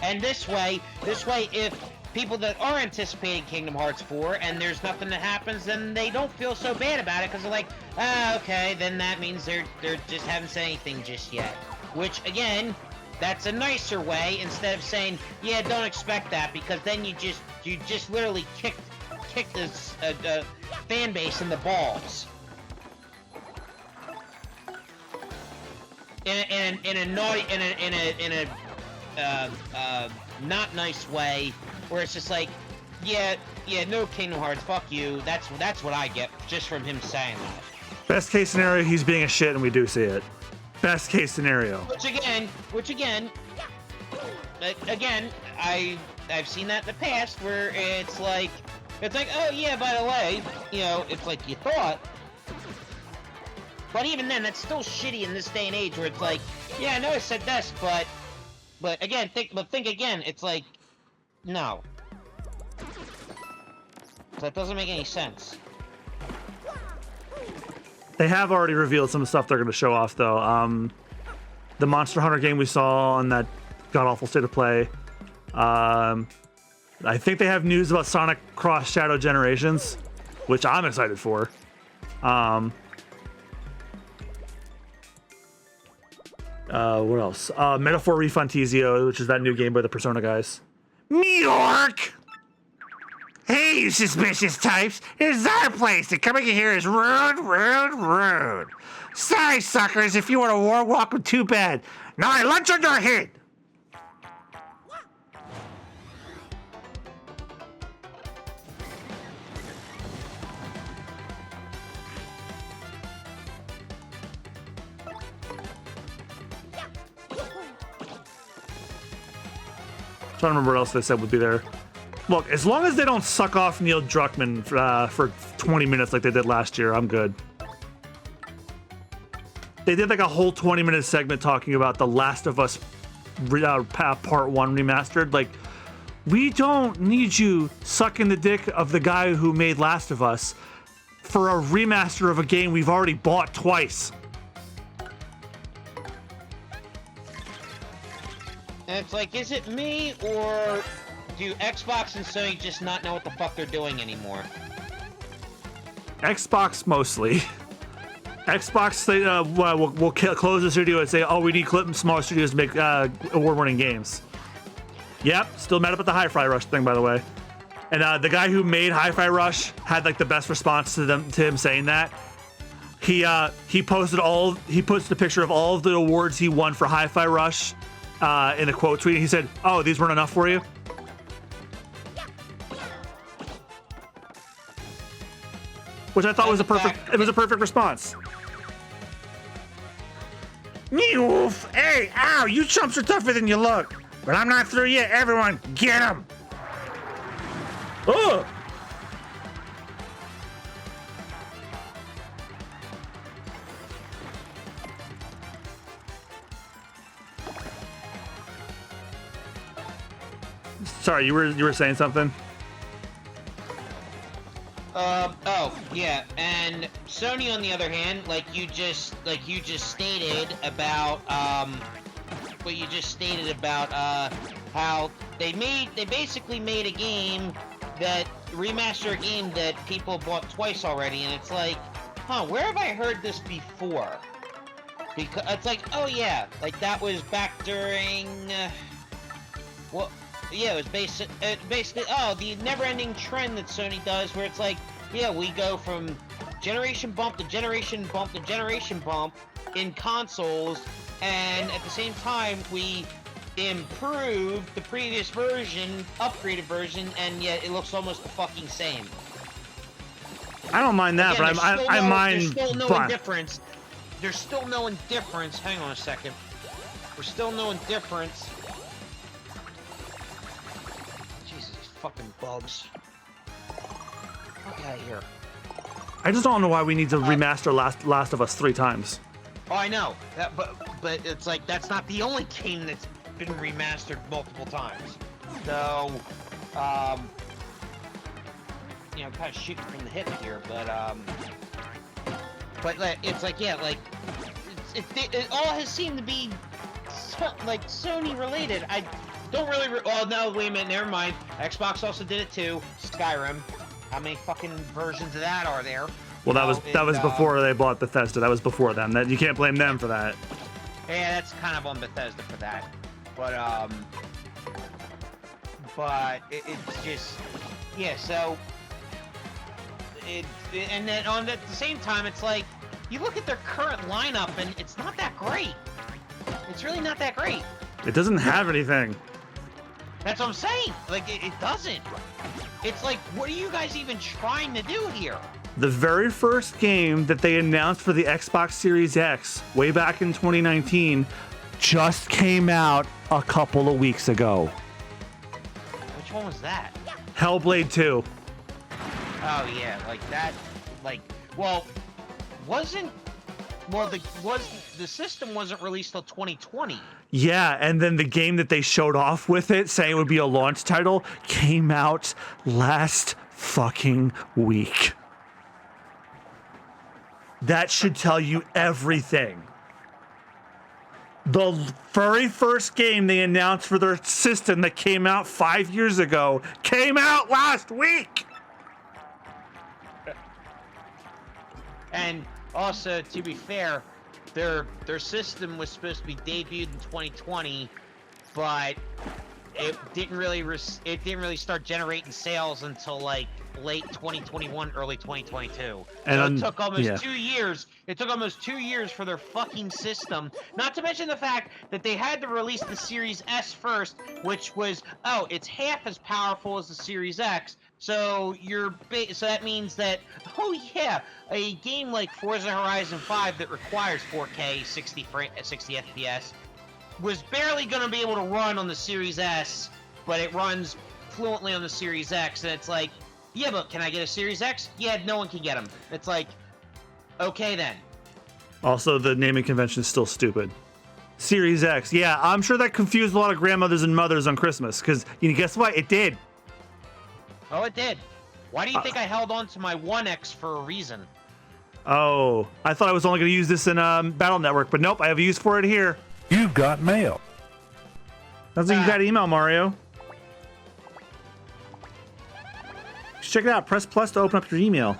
D: And this way, if people that are anticipating Kingdom Hearts 4 and there's nothing that happens, then they don't feel so bad about it because they're like, okay, then that means they're just haven't said anything just yet. Which again, that's a nicer way instead of saying, yeah, don't expect that, because then you just literally kicked this fan base in the balls. In a naughty, in a not nice way, where it's just like, yeah, no Kingdom Hearts, fuck you. That's what I get just from him saying that.
A: Best case scenario, he's being a shit, and we do see it. Best case scenario.
D: Which again, I've seen that in the past where it's like, oh yeah, by the way, you know, it's like you thought. But even then, that's still shitty in this day and age where it's like, yeah, I know I said this, but again, think again. It's like, no, that doesn't make any sense.
A: They have already revealed some stuff they're going to show off, though. The Monster Hunter game we saw on that god-awful State of Play. I think they have news about Sonic Cross Shadow Generations, which I'm excited for. What else? Metaphor Refantizio, which is that new game by the Persona guys.
C: New York! Hey, you suspicious types! It's our place, and coming in here is rude. Sorry, suckers, if you want a warm welcome, too bad. Now I lunch on your head!
A: Trying to remember what else they said would be there. Look, as long as they don't suck off Neil Druckmann for 20 minutes like they did last year, I'm good. They did like a whole 20-minute segment talking about The Last of Us Part 1 remastered. Like, we don't need you sucking the dick of the guy who made Last of Us for a remaster of a game we've already bought twice.
D: And it's like, is it me, or do Xbox and Sony just not know what the fuck they're doing anymore?
A: Xbox mostly. Xbox, they will close the studio and say, oh, we need smaller studios to make award-winning games. Yep, still mad about the Hi-Fi Rush thing, by the way. And the guy who made Hi-Fi Rush had like the best response to him saying that. He posted a picture of all of the awards he won for Hi-Fi Rush in a quote tweet. He said, "Oh, these weren't enough for you?" Which I thought was a perfect response.
C: Oof! Hey, ow! You chumps are tougher than you look. But I'm not through yet. Everyone, get him!
A: Oh! Sorry, you were saying something?
D: Oh, yeah, and Sony, on the other hand, like you just stated about, how they basically made a game remaster a game that people bought twice already, and it's like, huh, where have I heard this before? Because it's like, oh yeah, like that was back during, yeah, it was basically, the never-ending trend that Sony does, where it's like, yeah, we go from generation bump to generation bump to generation bump in consoles, and at the same time, we improve the previous version, upgraded version, and yet it looks almost the fucking same.
A: I don't mind that,
D: Again,
A: but I mind.
D: There's still no indifference. There's still no indifference. Hang on a second. There's still no indifference. Jesus, these fucking bugs. Fuck out of here.
A: I just don't know why we need to remaster Last of Us 3 times.
D: Oh, I know. But it's like, that's not the only game that's been remastered multiple times. So, you know, kind of shooting from the hip here, but it's like, yeah, like, it all has seemed to be, like, Sony related. I don't really, oh, no, wait a minute, never mind. Xbox also did it too. Skyrim. How many fucking versions of that are there?
A: Well, that was before they bought Bethesda. That was before them. That you can't blame them for that.
D: Yeah, that's kind of on Bethesda for that. But it's just, yeah. So and then at the same time, it's like you look at their current lineup, and it's not that great. It's really not that great.
A: It doesn't have anything.
D: That's what I'm saying. Like it doesn't. It's like, what are you guys even trying to do here?
A: The very first game that they announced for the Xbox Series X way back in 2019 just came out a couple of weeks ago.
D: Which one was that?
A: Hellblade 2.
D: Oh yeah, like that, like, well, the system wasn't released till 2020.
A: Yeah, and then the game that they showed off with it, saying it would be a launch title, came out last fucking week. That should tell you everything. The very first game they announced for their system that came out 5 years ago came out last week.
D: And also, to be fair, their system was supposed to be debuted in 2020, but it didn't really start generating sales until like late 2021, early 2022.
A: And
D: so it took almost 2 years. It took almost 2 years for their fucking system. Not to mention the fact that they had to release the Series S first, which was, oh, it's half as powerful as the Series X. So so that means that, oh yeah, a game like Forza Horizon 5 that requires 4K 60 FPS was barely going to be able to run on the Series S, but it runs fluently on the Series X. And it's like, yeah, but can I get a Series X? Yeah, no one can get them. It's like, okay then.
A: Also, the naming convention is still stupid. Series X. Yeah, I'm sure that confused a lot of grandmothers and mothers on Christmas, because guess what? It did.
D: Oh, it did. Why do you think I held on to my 1X for a reason?
A: Oh, I thought I was only going to use this in Battle Network, but nope, I have a use for it here.
E: You've got mail.
A: Sounds like you got email, Mario. Just check it out. Press plus to open up your email.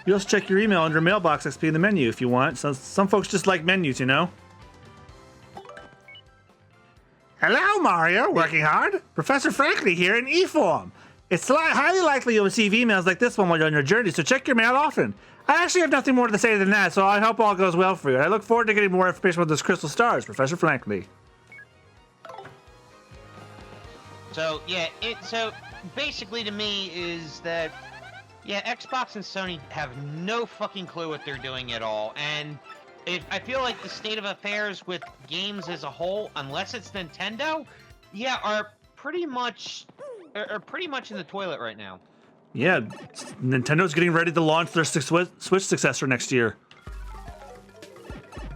A: You also check your email under Mailbox XP in the menu if you want. So some folks just like menus, you know?
C: Hello, Mario. Working hard? Professor Frankly here in E-form. It's highly likely you'll receive emails like this one while you're on your journey, so check your mail often. I actually have nothing more to say than that, so I hope all goes well for you. I look forward to getting more information about those crystal stars, Professor Frankly.
D: So, yeah, so basically to me is that, yeah, Xbox and Sony have no fucking clue what they're doing at all, and I feel like the state of affairs with games as a whole, unless it's Nintendo, yeah, are pretty much in the toilet right now.
A: Yeah, Nintendo's getting ready to launch their Switch successor next year.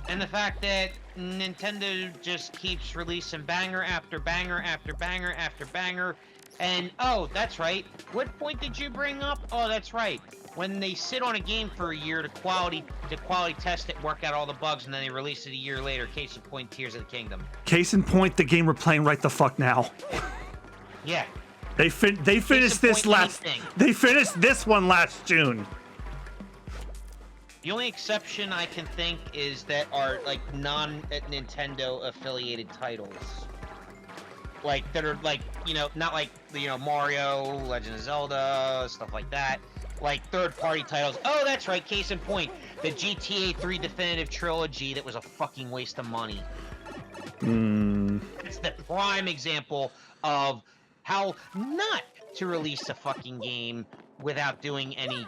D: And the fact that Nintendo just keeps releasing banger after banger after banger after banger. And, oh, that's right. What point did you bring up? Oh, that's right. When they sit on a game for a year to quality test it, work out all the bugs, and then they release it a year later. Case in point, Tears of the Kingdom.
A: Case in point, the game we're playing right the fuck now.
D: Yeah.
A: They finished this They finished this one last June.
D: The only exception I can think is that are like non-Nintendo affiliated titles. Like that are like, not like, Mario, Legend of Zelda, stuff like that. Like third-party titles. Oh, that's right, case in point, the GTA 3 Definitive Trilogy that was a fucking waste of money. It's the prime example of how not to release a fucking game without doing any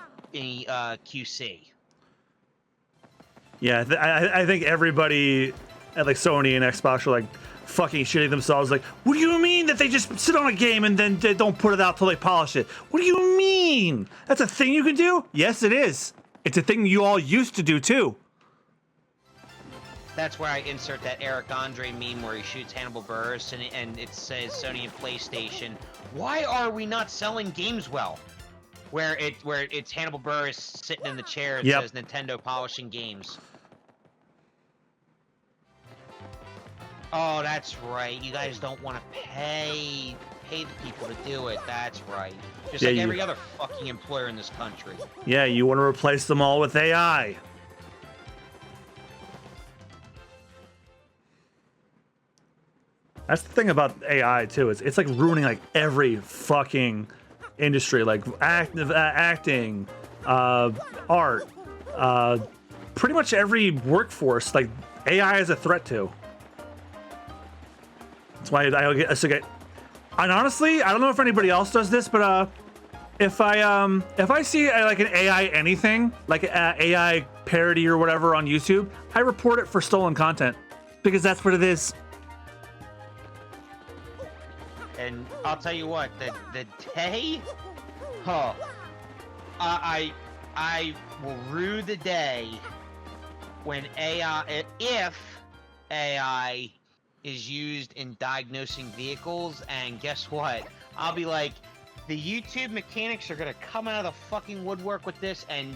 D: QC.
A: Yeah, I think everybody at like Sony and Xbox are like fucking shitting themselves. Like, what do you mean that they just sit on a game and then they don't put it out till they polish it? What do you mean? That's a thing you can do? Yes, it is. It's a thing you all used to do too.
D: That's where I insert that Eric Andre meme where he shoots Hannibal Buress and it says Sony and PlayStation. Why are we not selling games well? Where it's Hannibal Buress sitting in the chair and says Nintendo polishing games. Oh, that's right. You guys don't want to pay the people to do it. That's right. Just like every other fucking employer in this country.
A: Yeah, you want to replace them all with AI. That's the thing about AI too. It's like ruining like every fucking industry, like acting, art, pretty much every workforce. Like AI is a threat to. That's why I get. And honestly, I don't know if anybody else does this, but if I see like an AI anything, like an AI parody or whatever on YouTube, I report it for stolen content because that's what it is.
D: And I'll tell you what, the day, I will rue the day when if AI is used in diagnosing vehicles, and guess what? I'll be like, the YouTube mechanics are gonna come out of the fucking woodwork with this, and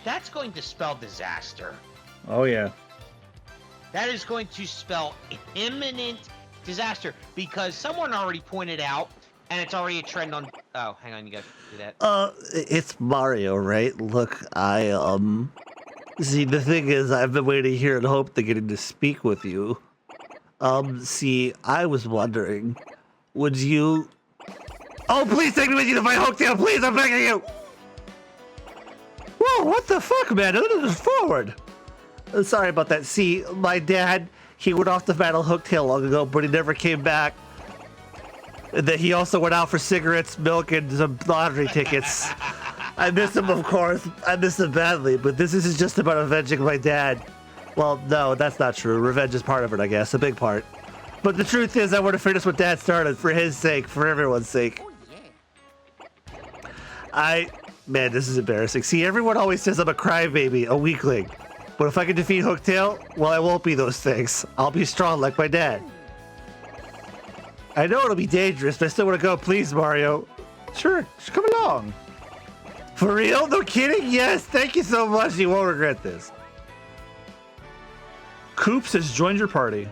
D: that's going to spell disaster.
A: Oh yeah.
D: That is going to spell imminent disaster, because someone already pointed out, and it's already a trend on. Oh, hang on, you guys do that.
E: It's Mario, right? Look, see, the thing is, I've been waiting here and hope to getting to speak with you. See, I was wondering, would you... Oh, please take me with you to fight Hooktail, please, I'm begging you! Whoa, what the fuck, man? Look at this forward! Sorry about that. See, my dad, he went off to battle Hooktail long ago, but he never came back. And then he also went out for cigarettes, milk, and some lottery tickets. I miss him, of course. I miss him badly, but this is just about avenging my dad. Well, no, that's not true. Revenge is part of it, I guess, a big part. But the truth is, I want to finish what Dad started, for his sake, for everyone's sake. Man, this is embarrassing. See, everyone always says I'm a crybaby, a weakling. But if I can defeat Hooktail, well, I won't be those things. I'll be strong like my dad. I know it'll be dangerous, but I still want to go. Please, Mario. Sure, just come along. For real? No kidding? Yes, thank you so much. You won't regret this.
A: Coops has joined your party.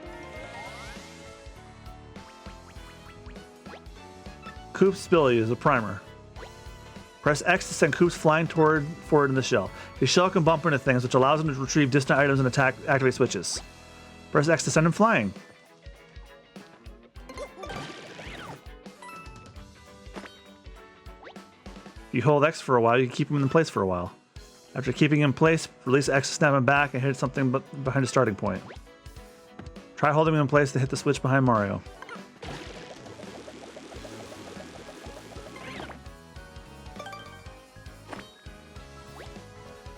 A: Coop's ability is a primer. Press X to send Coops flying forward in the shell. His shell can bump into things, which allows him to retrieve distant items and activate switches. Press X to send him flying. You hold X for a while, you can keep him in place for a while. After keeping him in place, release X to snap him back and hit something behind a starting point. Try holding him in place to hit the switch behind Mario.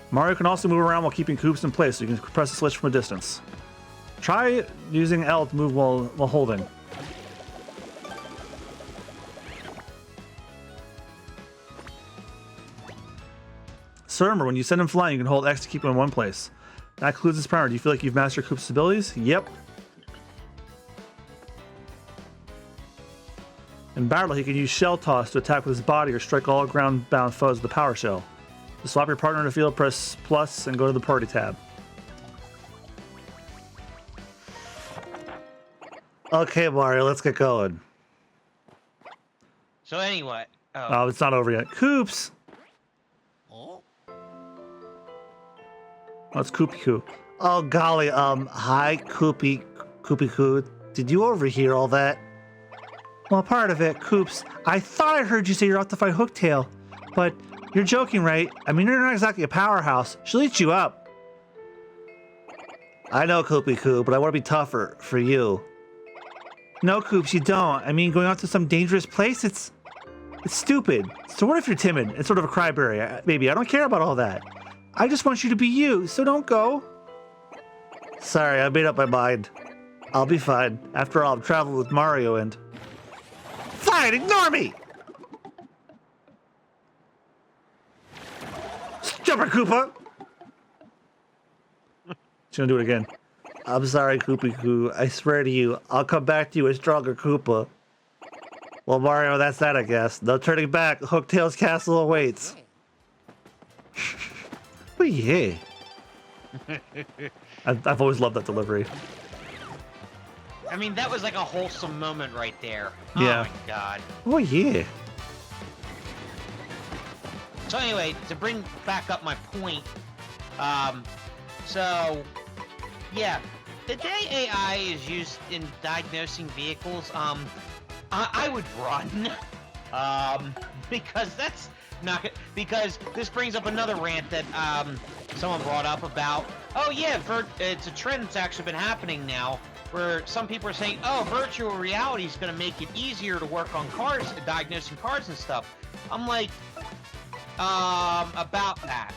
A: Mario can also move around while keeping Coops in place, so you can press the switch from a distance. Try using L to move while holding. So remember, when you send him flying, you can hold X to keep him in one place. That concludes his primer. Do you feel like you've mastered Coops' abilities? Yep. In battle, he can use Shell Toss to attack with his body or strike all ground-bound foes with the Power Shell. To swap your partner in the field, press plus and go to the Party tab.
E: Okay, Mario, let's get going.
D: So anyway,
A: Oh, it's not over yet. Coops! Oh, it's Koopy Koo.
E: Oh, golly, hi, Koopy Koo. Did you overhear all that?
C: Well, part of it, Coops. I thought I heard you say you're off to fight Hooktail, but you're joking, right? I mean, you're not exactly a powerhouse. She'll eat you up.
E: I know, Koopy Koo, but I want to be tougher for you.
C: No, Coops, you don't. I mean, going off to some dangerous place, it's stupid. So what if you're timid and sort of a cryberry? Maybe I don't care about all that. I just want you to be you, so don't go.
E: Sorry, I made up my mind. I'll be fine. After all, I'm traveling with Mario and...
C: Fine, ignore me! Jumper Koopa!
A: She's gonna do it again.
E: I'm sorry, Koopy Koo. I swear to you, I'll come back to you a stronger Koopa. Well, Mario, that's that, I guess. No turning back. Hooktail's castle awaits.
C: Oh, yeah.
A: I've always loved that delivery.
D: I mean, that was like a wholesome moment right there.
A: Yeah.
D: Oh my god.
C: Oh, yeah.
D: So anyway, to bring back up my point, so yeah, the day AI is used in diagnosing vehicles, I would run, because that's not good, because this brings up another rant that someone brought up about, oh yeah, it's a trend that's actually been happening now, where some people are saying, oh, virtual reality is going to make it easier to work on cars, diagnosing cars and stuff. I'm like, about that.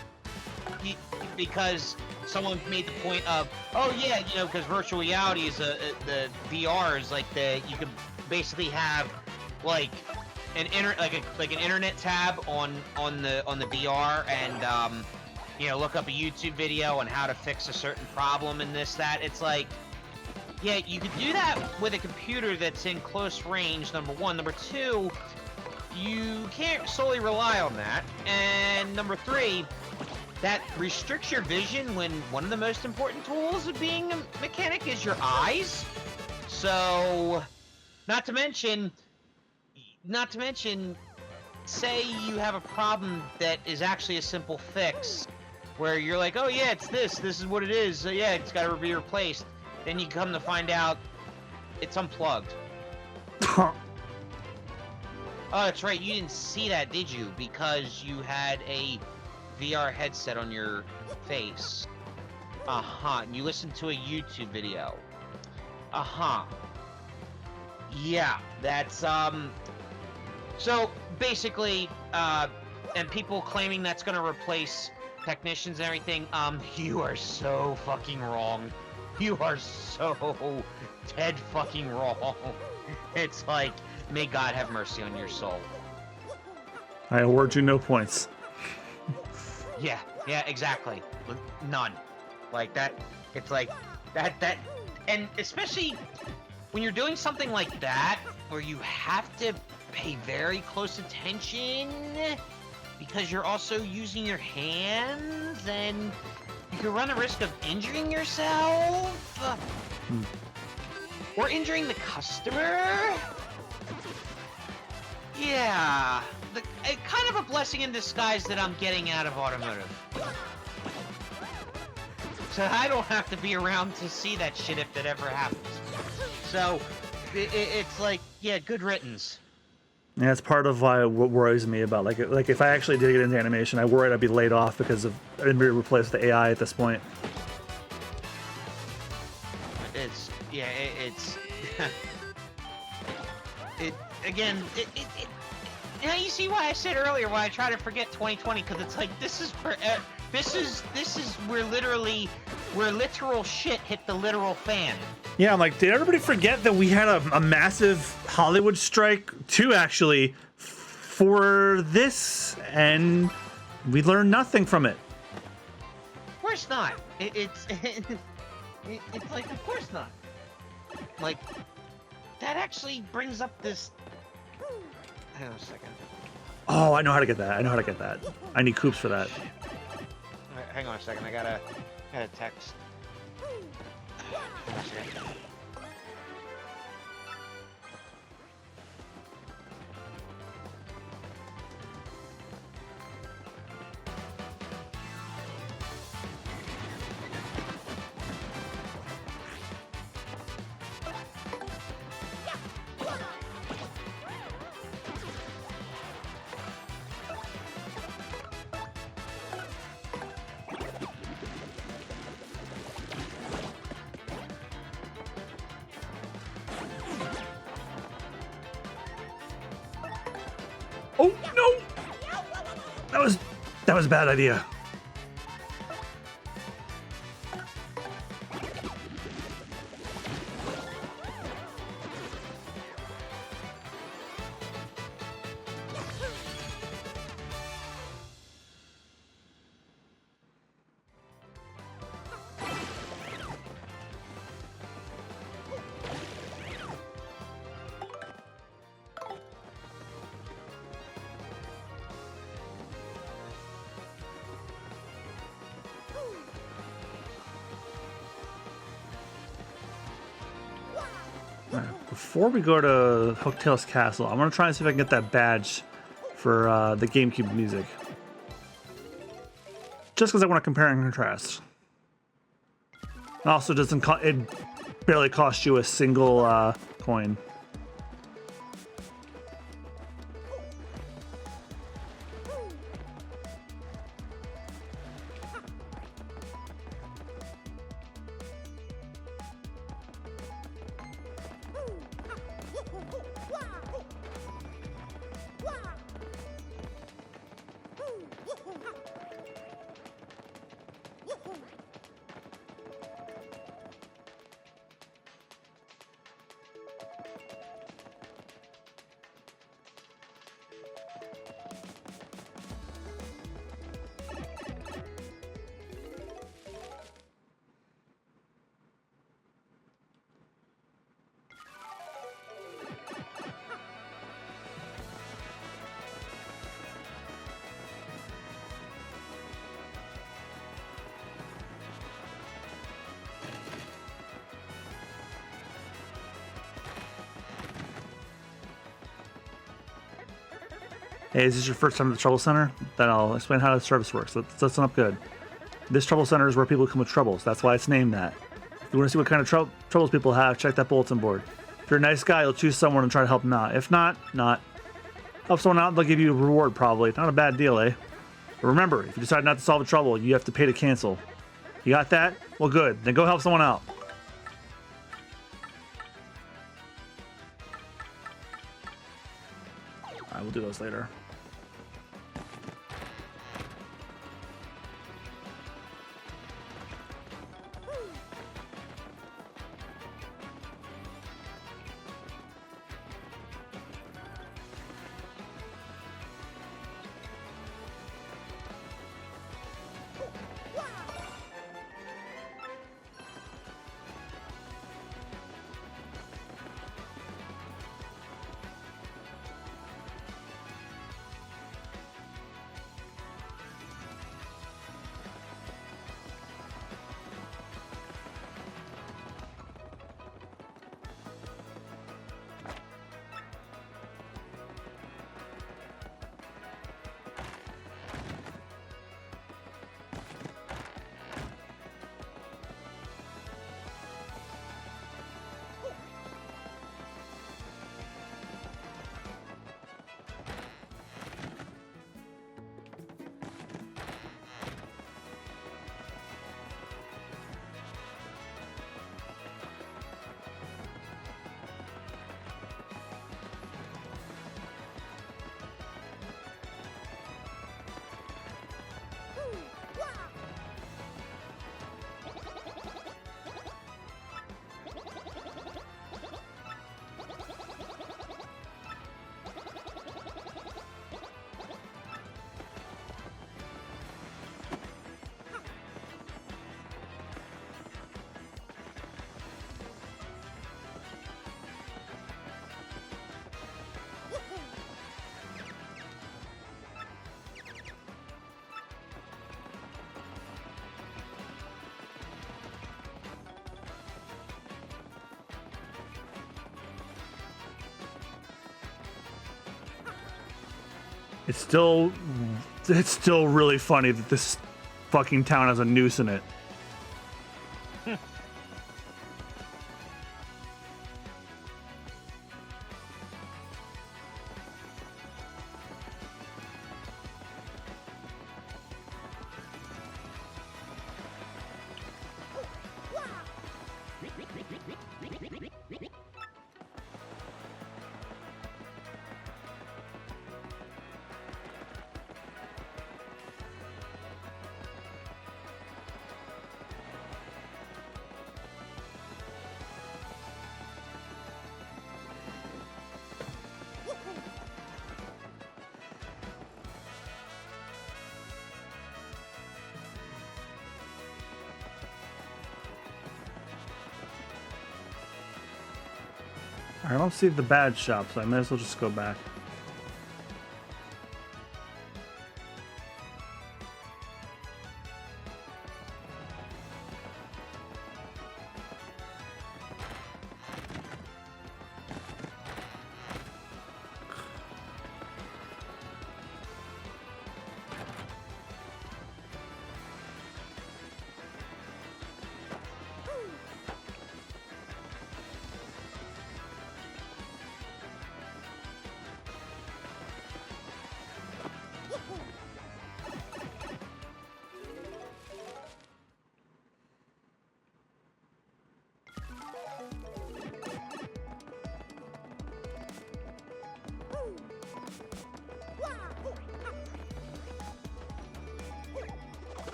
D: Because someone made the point of, oh yeah, you know, because virtual reality is the VR is like you could basically have like an internet tab on the VR and you know, look up a YouTube video on how to fix a certain problem and this that. It's like, yeah, you could do that with a computer that's in close range. Number one, number two, you can't solely rely on that, and number three, that restricts your vision when one of the most important tools of being a mechanic is your eyes. So, not to mention, say you have a problem that is actually a simple fix, where you're like, oh yeah, it's this is what it is, so yeah, it's got to be replaced. Then you come to find out it's unplugged. Oh, that's right, you didn't see that, did you? Because you had a VR headset on your face. And you listened to a YouTube video. Yeah, that's, so, basically, and people claiming that's gonna replace technicians and everything, you are so fucking wrong. You are so dead fucking wrong. It's like, may God have mercy on your soul.
A: I award you no points.
D: Yeah, exactly. None. Like that, it's like, that, and especially when you're doing something like that, where you have to pay very close attention, because you're also using your hands, and you can run the risk of injuring yourself, or injuring the customer. Yeah, kind of a blessing in disguise that I'm getting out of automotive. So I don't have to be around to see that shit if that ever happens. So, it's like, yeah, good riddance.
A: Yeah, that's part of what worries me about, like if I actually did get into animation, I worried I'd be laid off because of I'd be replaced with the AI at this point.
D: Now you see why I said earlier why I try to forget 2020, because it's like this is where literal shit hit the literal fan.
A: Yeah, I'm like, did everybody forget that we had a massive Hollywood strike too, actually, for this, and we learned nothing from it?
D: Of course not. It's like, of course not. Like, that actually brings up this. Hang on a second.
A: Oh, I know how to get that. I need coops for that.
D: Hang on a second. I gotta text. Hang on a second.
A: Oh no! That was a bad idea. Before we go to Hooktail's castle, I'm gonna try and see if I can get that badge for the GameCube music. Just because I want to compare and contrast. It also doesn't it barely cost you a single coin. Hey, is this your first time at the Trouble Center? Then I'll explain how the service works. Let's listen up good. This Trouble Center is where people come with troubles. That's why it's named that. If you want to see what kind of troubles people have, check that bulletin board. If you're a nice guy, you'll choose someone and try to help them out. If not, not. Help someone out, they'll give you a reward probably. Not a bad deal, eh? But remember, if you decide not to solve a trouble, you have to pay to cancel. You got that? Well, good. Then go help someone out. Alright, we'll do those later. It's still really funny that this fucking town has a noose in it. I don't see the badge shop, so I may as well just go back.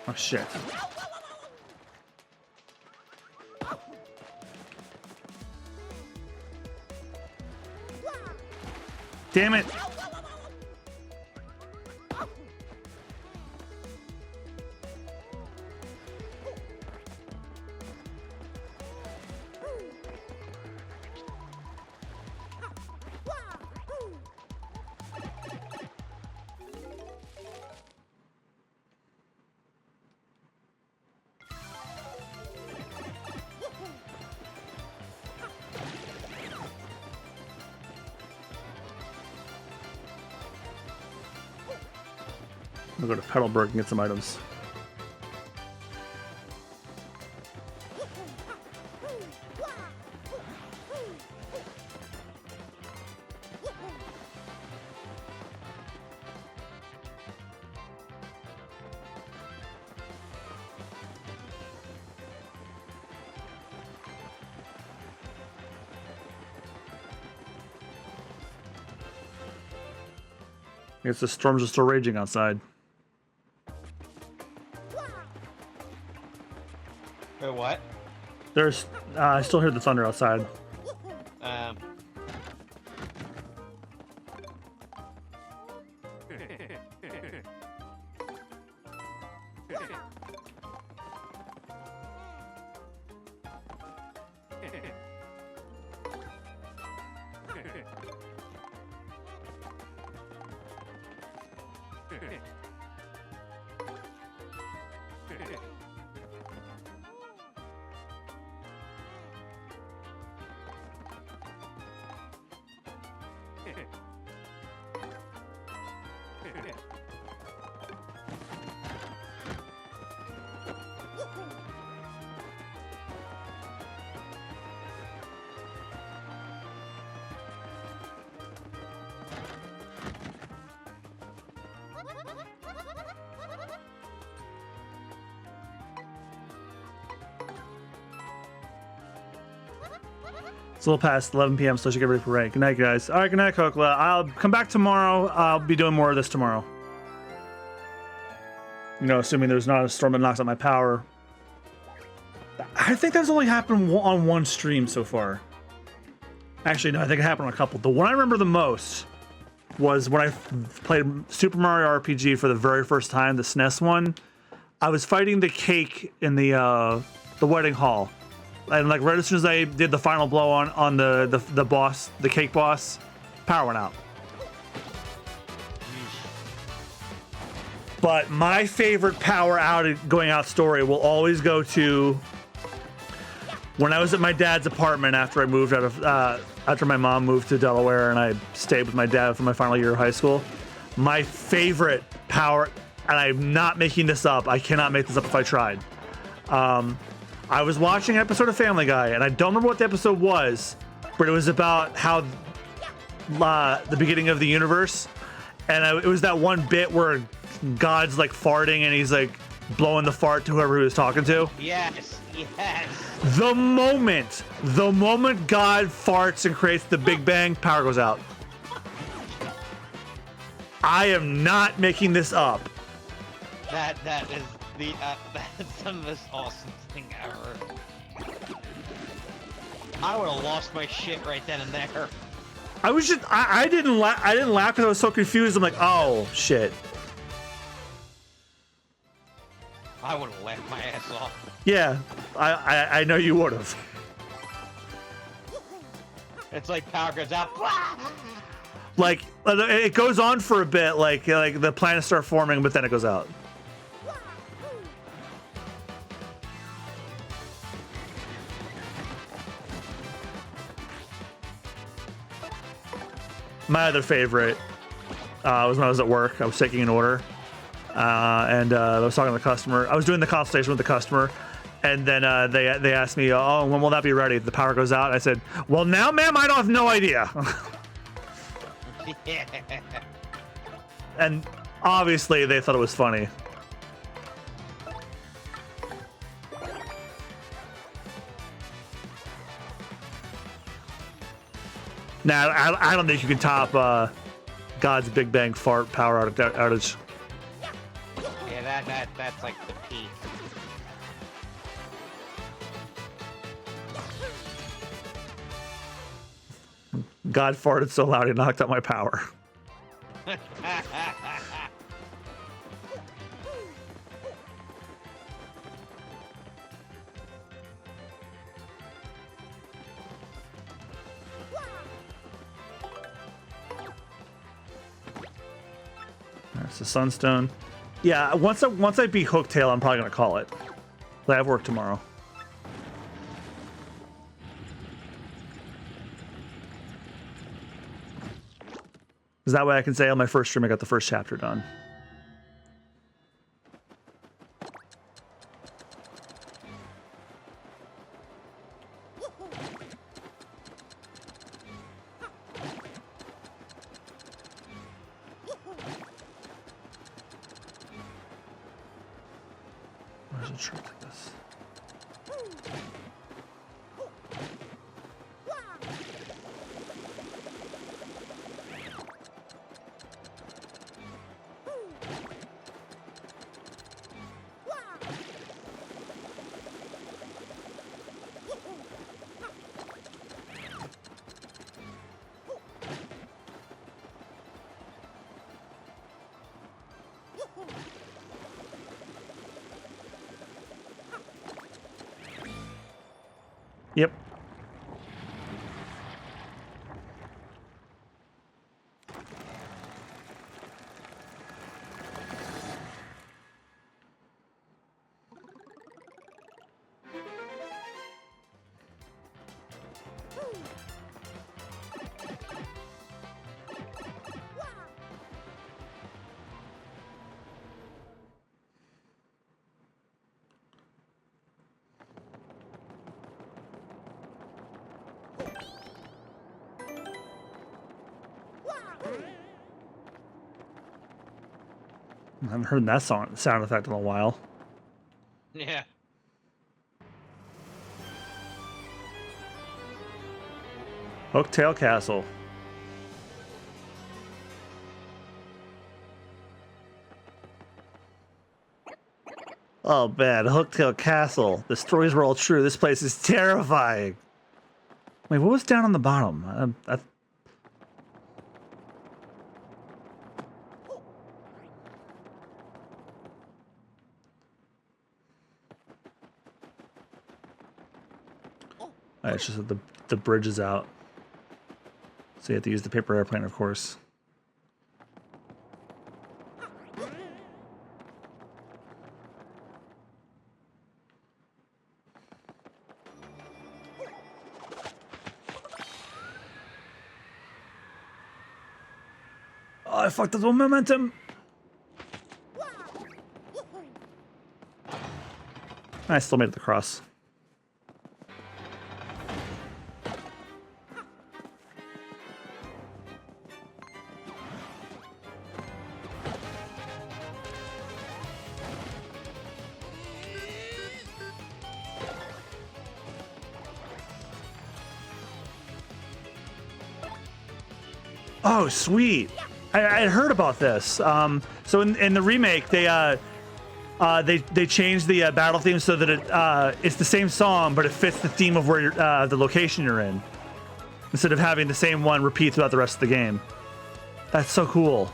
A: Oh shit. Damn it. We'll go to Petalburg and get some items. I guess the storms are still raging outside.
D: Wait, what?
A: There's, I still hear the thunder outside.
D: Um.
A: It's a little past 11 p.m., so I should get ready for raid. Good night, guys. All right, good night, Kokla. I'll come back tomorrow. I'll be doing more of this tomorrow. You know, assuming there's not a storm that knocks out my power. I think that's only happened on one stream so far. Actually, no, I think it happened on a couple. The one I remember the most was when I played Super Mario RPG for the very first time, the SNES one. I was fighting the cake in the wedding hall. And like right as soon as I did the final blow on the boss, the cake boss, power went out. But my favorite power going out story will always go to when I was at my dad's apartment after I moved out of after my mom moved to Delaware and I stayed with my dad for my final year of high school. My favorite power, and I'm not making this up. I cannot make this up if I tried. I was watching an episode of Family Guy, and I don't remember what the episode was, but it was about how the beginning of the universe, and it was that one bit where God's like farting and he's like blowing the fart to whoever he was talking to.
D: Yes, yes.
A: The moment God farts and creates the Big Bang, power goes out. I am not making this up.
D: That is the that's the most awesome thing ever. I would have lost my shit right then and there.
A: I was just I didn't laugh because I was so confused. I'm like, oh shit.
D: I would have laughed my ass off.
A: Yeah, I know you would have.
D: It's like power goes out.
A: Like it goes on for a bit, like the planets start forming, but then it goes out. My other favorite was when I was at work. I was taking an order, and I was talking to the customer. I was doing the consultation with the customer, and then they asked me, "Oh, when will that be ready?" The power goes out. I said, "Well, now, ma'am, I don't have no idea."
D: Yeah.
A: And obviously, they thought it was funny. Now, I don't think you can top God's Big Bang fart power outage.
D: Yeah, that's like the peak.
A: God farted so loud he knocked out my power. There's the sunstone. Yeah, once I beat Hooktail, I'm probably gonna call it. I have work tomorrow. Is that way I can say on my first stream I got the first chapter done? short like this. Yep. I haven't heard that sound effect in a while.
D: Yeah.
A: Hooktail Castle.
E: Oh man, Hooktail Castle. The stories were all true. This place is terrifying.
A: Wait, what was down on the bottom? It's just that the bridge is out. So you have to use the paper airplane, of course. Oh, I fucked up the momentum. I still made it across. Oh, sweet! I had heard about this. So in the remake, they changed the battle theme so that it's the same song, but it fits the theme of where the location you're in, instead of having the same one repeat throughout the rest of the game. That's so cool.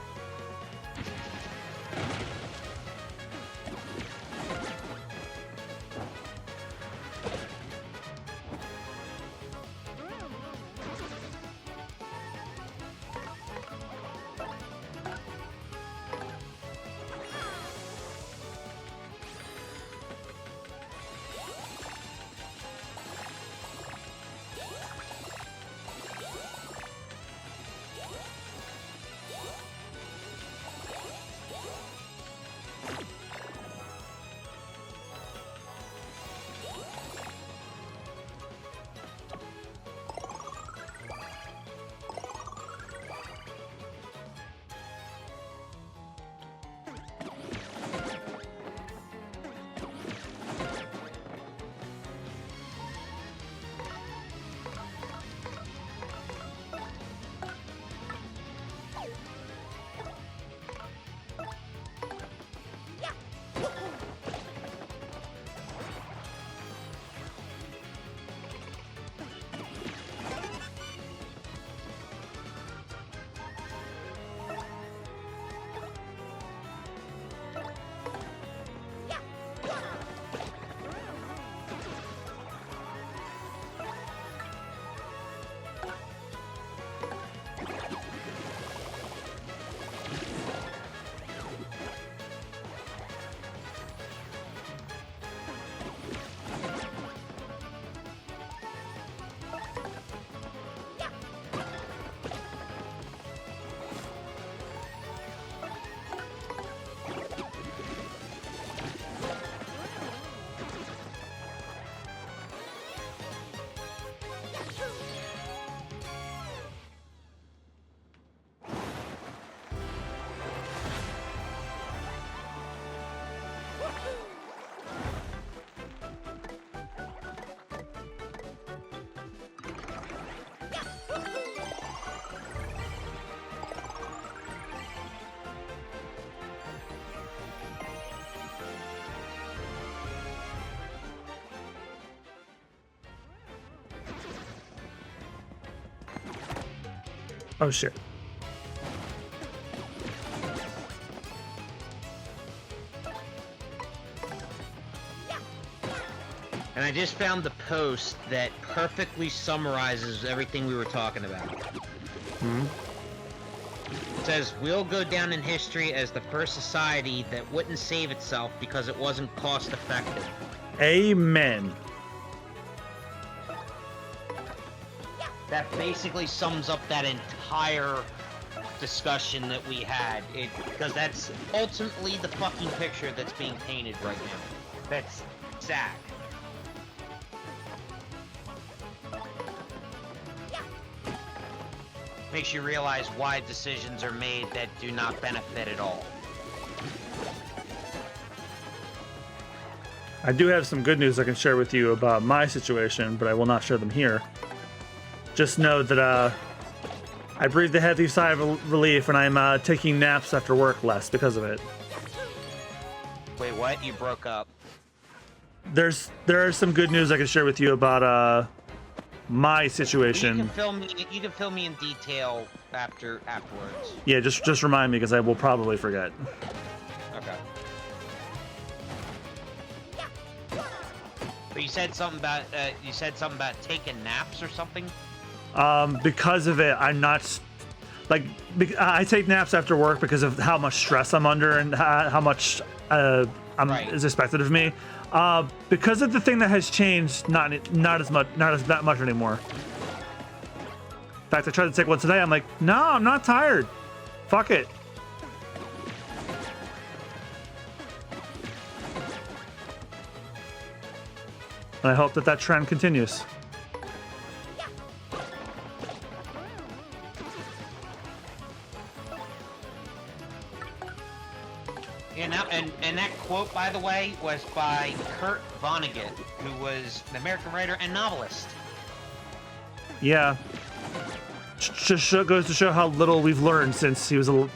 A: Oh shit.
D: And I just found the post that perfectly summarizes everything we were talking about. It says, we'll go down in history as the first society that wouldn't save itself because it wasn't cost effective.
A: Amen.
D: That basically sums up that entire discussion that we had. Because that's ultimately the fucking picture that's being painted right now. That's sad. Makes you realize why decisions are made that do not benefit at all.
A: I do have some good news I can share with you about my situation, but I will not share them here. Just know that I breathed a heavy sigh of relief, and I'm taking naps after work less because of it.
D: Wait, what? You broke up.
A: There is some good news I can share with you about my situation.
D: You can fill me in detail afterwards.
A: Yeah, just remind me because I will probably forget.
D: Okay. But you said something about taking naps or something.
A: Because of it, I'm not like I take naps after work because of how much stress I'm under and how much is expected of me. Because of the thing that has changed, not that much anymore. In fact, I tried to take one today. I'm like, no, I'm not tired. Fuck it. And I hope that trend continues.
D: And that quote, by the way, was by Kurt Vonnegut, who was an American writer and novelist.
A: Yeah. Just goes to show how little we've learned since he was a...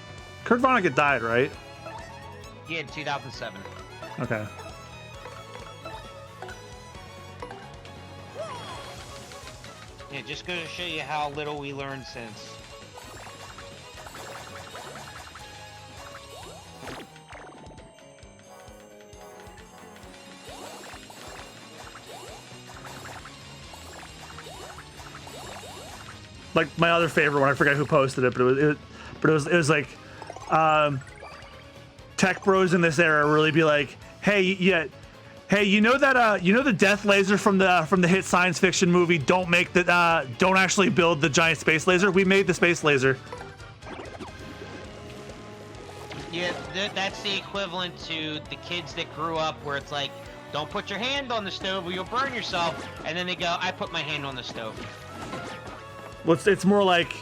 A: Kurt Vonnegut died, right?
D: Yeah, in 2007.
A: Okay.
D: Yeah, just goes to show you how little we learned since.
A: Like my other favorite one, I forget who posted it, but it was like, tech bros in this era really be like, hey, yeah, hey, you know the death laser from the hit science fiction movie? Don't actually build the giant space laser. We made the space laser.
D: Yeah, that's the equivalent to the kids that grew up where it's like, don't put your hand on the stove or you'll burn yourself, and then they go, I put my hand on the stove.
A: Well, it's more like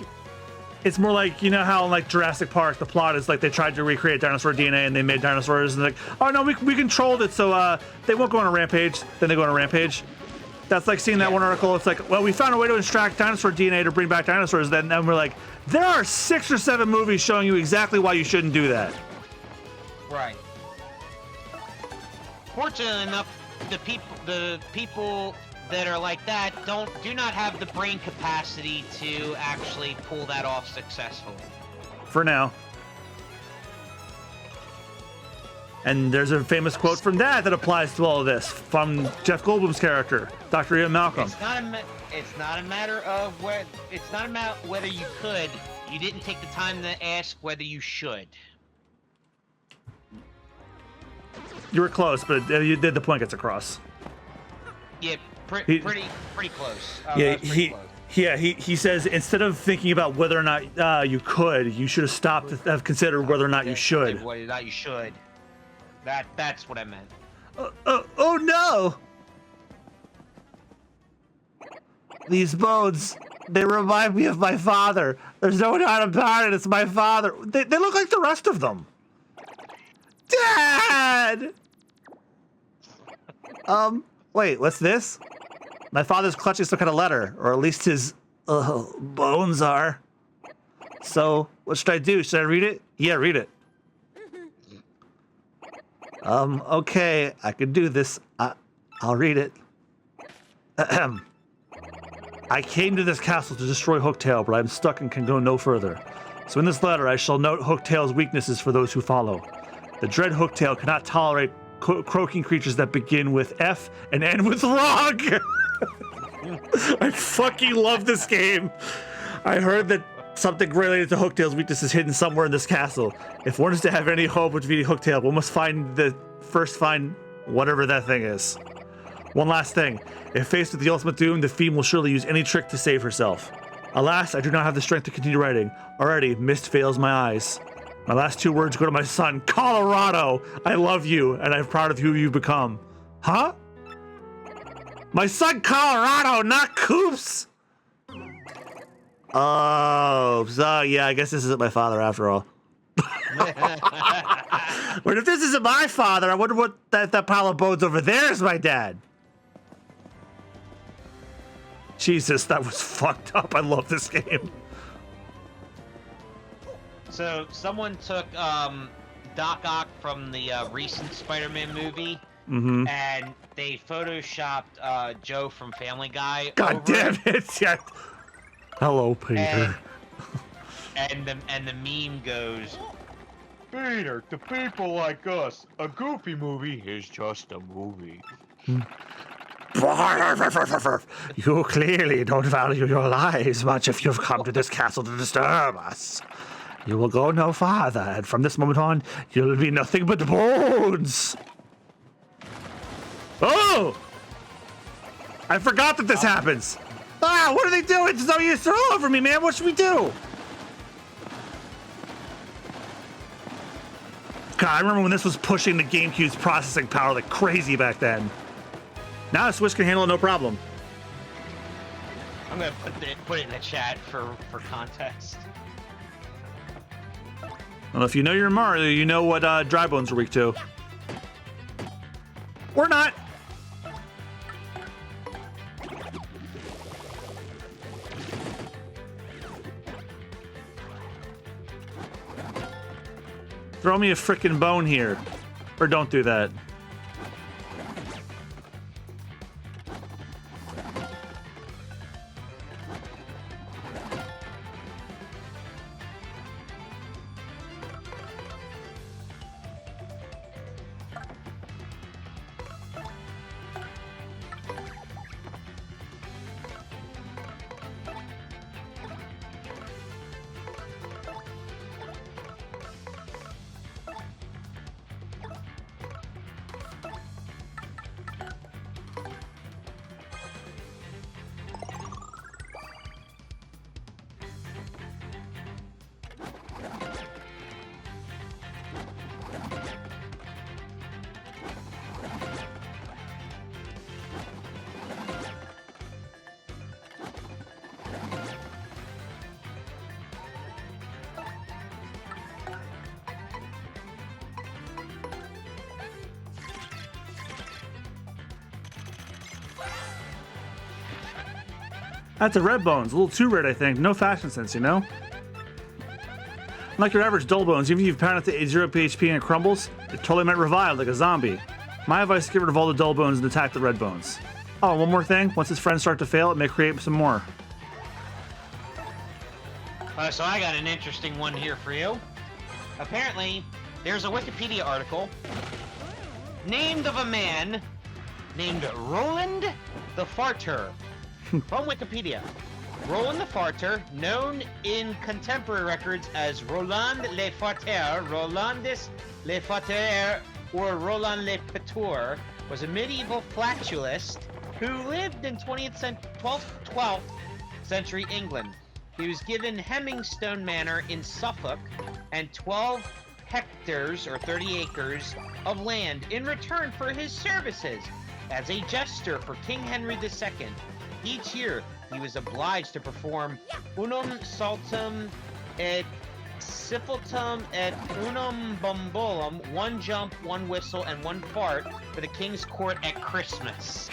A: you know how in like Jurassic Park the plot is like they tried to recreate dinosaur DNA and they made dinosaurs and like, oh no, we controlled it so they won't go on a rampage. Then they go on a rampage. That's like seeing that one article. It's like, well, we found a way to extract dinosaur DNA to bring back dinosaurs. Then we're like, there are 6 or 7 movies showing you exactly why you shouldn't do that.
D: Right. Fortunately enough, the people that are like that do not have the brain capacity to actually pull that off successfully.
A: For now. And there's a famous quote from that applies to all of this, from Jeff Goldblum's character, Dr. Ian Malcolm.
D: It's not a matter of whether you could. You didn't take the time to ask whether you should.
A: You were close, but you did. The point gets across.
D: Yeah, pretty close.
A: He says instead of thinking about whether or not you could, you should have stopped to have considered whether or not you should.
D: Whether or not you should. That's what I meant.
E: Oh no! These bones, they remind me of my father. There's no doubt about it, it's my father.
A: They look like the rest of them.
E: Dad! Wait, what's this? My father's clutching some kind of letter, or at least his bones are. So, what should I do? Should I read it? Yeah, read it. Okay, I can do this. I'll read it. I came to this castle to destroy Hooktail, but I am stuck and can go no further. So in this letter, I shall note Hooktail's weaknesses for those who follow. The dread Hooktail cannot tolerate croaking creatures that begin with F and end with ROG. I fucking love this game. I heard that something related to Hooktail's weakness is hidden somewhere in this castle. If one is to have any hope of defeating Hooktail, one must find whatever that thing is. One last thing. If faced with the ultimate doom, the fiend will surely use any trick to save herself. Alas, I do not have the strength to continue writing. Already, mist fails my eyes. My last 2 words go to my son, Colorado. I love you, and I'm proud of who you've become. Huh? My son, Colorado, not Coops. Oh, so yeah, I guess this isn't my father after all. But if this isn't my father, I wonder what that pile of bones over there is my dad. Jesus, that was fucked up. I love this game.
D: So someone took Doc Ock from the recent Spider-Man movie, and they photoshopped Joe from Family Guy.
E: God damn it! Yeah. Hello, Peter.
D: And the meme goes,
F: Peter, to people like us, a goofy movie is just a movie.
E: You clearly don't value your lives much if you've come to this castle to disturb us. You will go no farther, and from this moment on, you'll be nothing but bones. Oh! I forgot that this happens. Ah, what are they doing? It's no use. They're all over me, man. What should we do? God, I remember when this was pushing the GameCube's processing power like crazy back then. Now the Switch can handle it no problem.
D: I'm gonna put it in the chat for context.
E: Well, if you know your Mario, you know what dry bones are weak to. Or not. Throw me a frickin' bone here. Or don't do that. That's a red bones. A little too red, I think. No fashion sense, you know? Like your average dull bones, even if you've pounded it to 0 HP and it crumbles, it totally might revive like a zombie. My advice is get rid of all the dull bones and attack the red bones. Oh, one more thing. Once his friends start to fail, it may create some more.
D: So I got an interesting one here for you. Apparently, there's a Wikipedia article named of a man named Roland the Farter. From Wikipedia. Roland the Farter, known in contemporary records as Roland le Farter, Rolandus le Farter, or Roland le Pateur, was a medieval flatulist who lived in 12th century England. He was given Hemmingstone Manor in Suffolk and 12 hectares or 30 acres of land in return for his services as a jester for King Henry II. Each year, he was obliged to perform unum saltum et siffletum et unum bumbulum, 1 jump, 1 whistle, and 1 fart for the king's court at Christmas.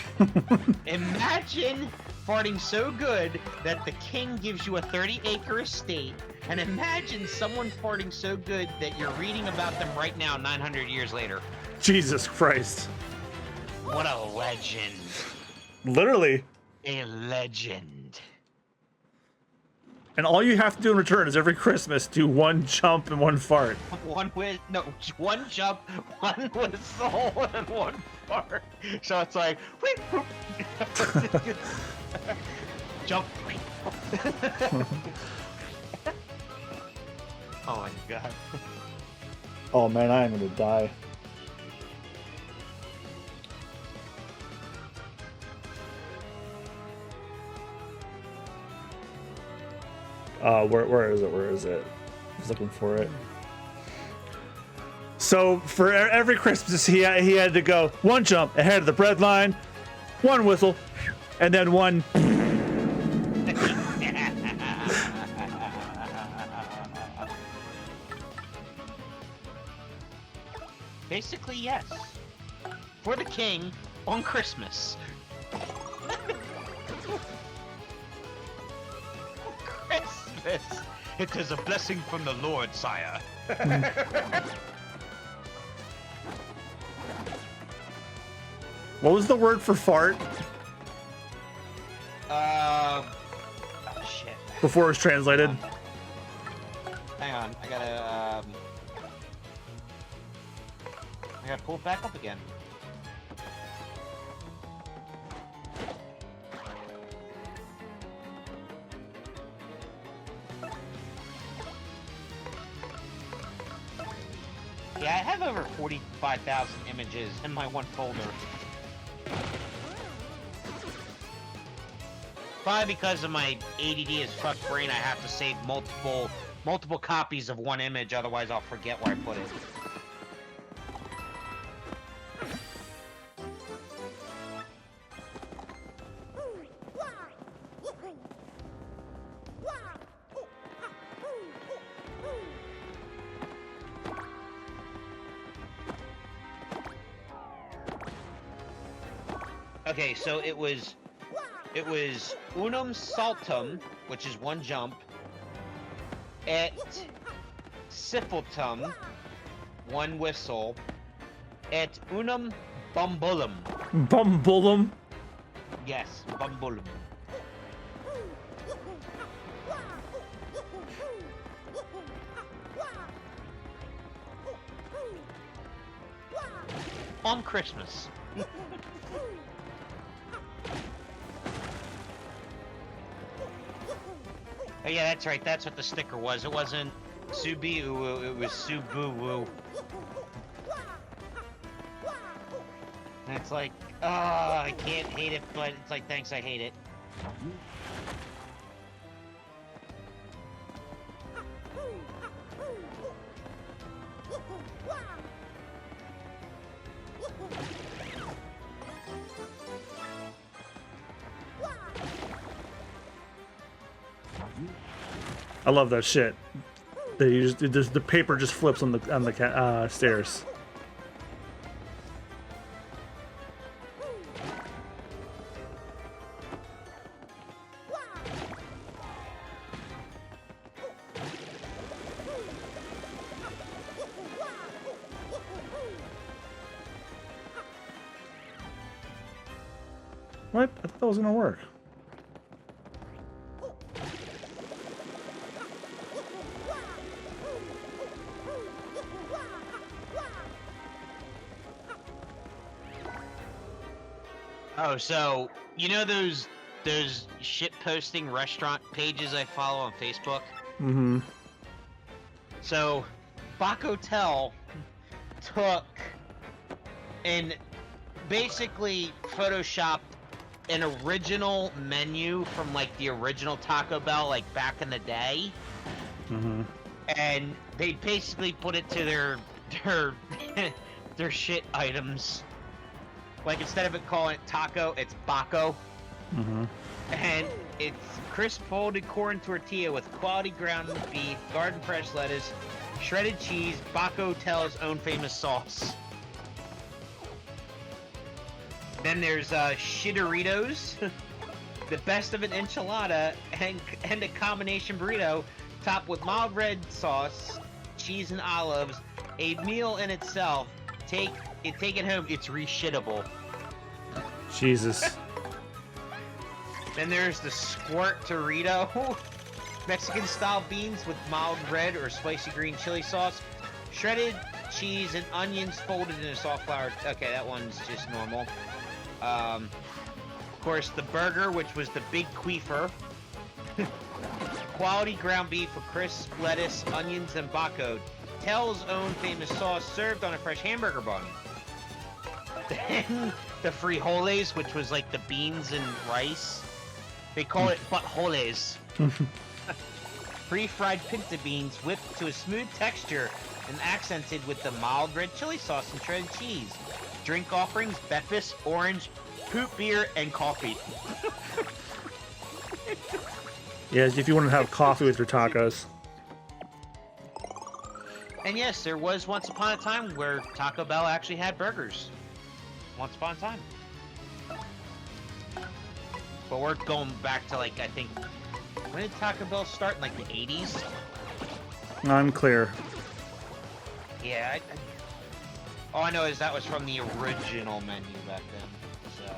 D: Imagine farting so good that the king gives you a 30-acre estate, and imagine someone farting so good that you're reading about them right now 900 years later.
E: Jesus Christ.
D: What a legend.
E: Literally.
D: A legend.
A: And all you have to do in return is every Christmas do one jump and one fart.
D: One jump, one whistle, and one fart. So it's like, whoop, whoop. Jump. Oh my god.
A: Oh man, I am gonna die. Where is it? Where is it? I was looking for it. So for every Christmas, he had to go one jump ahead of the bread line, one whistle, and then one.
D: Basically, yes. For the king on Christmas. Christmas! It is a blessing from the Lord, sire.
A: What was the word for fart
D: Shit.
A: before it was translated?
D: Hang on, I gotta pull it back up again. Yeah, I have over 45,000 images in my one folder. Probably because of my ADD as fuck brain, I have to save multiple copies of one image, otherwise I'll forget where I put it. Okay, so it was unum saltum, which is one jump, et siffletum, one whistle, et unum bumbulum.
A: Bumbulum.
D: Yes, bumbulum. On Christmas. Oh yeah, that's right. That's what the sticker was. It wasn't Subi-Uwu, it was Subu-Woo. And it's like, oh, I can't hate it, but it's like, thanks, I hate it.
A: I love that shit. The paper just flips on the stairs. What? I thought that was gonna work.
D: Oh, so you know those shit posting restaurant pages I follow on Facebook?
A: Mm-hmm.
D: So Bach Hotel took and basically photoshopped an original menu from like the original Taco Bell, like back in the day.
A: Mm-hmm.
D: And they basically put it to their their shit items. Like, instead of it calling it taco, it's Baco.
A: Mm-hmm.
D: And it's crisp folded corn tortilla with quality ground beef, garden fresh lettuce, shredded cheese, Baco Hotel's own famous sauce. Then there's Shitteritos, the best of an enchilada, and a combination burrito topped with mild red sauce, cheese and olives, a meal in itself. Take it home, it's reshittable.
A: Jesus.
D: Then there's the Squirt Torito. Mexican-style beans with mild red or spicy green chili sauce. Shredded cheese and onions folded in a soft flour. Okay, that one's just normal. Of course, the burger, which was the Big Queefer. Quality ground beef with crisp lettuce, onions, and baco. Tell's own famous sauce served on a fresh hamburger bun. Then the frijoles, which was like the beans and rice. They call it buttholes. Pre-fried pinta beans whipped to a smooth texture and accented with the mild red chili sauce and shredded cheese. Drink offerings, Beppis, orange, poop beer, and coffee.
A: Yes, if you want to have coffee with your tacos.
D: And yes, there was once upon a time where Taco Bell actually had burgers. Once upon a time. But we're going back to, like, I think... When did Taco Bell start? In, like, the 80s?
A: Unclear.
D: Yeah, all I know is that was from the original menu back then, so...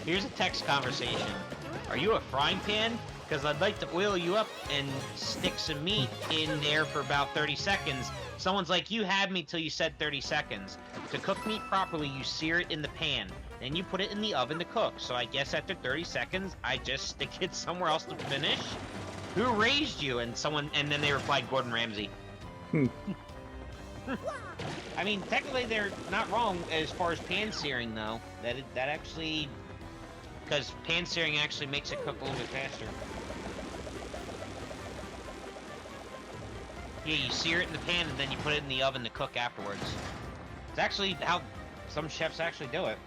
D: Here's a text conversation. Are you a frying pan? Because I'd like to oil you up and stick some meat in there for about 30 seconds. Someone's like, you had me till you said 30 seconds. To cook meat properly, you sear it in the pan. Then you put it in the oven to cook. So I guess after 30 seconds, I just stick it somewhere else to finish? Who raised you? And then they replied, Gordon Ramsay. I mean, technically they're not wrong as far as pan searing, though. That actually, because pan searing actually makes it cook a little bit faster. Yeah, you sear it in the pan and then you put it in the oven to cook afterwards. It's actually how some chefs actually do it.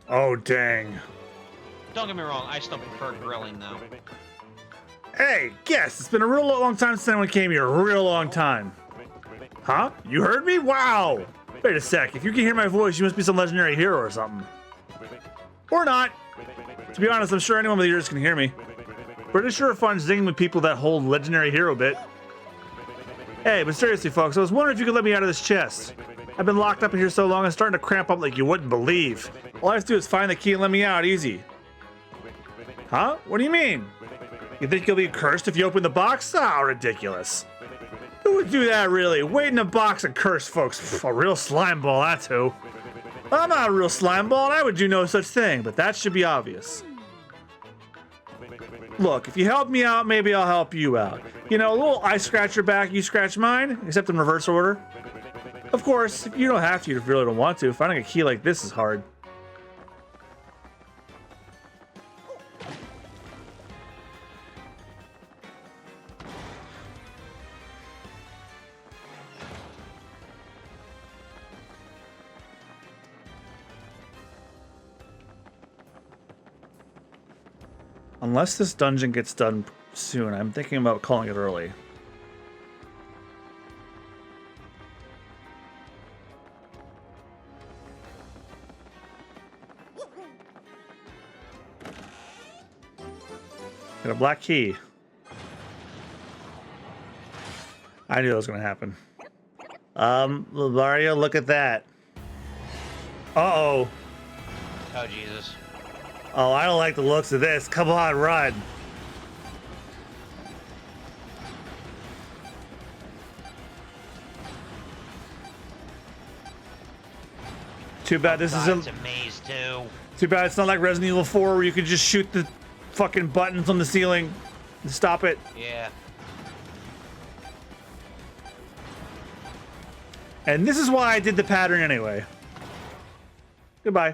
A: Oh, dang.
D: Don't get me wrong, I still prefer grilling, though.
A: Hey, guess, it's been a real long time since anyone came here. A real long time. Huh? You heard me? Wow! Wait a sec, if you can hear my voice, you must be some legendary hero or something. Or not. To be honest, I'm sure anyone with ears can hear me. But it's sure fun zinging with people that hold legendary hero bit. Hey, but seriously, folks, I was wondering if you could let me out of this chest. I've been locked up in here so long, I'm starting to cramp up like you wouldn't believe. All I have to do is find the key and let me out, easy. Huh? What do you mean? You think you'll be cursed if you open the box? Ah, ridiculous. Who would do that, really? Wait in a box and curse folks. A real slime ball, that's who. I'm not a real slime ball, and I would do no such thing, but that should be obvious. Look, if you help me out, maybe I'll help you out. You know, a little I scratch your back, you scratch mine, except in reverse order. Of course, you don't have to if you really don't want to. Finding a key like this is hard. Unless this dungeon gets done soon, I'm thinking about calling it early. Got a black key. I knew that was gonna happen. Mario, look at that. Uh-oh.
D: Oh, Jesus.
E: Oh, I don't like the looks of this. Come on, run. Too bad this isn't...
D: It's a maze, too.
E: Too bad it's not like Resident Evil 4 where you could just shoot the fucking buttons on the ceiling and stop it.
D: Yeah.
E: And this is why I did the pattern anyway. Goodbye.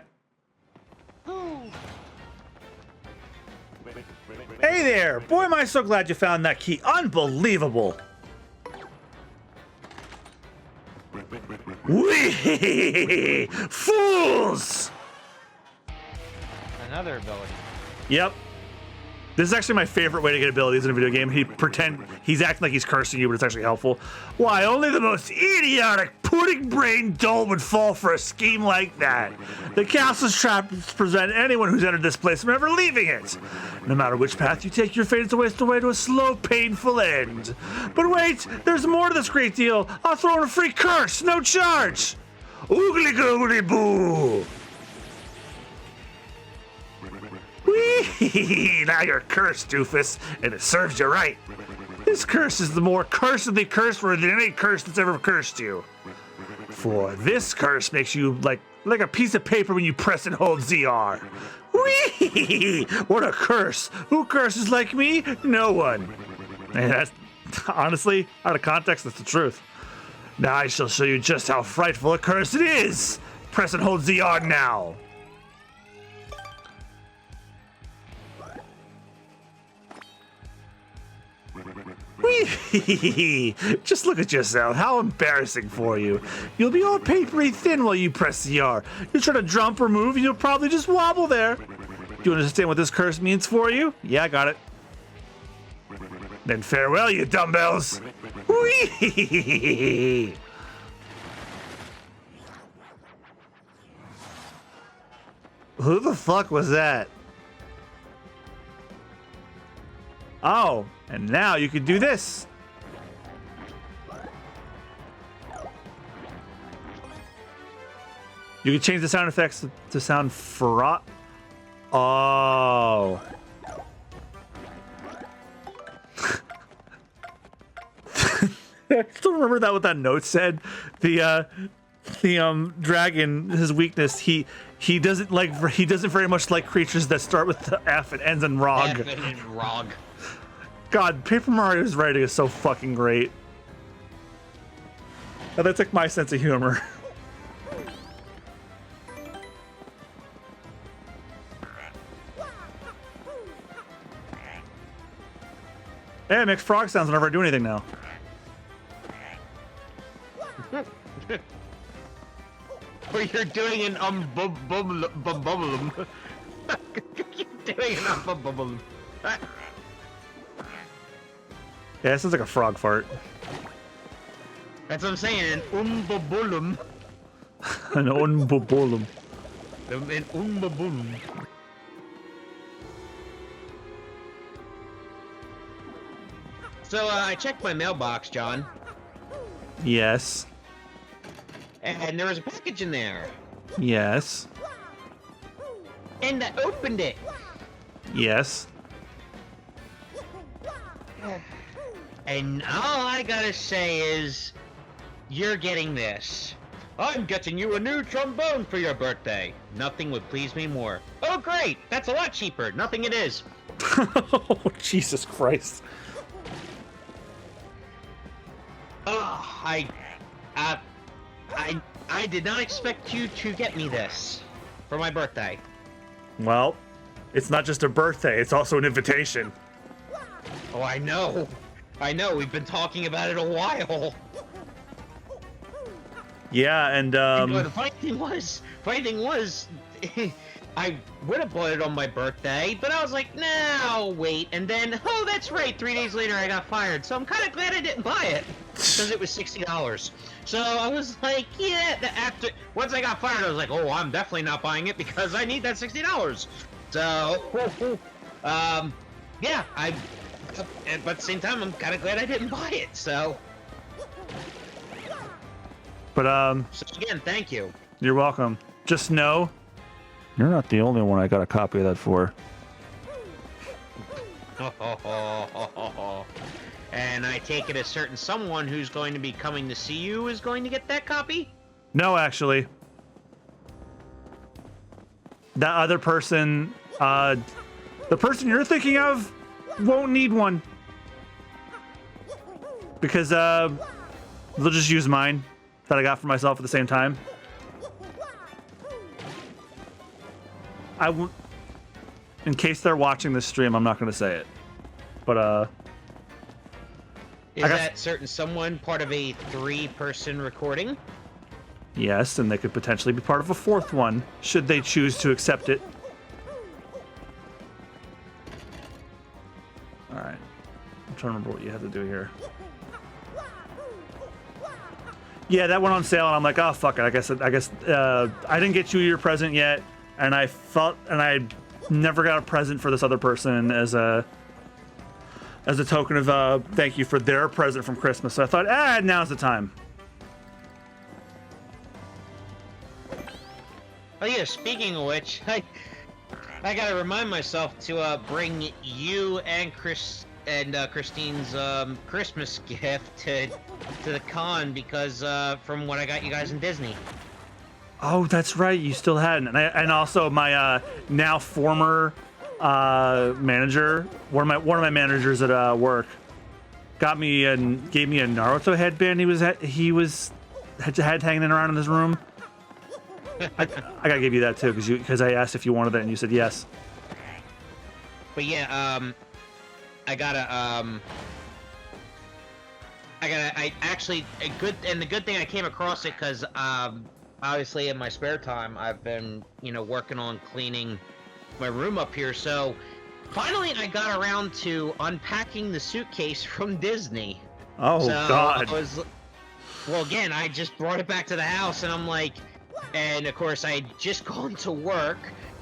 E: Hey there! Boy, am I so glad you found that key. Unbelievable! Whee! Fools!
D: another ability.
A: Yep. This is actually my favorite way to get abilities in a video game. He's acting like he's cursing you, but it's actually helpful. Why, only the most idiotic, pudding-brained dolt would fall for a scheme like that. The castle's traps to prevent anyone who's entered this place from ever leaving it. No matter which path you take, your fate is to waste away to a slow, painful end. But wait, there's more to this great deal. I'll throw in a free curse, no charge. Oogly googly boo. Whee! Now you're cursed, doofus, and it serves you right. This curse is the more cursedly curse-worthy than any curse that's ever cursed you. For this curse makes you like a piece of paper when you press and hold ZR. Whee! What a curse! Who curses like me? No one. And that's honestly, out of context, that's the truth. Now I shall show you just how frightful a curse it is. Press and hold ZR now. Whee! Just look at yourself. How embarrassing for you. You'll be all papery thin while you press CR. You try to jump or move, and you'll probably just wobble there. Do you understand what this curse means for you? Yeah, I got it. Then farewell, you dumbbells. Whee! Who the fuck was that? Oh, and now you can do this. You can change the sound effects to sound fraught. Oh. I still remember that what that note said. The dragon, his weakness, he doesn't very much like creatures that start with the F and ends in ROG.
D: F and ROG.
A: God, Paper Mario's writing is so fucking great. And that's like my sense of humor. Hey, it makes frog sounds whenever I do anything now.
D: Or you're doing an Bumbulum. You're doing an Bumbulum.
A: Yeah, it sounds like a frog fart.
D: That's what I'm saying, an Bumbulum.
A: An Bumbulum.
D: An Bumbulum. So, I checked my mailbox, John.
A: Yes.
D: And there was a package in there.
A: Yes.
D: And I opened it.
A: Yes.
D: And all I gotta say is, you're getting this. I'm getting you a new trombone for your birthday. Nothing would please me more. Oh, great! That's a lot cheaper. Nothing it is.
A: Oh, Jesus Christ.
D: Oh, I did not expect you to get me this for my birthday.
A: Well, it's not just a birthday, it's also an invitation.
D: Oh, I know. We've been talking about it a while.
A: Yeah, and
D: The funny thing was, I would have bought it on my birthday, but I was like, nah, I'll wait. And then, oh, that's right, 3 days later I got fired. So I'm kind of glad I didn't buy it, because it was $60. So I was like, yeah, once I got fired, I was like, oh, I'm definitely not buying it because I need that $60. So, yeah, but at the same time, I'm kind of glad I didn't buy it, so.
A: But,
D: So again, thank you.
A: you're welcome. Just know, you're not the only one I got a copy of that for.
D: And I take it a certain someone who's going to be coming to see you is going to get that copy?
A: No, actually. That other person, the person you're thinking of won't need one. Because, they'll just use mine that I got for myself at the same time. In case they're watching this stream, I'm not going to say it. But,
D: Is that certain someone part of a 3-person recording?
A: yes, and they could potentially be part of a 4th one, should they choose to accept it. I'm trying to remember what you have to do here. Yeah, that went on sale, and I'm like, oh fuck it. I guess I didn't get you your present yet, and I never got a present for this other person as a token of thank you for their present from Christmas. So I thought, now's the time.
D: Oh yeah, speaking of which, I gotta remind myself to bring you and Christine's Christmas gift to the con because from what I got you guys in Disney.
A: Oh, that's right. You still hadn't, and also my now former manager, one of my managers at work, gave me a Naruto headband. He had hanging around in this room. I gotta give you that too because I asked if you wanted it and you said yes.
D: But yeah, the good thing I came across it because obviously in my spare time I've been working on cleaning my room up here, so finally I got around to unpacking the suitcase from Disney.
A: Oh
D: so
A: God!
D: Again, I just brought it back to the house, and I'm like, and of course I had just gone to work,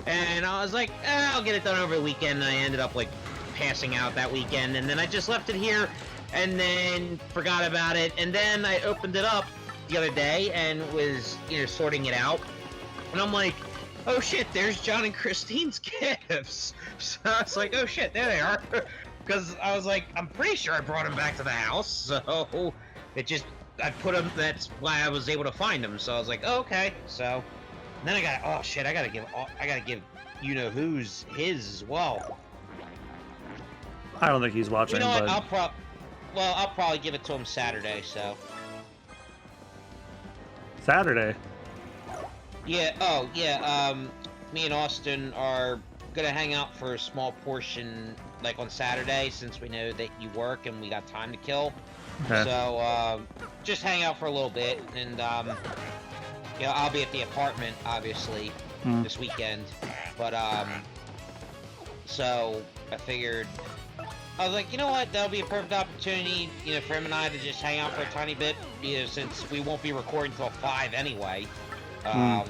D: and I was like, I'll get it done over the weekend. And I ended up like passing out that weekend, and then I just left it here, and then forgot about it, and then I opened it up the other day and was sorting it out, and I'm like, oh shit, there's John and Christine's gifts. So I was like, oh shit, there they are. Because I was like, I'm pretty sure I brought them back to the house, so I put them, that's why I was able to find them. So I was like, oh, okay. So then I gotta give who's his as well.
A: I don't think he's watching.
D: You know what?
A: But...
D: I'll probably give it to him Saturday. So
A: Saturday.
D: Yeah. Oh yeah. Me and Austin are gonna hang out for a small portion, like on Saturday, since we know that you work and we got time to kill.
A: Okay.
D: So just hang out for a little bit, and I'll be at the apartment obviously this weekend, but so I figured, I was like, you know what, that'll be a perfect opportunity, for him and I to just hang out for a tiny bit, since we won't be recording till 5 anyway. So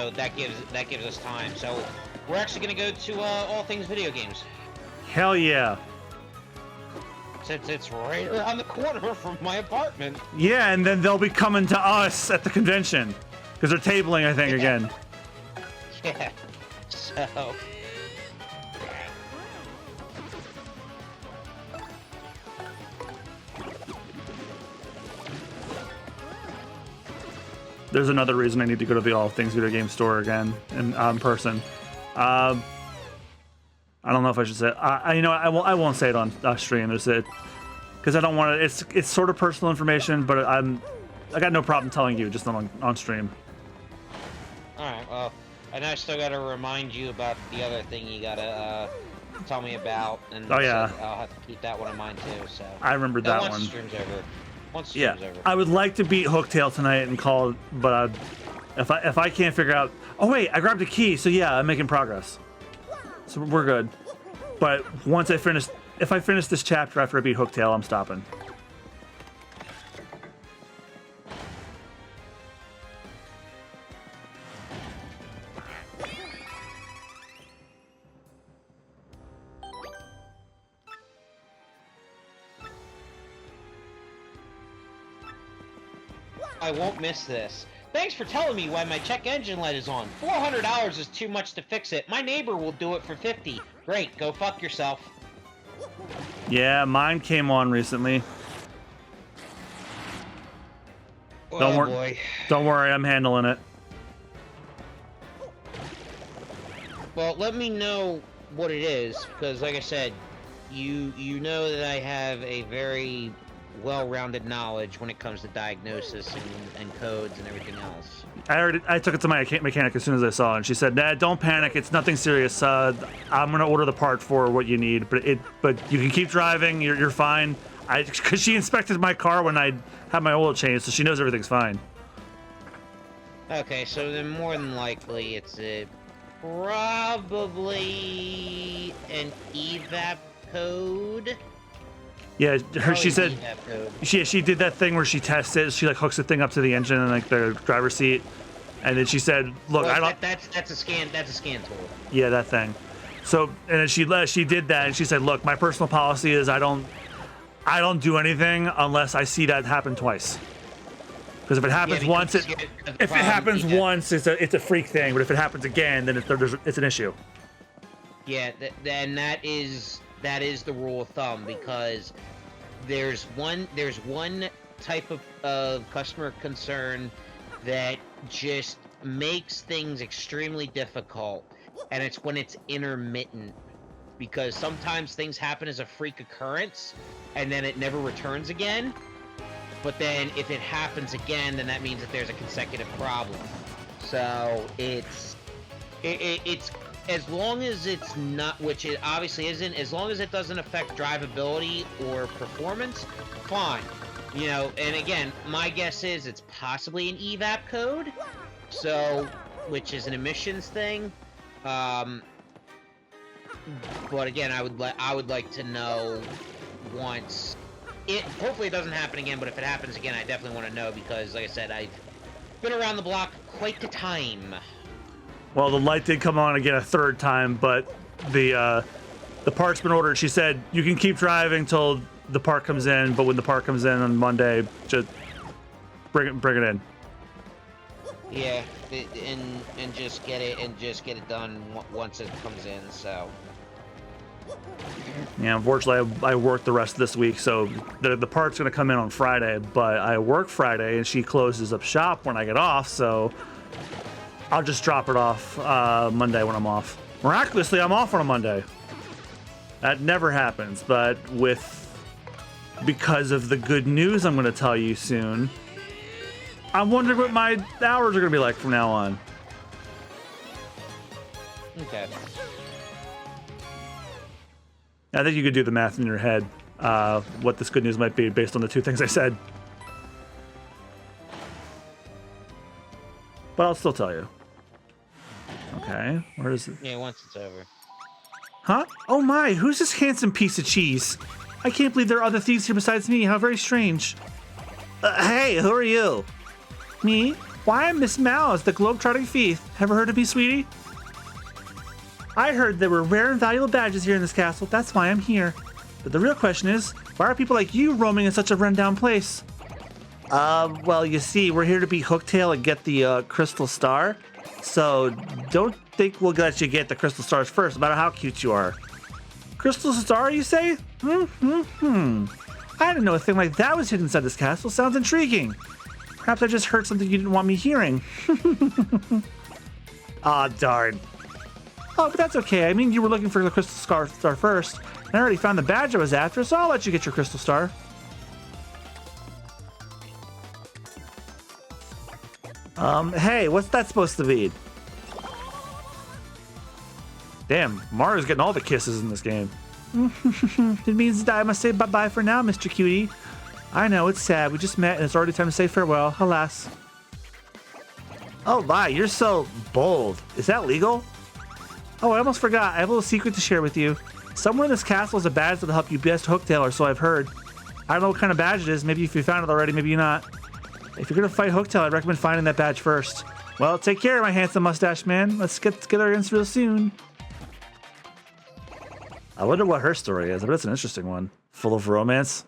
D: that gives us time. So we're actually gonna go to All Things Video Games.
A: Hell yeah.
D: Since it's right around the corner from my apartment.
A: Yeah, and then they'll be coming to us at the convention because they're tabling, I think, again.
D: Yeah. So.
A: There's another reason I need to go to the All Things Video Game store again in person. I don't know if I should say it. I won't say it on stream. There's it because I don't want to. It's sort of personal information, but I got no problem telling you just on stream.
D: All right. Well, and I still got to remind you about the other thing you gotta tell me about. And
A: oh yeah.
D: So I'll have to keep that one in mind too. So
A: I remembered that one.
D: Once the stream's over.
A: Yeah, I would like to beat Hooktail tonight and call it, but if I can't figure out. Oh wait, I grabbed a key, so yeah, I'm making progress. So we're good. But once if I finish this chapter after I beat Hooktail, I'm stopping.
D: I won't miss this. Thanks for telling me why my check engine light is on. $400 is too much to fix it. My neighbor will do it for $50. Great, go fuck yourself.
A: Yeah, mine came on recently.
D: Oh boy.
A: Don't worry, I'm handling it.
D: Well, let me know what it is, because like I said, you know that I have a very well-rounded knowledge when it comes to diagnosis and codes and everything else.
A: I took it to my mechanic as soon as I saw it, and she said, "Nah, don't panic. It's nothing serious. I'm gonna order the part for what you need, but you can keep driving. You're fine." Because she inspected my car when I had my oil changed, so she knows everything's fine.
D: Okay, so then more than likely it's probably an evap
B: code.
E: Yeah, she
B: Probably
E: said
B: evap code.
E: she did that thing where she tests it. She like hooks the thing up to the engine and like the driver's seat, and then she said, "Look,
B: Well,
E: I don't."
B: That's a scan. That's a scan tool.
E: Yeah, that thing. So and then she did that and she said, "Look, my personal policy is I don't do anything unless I see that happen twice. Because if it happens once, once, it's a freak thing. But if it happens again, then it's an issue."
B: Yeah, then that is the rule of thumb, because there's one type of customer concern that just makes things extremely difficult, and it's when it's intermittent, because sometimes things happen as a freak occurrence and then it never returns again. But then if it happens again, then that means that there's a consecutive problem. So it's as long as it's not, which it obviously isn't, as long as it doesn't affect drivability or performance, fine. You know, and again, my guess is it's possibly an evap code, so, which is an emissions thing. But again, I would like to know once hopefully it doesn't happen again, but if it happens again, I definitely want to know, because like I said, I've been around the block quite the time.
E: Well, the light did come on again a third time, but the part's been ordered. She said you can keep driving till the part comes in, but when the part comes in on Monday, just bring it in.
B: Yeah, and just get it done once it comes in. So.
E: Yeah, unfortunately, I worked the rest of this week, so the part's gonna come in on Friday. But I work Friday, and she closes up shop when I get off, so I'll just drop it off Monday when I'm off. Miraculously, I'm off on a Monday. That never happens, but because of the good news I'm going to tell you soon, I'm wondering what my hours are going to be like from now on.
B: Okay.
E: I think you could do the math in your head, what this good news might be based on the two things I said. But I'll still tell you. Okay, where is it?
B: Yeah, once it's over.
E: Huh? Oh my, who's this handsome piece of cheese? I can't believe there are other thieves here besides me. How very strange. Hey, who are you? Me? Why, I'm Miss Mouse, the globe-trotting thief. Ever heard of me, sweetie? I heard there were rare and valuable badges here in this castle. That's why I'm here. But the real question is, why are people like you roaming in such a rundown place? Well, you see, we're here to beat Hooktail and get the crystal star. So don't think we'll let you get the crystal stars first, no matter how cute you are. Crystal star, you say? I didn't know a thing like that was hidden inside this castle. Sounds intriguing. Perhaps I just heard something you didn't want me hearing. Aw, darn. Oh, but that's okay. I mean, you were looking for the crystal star first. And I already found the badge I was after, so I'll let you get your crystal star. Hey, what's that supposed to be? Damn, Mario's getting all the kisses in this game. It means that I must say bye-bye for now, Mr. Cutie. I know, it's sad. We just met and it's already time to say farewell, alas. Oh my, you're so bold. Is that legal? Oh, I almost forgot. I have a little secret to share with you. Somewhere in this castle is a badge that'll help you best Hooktail, or so I've heard. I don't know what kind of badge it is. Maybe if you found it already, maybe you're not. If you're gonna fight Hooktail, I'd recommend finding that badge first. Well, take care, my handsome mustache man. Let's get together again real soon. I wonder what her story is. I bet it's an interesting one. Full of romance.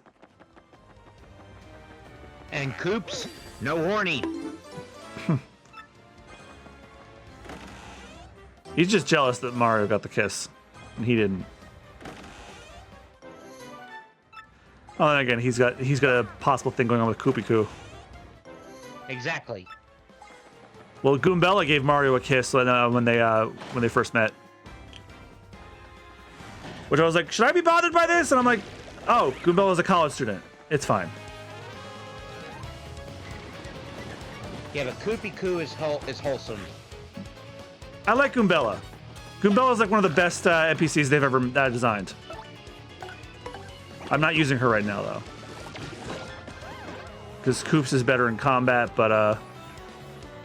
B: And Coops, no horny.
E: He's just jealous that Mario got the kiss, and he didn't. Oh, and again, he's got a possible thing going on with Koopy-Koo.
B: Exactly.
E: Well, Goombella gave Mario a kiss when they first met. Which I was like, should I be bothered by this? And I'm like, oh, Goombella's a college student. It's fine.
B: Yeah, but Koopy-Koo is wholesome.
E: I like Goombella. Goombella's like one of the best NPCs they've ever designed. I'm not using her right now, though. Because Koops is better in combat, but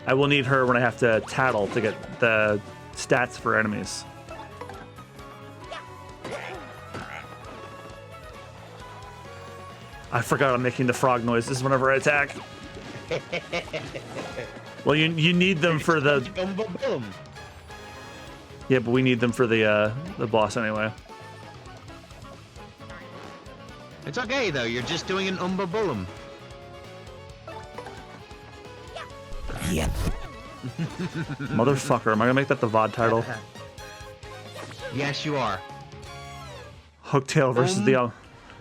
E: I will need her when I have to tattle to get the stats for enemies.
A: I forgot I'm making the frog noises whenever I attack. Well, you need them for the...
D: Bumbulum.
A: Yeah, but we need them for the boss anyway.
D: It's okay though. You're just doing an Bumbulum.
E: Yep.
A: Motherfucker, am I gonna make that the VOD title?
D: Yes, you are.
A: Hooktail versus the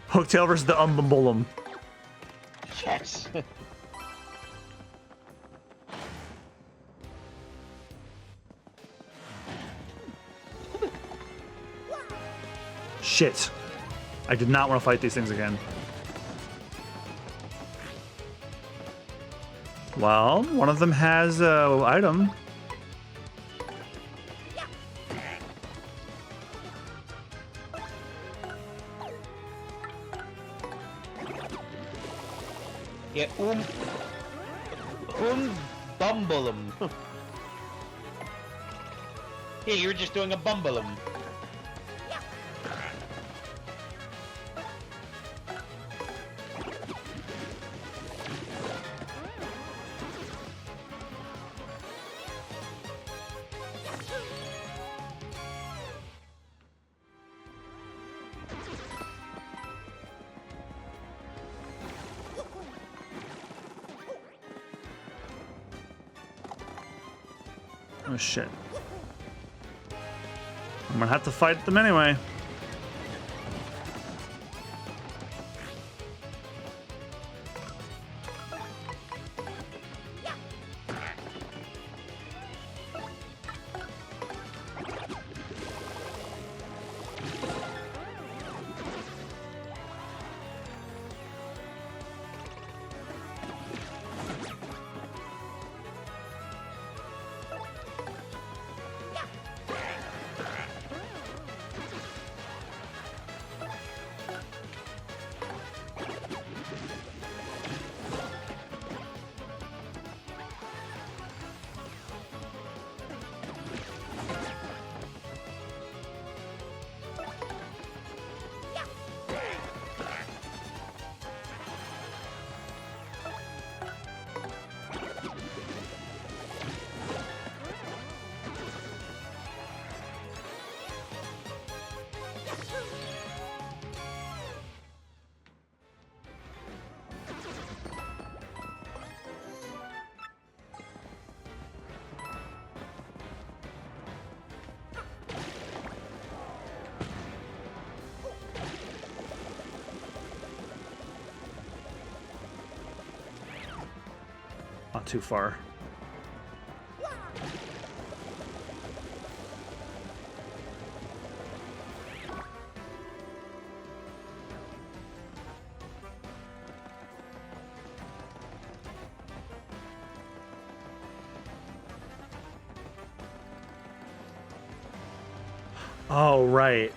A: Hooktail versus the Bumbulum.
D: Yes.
A: Shit. I did not want to fight these things again. Well, one of them has a item.
D: Yeah, Bumbulum. Yeah, you were just doing a Bumbulum.
A: Oh shit. I'm gonna have to fight them anyway. Not too far. Oh, right.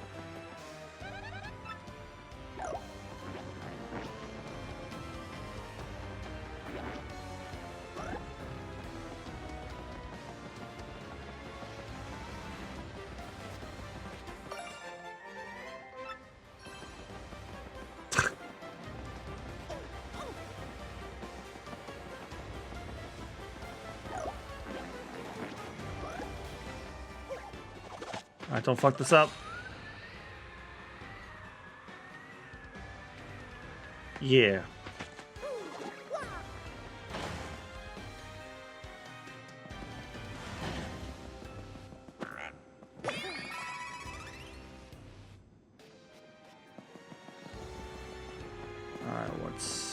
A: Alright, don't fuck this up. Yeah. Alright, what's...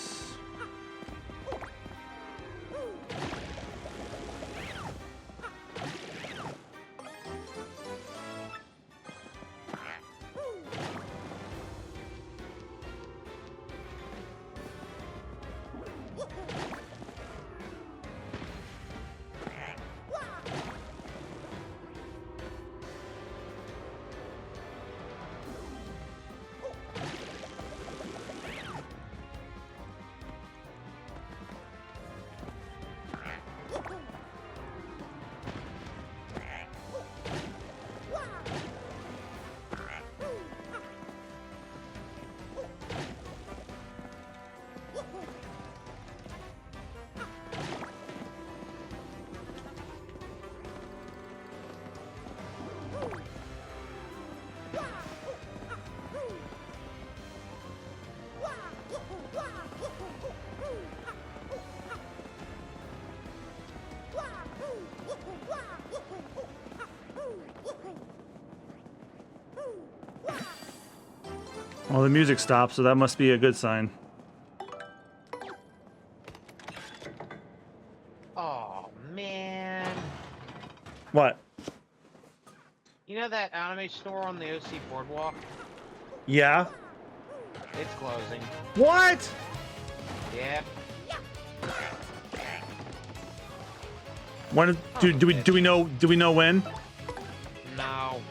A: Well, the music stopped, so that must be a good sign.
B: Oh, man.
A: What?
B: You know that anime store on the OC Boardwalk?
A: Yeah?
B: It's closing.
A: What?
B: Yep.
A: When do we know when?
B: No.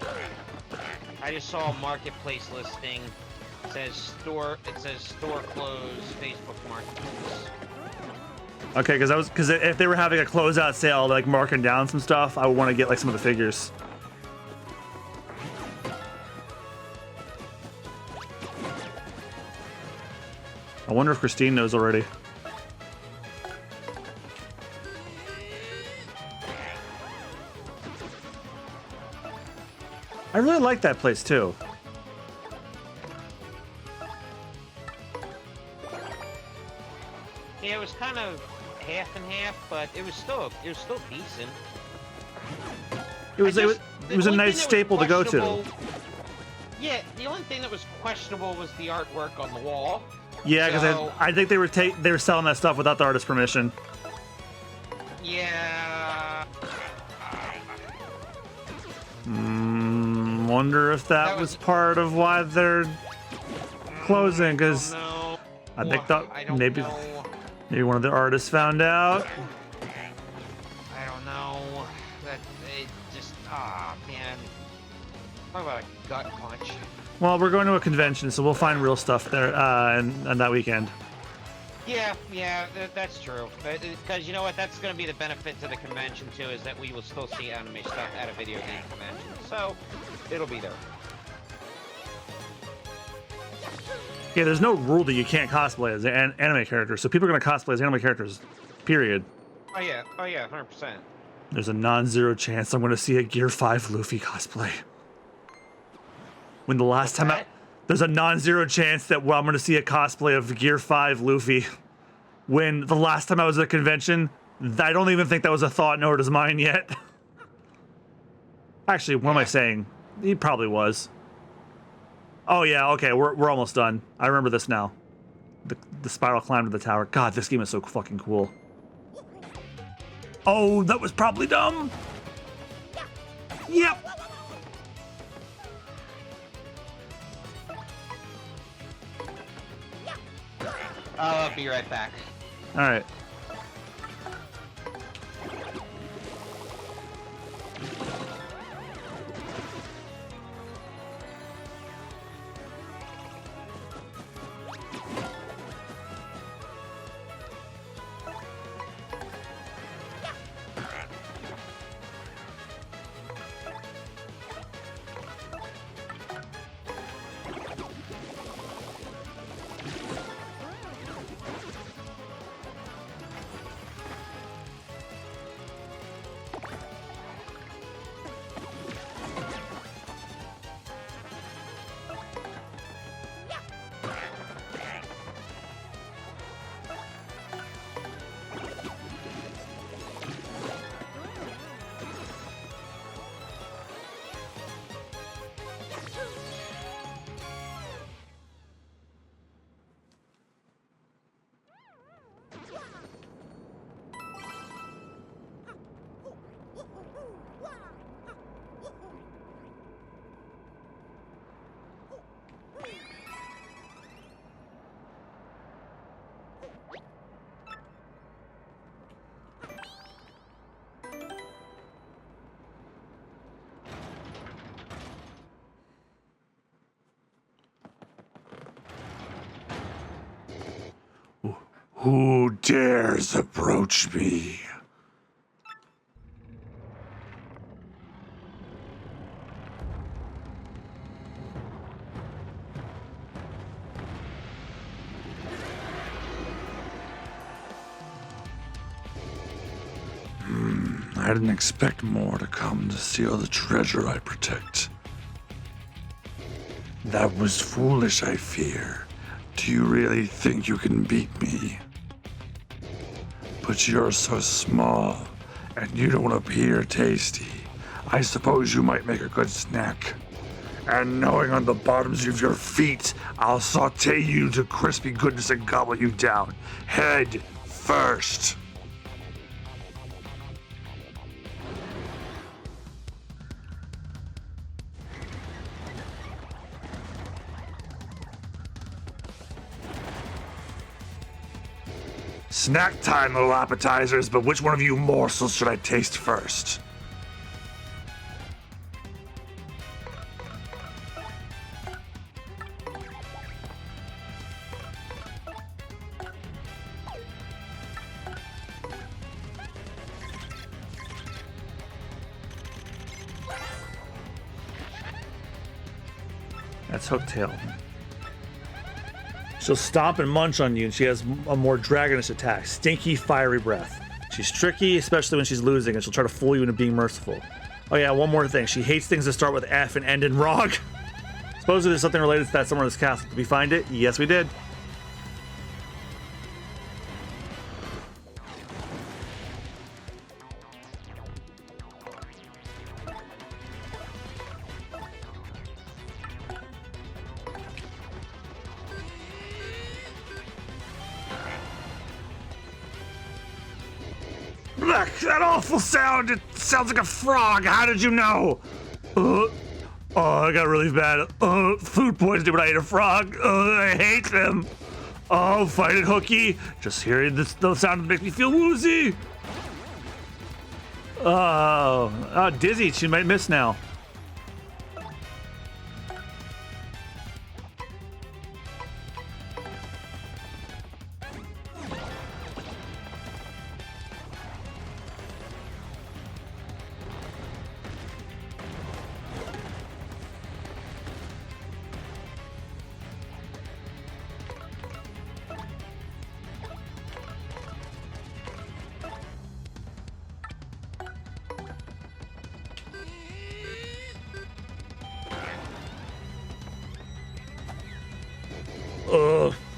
B: I just saw a marketplace listing. It says store closed, Facebook Marketplace.
A: Okay, because if they were having a closeout sale, like marking down some stuff, I would want to get like some of the figures. I wonder if Christine knows already. I really like that place too.
B: Yeah, it was kind of half and half, but it was still decent.
A: It was
B: The
A: a
B: only
A: nice
B: thing that was
A: staple to go to.
B: questionable- Yeah, the only thing that was questionable was the artwork on the wall.
A: Yeah, because
B: So-
A: I think they were selling that stuff without the artist's permission.
B: Yeah.
A: Wonder if that was part of why they're closing. Because
B: No.
A: I think
B: I don't
A: maybe
B: know.
A: one of the artists found out.
B: I don't know. That it just man. Talk about a gut punch.
A: Well, we're going to a convention, so we'll find real stuff there and that weekend.
B: Yeah, that's true. Because you know what? That's going to be the benefit to the convention too, is that we will still see anime stuff at a video game convention. So it'll be there.
A: Yeah, there's no rule that you can't cosplay as an anime character, so people are going to cosplay as anime characters, period.
B: Oh yeah, 100%.
A: There's a non-zero chance I'm going to see a Gear 5 Luffy cosplay. When the last time there's a non-zero chance that I'm going to see a cosplay of Gear 5 Luffy. When the last time I was at a convention, I don't even think that was a thought, nor does mine yet. Actually, what am I saying? He probably was. Oh yeah, okay, we're almost done. I remember this now. The spiral climb to the tower. God, this game is so fucking cool. Oh, that was probably dumb. Yep.
B: I'll be right back.
A: All right.
C: Who dares approach me? I didn't expect more to come to steal the treasure I protect. That was foolish, I fear. Do you really think you can beat me? But you're so small, and you don't appear tasty. I suppose you might make a good snack. and gnawing on the bottoms of your feet, I'll saute you to crispy goodness and gobble you down, head first. Snack time, little appetizers, but which one of you morsels should I taste first?
A: That's Hooktail. She'll stomp and munch on you, and she has a more dragonish attack. Stinky, fiery breath. She's tricky, especially when she's losing, and she'll try to fool you into being merciful. Oh yeah, one more thing. She hates things that start with F and end in ROG. Supposedly there's something related to that somewhere in this castle. Did we find it? Yes, we did.
C: That awful sound! It sounds like a frog! How did you know? Oh, I got really bad food poisoning when I ate a frog. I hate them. Oh, fight it, Hooky. Just hearing this sound makes me feel woozy.
A: Oh, Dizzy. She might miss now.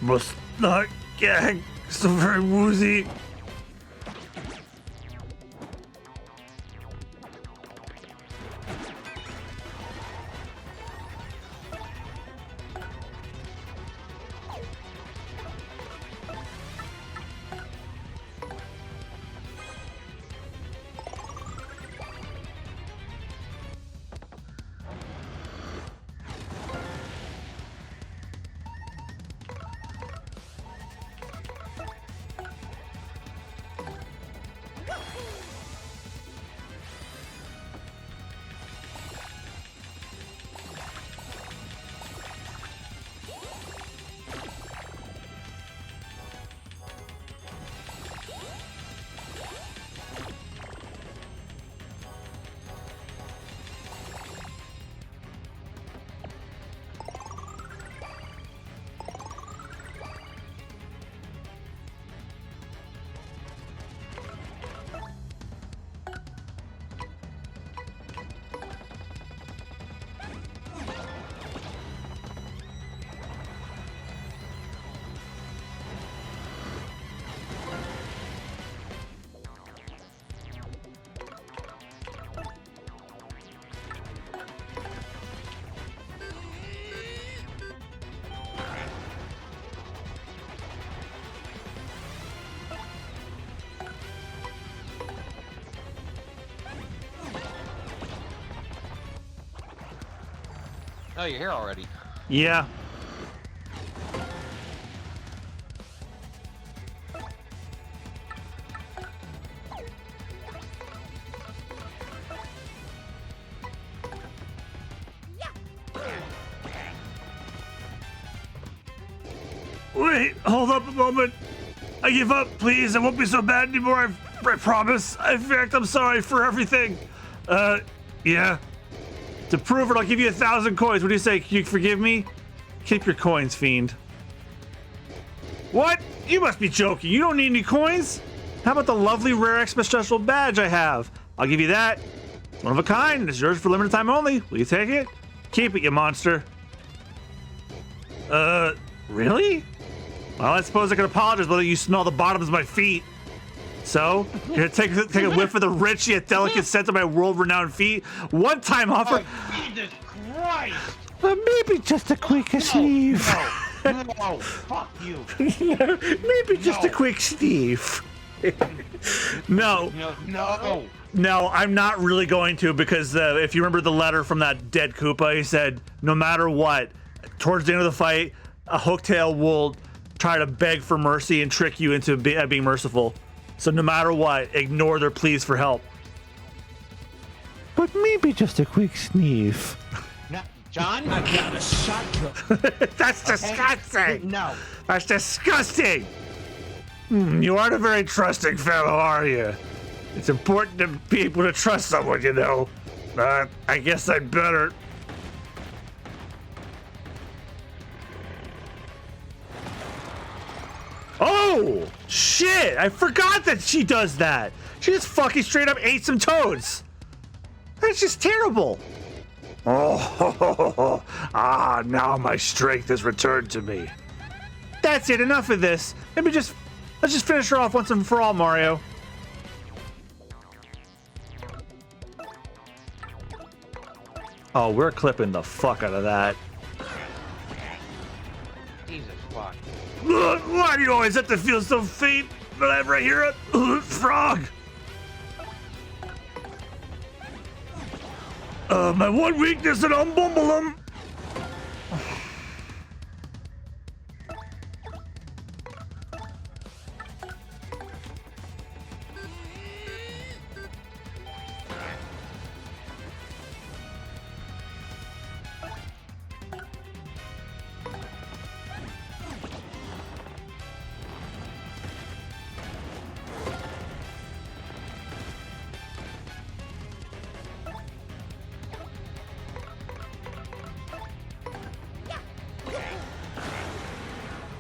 C: Must not gag. So very woozy.
D: Oh, you're here already.
A: Yeah.
C: Wait, hold up a moment. I give up, please. It won't be so bad anymore. I promise. In fact, I'm sorry for everything. Yeah.
A: To prove it, I'll give you 1,000 coins. What do you say? Can you forgive me? Keep your coins, fiend. What? You must be joking. You don't need any coins? How about the lovely rare extra special badge I have? I'll give you that. It's one of a kind. It's yours for limited time only. Will you take it? Keep it, you monster. Really? Well, I suppose I could apologize whether you smell the bottoms of my feet. So, you're gonna take a whiff of the rich yet delicate scent of my world-renowned feet. One-time offer.
B: Oh, Jesus Christ!
E: Maybe just a quick sniff.
B: No, fuck you.
E: Maybe just a quick sniff.
A: No. No, I'm not really going to, because if you remember the letter from that dead Koopa, he said, no matter what, towards the end of the fight, a Hooktail will try to beg for mercy and trick you into being merciful. So no matter what, ignore their pleas for help.
E: But maybe just a quick sniff.
B: No, John, I've got a shotgun.
A: That's disgusting.
B: No.
A: That's disgusting. You aren't a very trusting fellow, are you? It's important to be able to trust someone, you know. I guess I'd better. Oh, shit. I forgot that she does that. She just fucking straight up ate some toads. That's just terrible. Oh, now my strength has returned to me. That's it. Enough of this. Let's just finish her off once and for all, Mario. Oh, we're clipping the fuck out of that.
B: Jesus fuck.
A: Why do you always have to feel so faint whenever I hear a frog? My one weakness is on Bumbulum.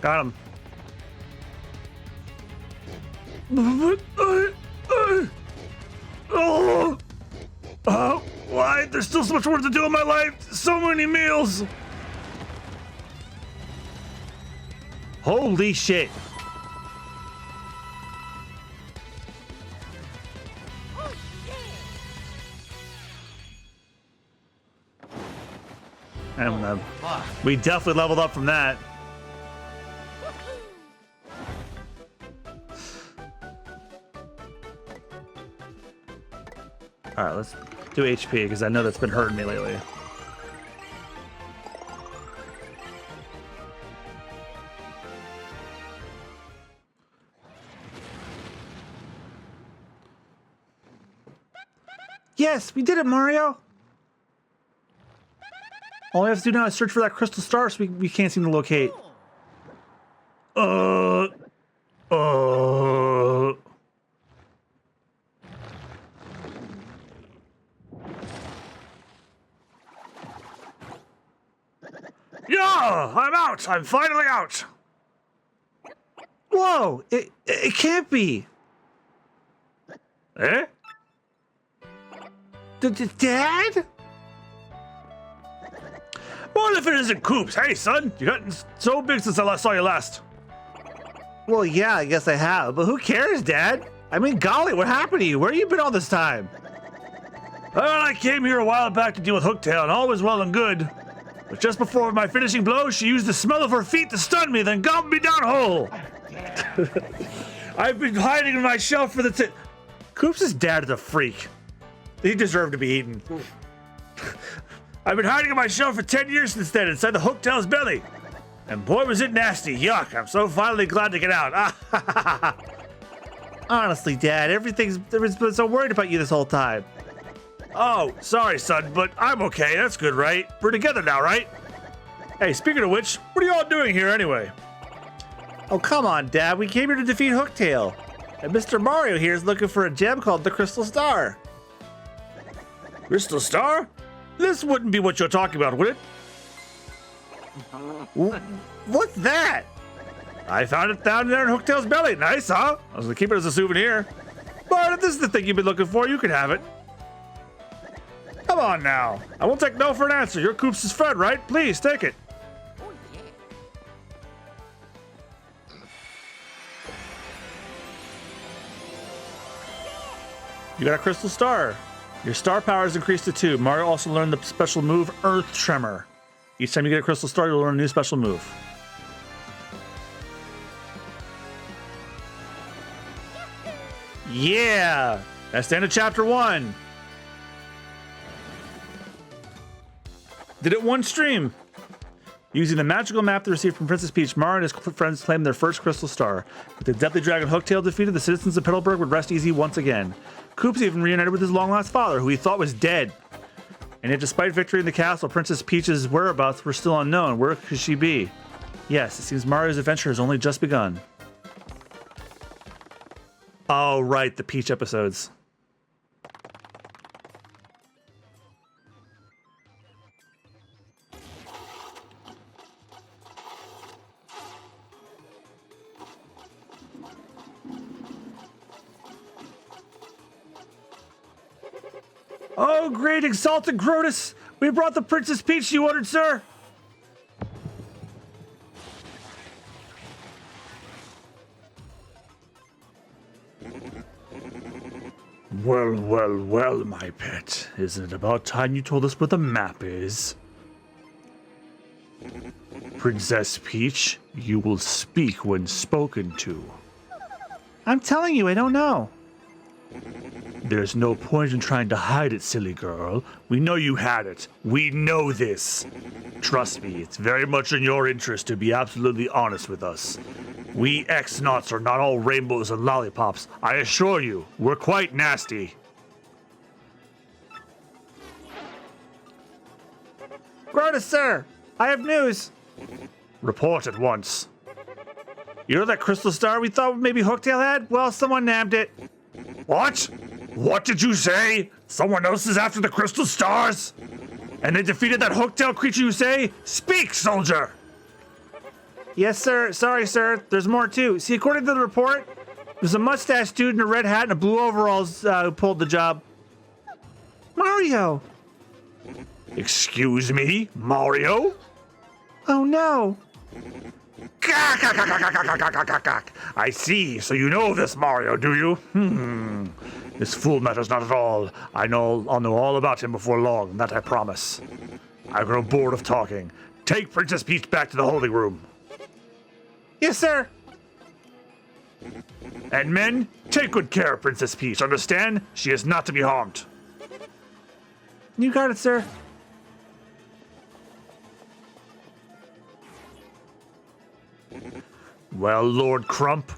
A: Got him. Why? There's still so much work to do in my life. So many meals. Holy shit. And we definitely leveled up from that. All right, let's do HP because I know that's been hurting me lately. Yes, we did it, Mario. All we have to do now is search for that crystal star so we can't seem to locate. Yeah, I'm out. I'm finally out. Whoa, it can't be. Eh? Dad? What if it isn't Coops? Hey, son, you gotten so big since I last saw you last. Well, yeah, I guess I have, but who cares, Dad? I mean, golly, what happened to you? Where have you been all this time? Well, I came here a while back to deal with Hooktail, and all was well and good. But just before my finishing blow, she used the smell of her feet to stun me, then gobbled me down whole. I've been hiding in my shelf for the Coops' dad is a freak. He deserved to be eaten. I've been hiding in my shell for 10 years since then, inside the Hooktail's belly. And boy, was it nasty. Yuck, I'm so finally glad to get out. Honestly, Dad, everything's been so worried about you this whole time. Oh, sorry, son, but I'm okay. That's good, right? We're together now, right? Hey, speaking of which, what are you all doing here anyway? Oh, come on, Dad. We came here to defeat Hooktail. And Mr. Mario here is looking for a gem called the Crystal Star. Crystal Star? This wouldn't be what you're talking about, would it? What's that? I found it down there in Hooktail's belly. Nice, huh? I was gonna keep it as a souvenir. But if this is the thing you've been looking for, you can have it. Come on now. I won't take no for an answer. You're Coops' friend, right? Please, take it. You got a crystal star. Your star power is increased to 2. Mario also learned the special move Earth Tremor. Each time you get a crystal star, you'll learn a new special move. Yeah! That's the end of chapter 1. Did it one stream. Using the magical map they received from Princess Peach, Mario and his friends claimed their first crystal star. With the Deathly Dragon Hooktail defeated, the citizens of Petalburg would rest easy once again. Koops even reunited with his long-lost father, who he thought was dead. And yet, despite victory in the castle, Princess Peach's whereabouts were still unknown. Where could she be? Yes, it seems Mario's adventure has only just begun. Oh, right, the Peach episodes. Oh, great, exalted Grotus! We brought the Princess Peach you ordered, sir! Well, well, well, my pet. Isn't it about time you told us where the map is? Princess Peach, you will speak when spoken to. I'm telling you, I don't know. There's no point in trying to hide it, silly girl. We know you had it. We know this. Trust me, it's very much in your interest to be absolutely honest with us. We X-Nauts are not all rainbows and lollipops. I assure you, we're quite nasty. Grotus, sir! I have news! Report at once. You know that crystal star we thought maybe Hooktail had? Well, someone nabbed it. What? What did you say? Someone else is after the crystal stars? And they defeated that Hooktail creature you say? Speak, soldier! Yes, sir. Sorry, sir. There's more, too. See, according to the report, there's a mustache dude in a red hat and a blue overalls who pulled the job. Mario! Excuse me? Mario? Oh, no. I see. So you know this Mario, do you? This fool matters not at all. I'll know all about him before long, that I promise. I grow bored of talking. Take Princess Peach back to the holding room. Yes, sir. And men, take good care of Princess Peach. Understand? She is not to be harmed. You got it, sir. Well, Lord Crump,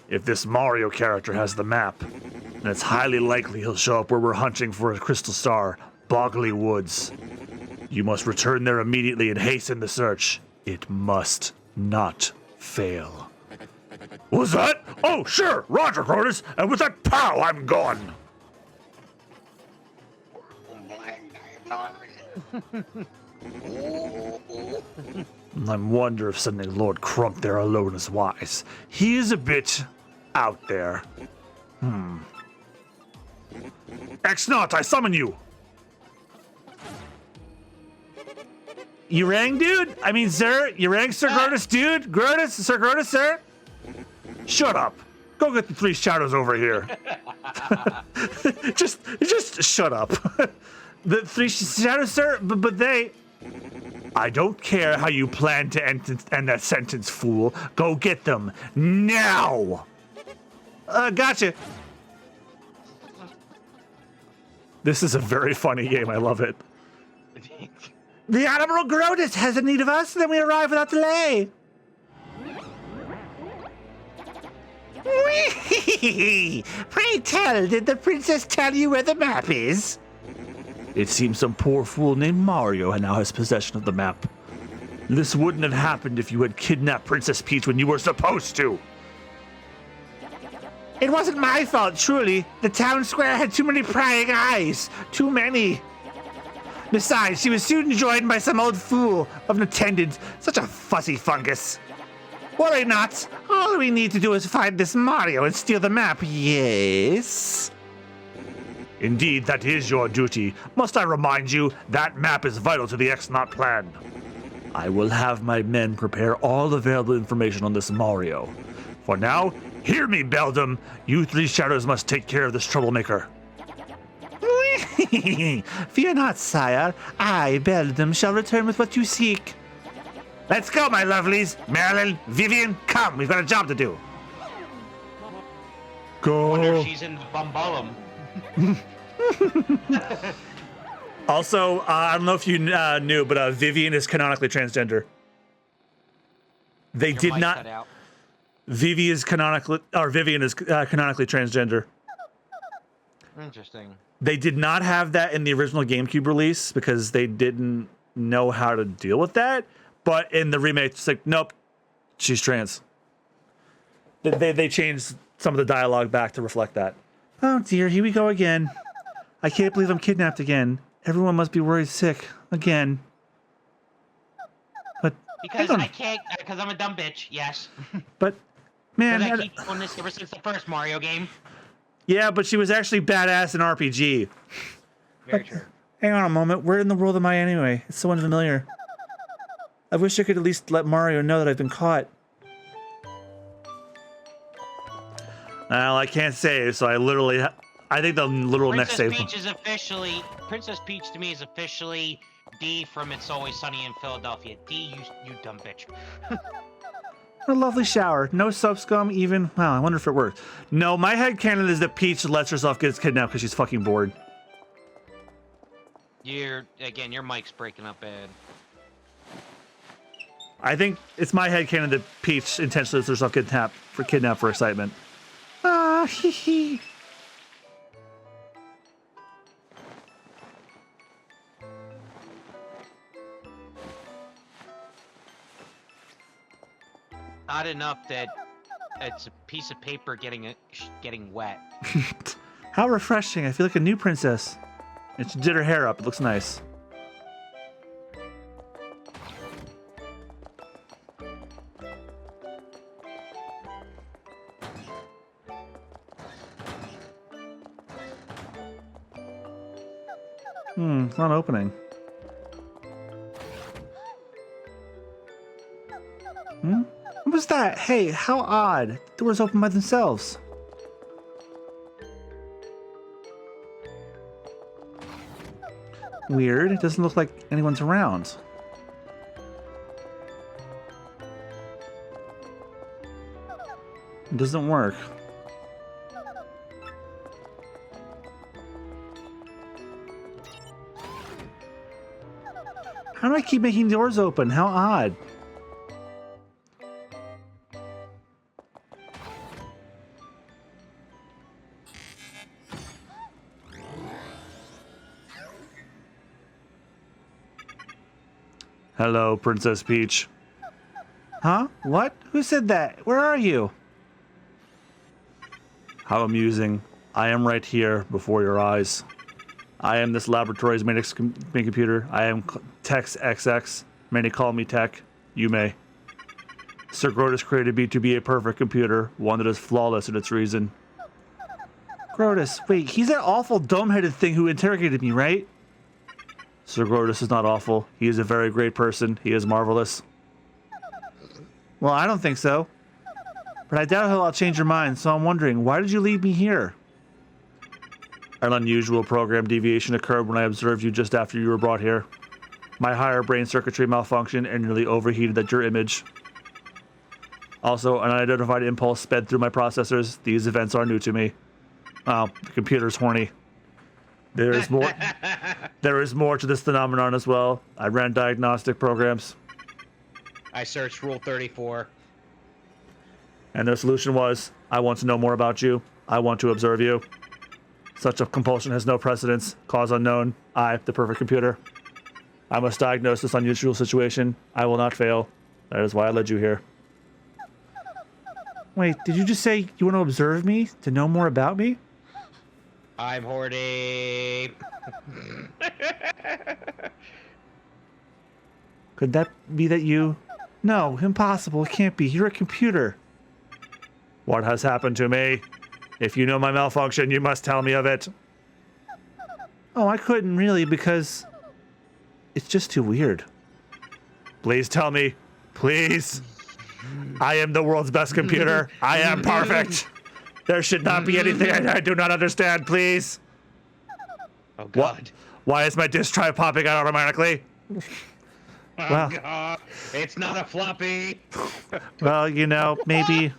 A: if this Mario character has the map, then it's highly likely he'll show up where we're hunting for a crystal star, Boggly Woods. You must return there immediately and hasten the search. It must not fail. Was that? Oh, sure, Roger, Grotus, and with that pow, I'm gone. I wonder if sending Lord Crump there alone is wise. He is a bit out there. X-Naut, I summon you! You rang, dude? I mean, sir? You rang, Sir Grotus, dude? Grotus? Sir Grotus, sir? Shut up. Go get the three shadows over here. just shut up. The three shadows, sir? But they... I don't care how you plan to end that sentence, fool. Go get them. Now! Gotcha. This is a very funny game. I love it. The Admiral Grotus has a need of us, then we arrive without delay. Pray tell, did the princess tell you where the map is? It seems some poor fool named Mario now has possession of the map. This wouldn't have happened if you had kidnapped Princess Peach when you were supposed to. It wasn't my fault, truly. The town square had too many prying eyes. Too many. Besides, she was soon joined by some old fool of an attendant. Such a fussy fungus. Worry not. All we need to do is find this Mario and steal the map. Yes? Indeed, that is your duty. Must I remind you, that map is vital to the X-Naut plan. I will have my men prepare all available information on this Mario.
E: For now, hear me, Beldum. You three shadows must take care of this troublemaker. Fear not, sire. I, Beldum, shall return with what you seek. Let's go, my lovelies. Marilyn, Vivian, come. We've got a job to do.
D: I wonder
E: Go.
D: if she's in the Bumbulum.
A: Also, I don't know if you knew, but Vivian is canonically transgender. They
D: Your
A: did
D: mic
A: not.
D: cut out.
A: Vivian is canonically transgender.
D: Interesting.
A: They did not have that in the original GameCube release because they didn't know how to deal with that. But in the remake, it's like, nope, she's trans. They changed some of the dialogue back to reflect that. Oh dear, here we go again. I can't believe I'm kidnapped again. Everyone must be worried sick again. But
D: Because
A: hang on.
D: I can't, because I'm a dumb bitch, yes.
A: But man,
D: Because I keep doing this ever since the first Mario game.
A: yeah, but she was actually badass in RPG.
D: Very true.
A: Hang on a moment. Where in the world am I anyway? It's so unfamiliar. I wish I could at least let Mario know that I've been caught. Well, I can't save, so I think the literal next save.
D: Princess Peach to me is officially D from It's Always Sunny in Philadelphia. D, you dumb bitch.
A: What a lovely shower. No subscum even. Wow, I wonder if it worked. No, my headcanon is that Peach lets herself get kidnapped because she's fucking bored.
D: Your mic's breaking up bad.
A: I think it's my headcanon that Peach intentionally lets herself get kidnapped for excitement. Ah, hee hee.
D: Not enough that it's a piece of paper getting wet.
A: How refreshing. I feel like a new princess. And she did her hair up. It looks nice. It's not opening. What was that? Hey, how odd. Doors open by themselves. Weird. It doesn't look like anyone's around. It doesn't work. How do I keep making doors open? How odd. Hello, Princess Peach. Huh? What? Who said that? Where are you? How amusing. I am right here before your eyes. I am this laboratory's main computer. I am Tex XX. Many call me Tech. You may. Sir Grotus created me to be a perfect computer, one that is flawless in its reason. Grotus, wait, he's that awful dome-headed thing who interrogated me, right? Sir Grotus is not awful. He is a very great person. He is marvelous. Well, I don't think so. But I doubt he'll change your mind, so I'm wondering, why did you leave me here? An unusual program deviation occurred when I observed you just after you were brought here. My higher brain circuitry malfunctioned and nearly overheated at your image. Also, an unidentified impulse sped through my processors. These events are new to me. Oh, the computer's horny. There is more. There is more to this phenomenon as well. I ran diagnostic programs.
D: I searched Rule 34.
A: And their solution was, I want to know more about you. I want to observe you. Such a compulsion has no precedence. Cause unknown. I, the perfect computer. I must diagnose this unusual situation. I will not fail. That is why I led you here. Wait, did you just say you want to observe me? To know more about me?
D: I'm horny.
A: Could that be that you... No, impossible. It can't be. You're a computer. What has happened to me? If you know my malfunction, you must tell me of it. Oh, I couldn't really because... It's just too weird. Please tell me. Please.
E: I am the world's best computer. I am perfect. There should not be anything I do not understand, please.
D: Oh God.
E: Why is my disk drive popping out automatically?
D: Oh
E: Well.
D: God. It's not a floppy.
E: Well, you know, maybe.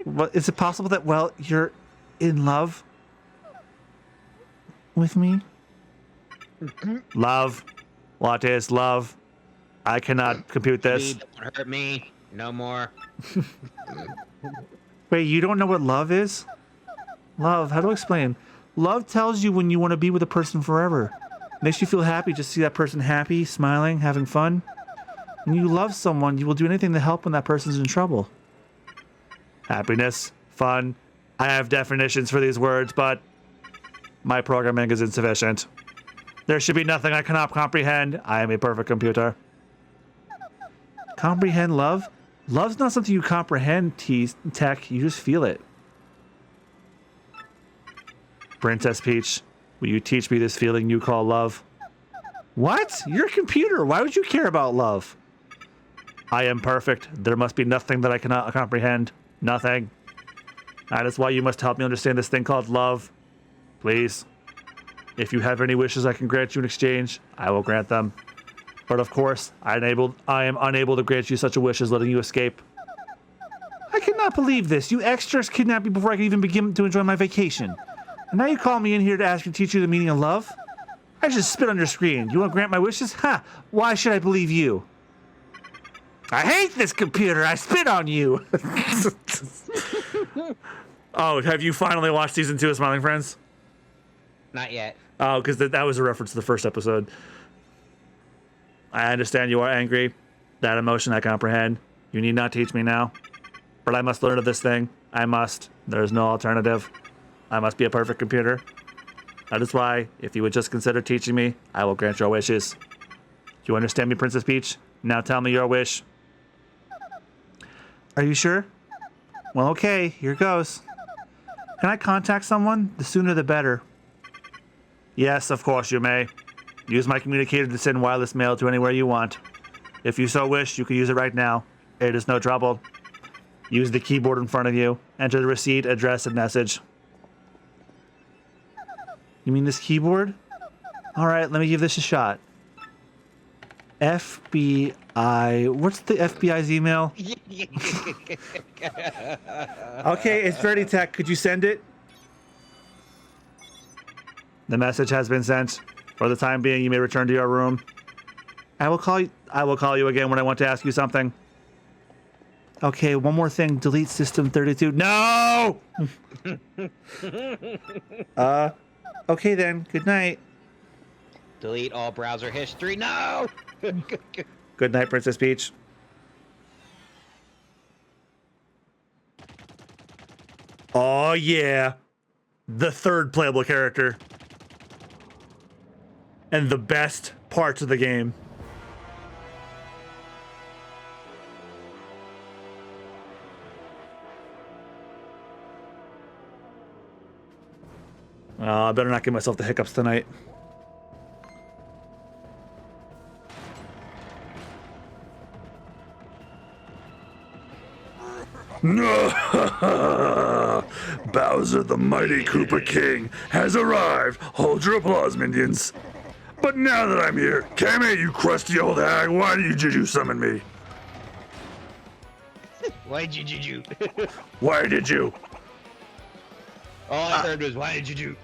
E: Well, is it possible that, well, you're in love with me? Love. What is love? I cannot compute this.
D: Don't hurt me. No more.
E: Wait, you don't know what love is? Love, how do I explain? Love tells you when you want to be with a person forever. Makes you feel happy just to see that person happy, smiling, having fun. When you love someone, you will do anything to help when that person's in trouble. Happiness, fun. I have definitions for these words, but my programming is insufficient. There should be nothing I cannot comprehend. I am a perfect computer. Comprehend love? Love's not something you comprehend, Tech. You just feel it. Princess Peach, will you teach me this feeling you call love? What? You're a computer. Why would you care about love? I am perfect. There must be nothing that I cannot comprehend. Nothing. That is why you must help me understand this thing called love. Please. If you have any wishes I can grant you in exchange, I will grant them. But of course, I am unable to grant you such a wish as letting you escape. I cannot believe this. You extras kidnapped me before I could even begin to enjoy my vacation. And now you call me in here to ask me to teach you the meaning of love? I just spit on your screen. You want to grant my wishes? Ha! Why should I believe you? I hate this computer. I spit on you. Oh, have you finally watched season 2 of Smiling Friends?
D: Not yet.
E: Oh, because that was a reference to the first episode. I understand you are angry. That emotion I comprehend. You need not teach me now. But I must learn of this thing. I must. There is no alternative. I must be a perfect computer. That is why, if you would just consider teaching me, I will grant your wishes. You understand me, Princess Peach? Now tell me your wish. Are you sure? Well, okay, here goes. Can I contact someone? The sooner the better. Yes, of course you may. Use my communicator to send wireless mail to anywhere you want. If you so wish, you can use it right now. It is no trouble. Use the keyboard in front of you. Enter the receipt, address, and message. You mean this keyboard? All right, let me give this a shot. FBI. What's the FBI's email? Okay, it's ready, Tech. Could you send it? The message has been sent. For the time being, you may return to your room. I will call you again when I want to ask you something. Okay, one more thing. Delete system 32. No! Okay then. Good night.
D: Delete all browser history. No!
E: Good night, Princess Peach. Oh yeah. The third playable character. And the best parts of the game. I better not give myself the hiccups tonight.
G: Bowser the mighty Koopa King has arrived. Hold your applause, minions. But now that I'm here, Kamei, you crusty old hag, why did you Juju summon me?
D: Why did you?
G: Why did you?
D: All I heard was, why did you?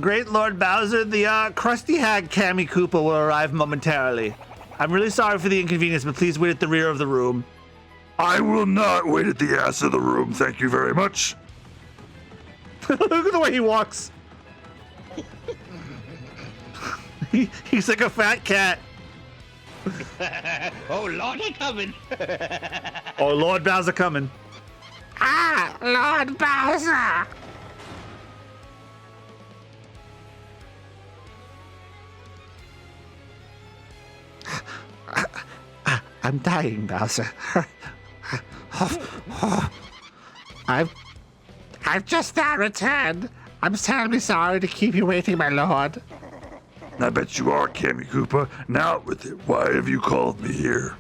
E: Great Lord Bowser, the Krusty Hag Cammy Koopa will arrive momentarily. I'm really sorry for the inconvenience, but please wait at the rear of the room.
G: I will not wait at the ass of the room, thank you very much.
E: Look at the way he walks. He's like a fat cat.
D: Oh, Lord, he coming.
E: Oh, Lord Bowser coming.
C: Ah, Lord Bowser! I'm dying, Bowser. I've just now returned. I'm terribly sorry to keep you waiting, my lord.
G: I bet you are, Kammy Koopa. Now with it, why have you called me here?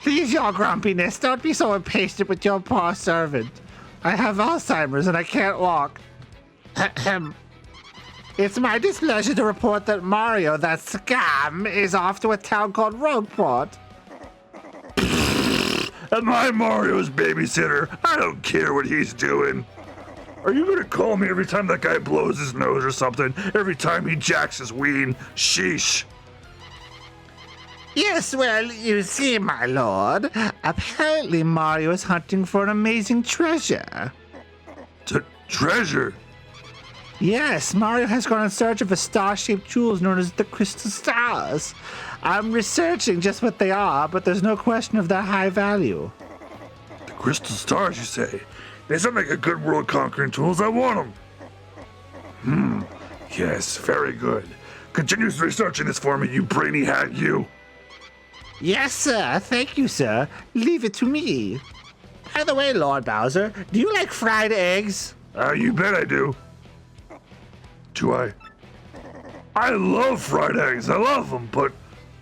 C: Please, your grumpiness, don't be so impatient with your poor servant. I have Alzheimer's and I can't walk. Ahem. It's my displeasure to report that Mario, that scam, is off to a town called Rogueport.
G: Am I Mario's babysitter? I don't care what he's doing. Are you gonna call me every time that guy blows his nose or something? Every time he jacks his ween? Sheesh.
C: Yes, well, you see, my lord, apparently Mario is hunting for an amazing treasure.
G: Treasure?
C: Yes, Mario has gone in search of a star-shaped jewels known as the Crystal Stars. I'm researching just what they are, but there's no question of their high value.
G: The crystal stars, you say? They sound like a good world-conquering tools. I want them. Yes, very good. Continue researching this for me, you brainy hack, you.
C: Yes, sir. Thank you, sir. Leave it to me. By the way, Lord Bowser, do you like fried eggs?
G: You bet I do. Do I? I love fried eggs. I love them, but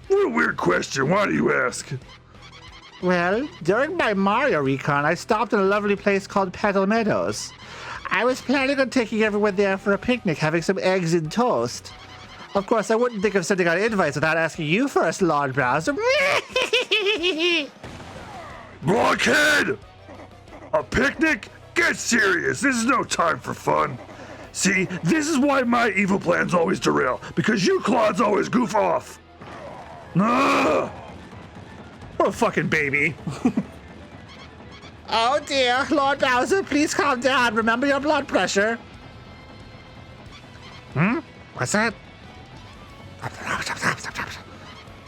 G: what a weird question. Why do you ask?
C: Well, during my Mario recon, I stopped in a lovely place called Petal Meadows. I was planning on taking everyone there for a picnic, having some eggs and toast. Of course, I wouldn't think of sending out invites without asking you first, Lord Bowser.
G: Blockhead! A picnic? Get serious. This is no time for fun. See, this is why my evil plans always derail, because you clods always goof off. Ugh!
A: What a fucking baby.
C: Oh dear, Lord Bowser, please calm down. Remember your blood pressure. What's that?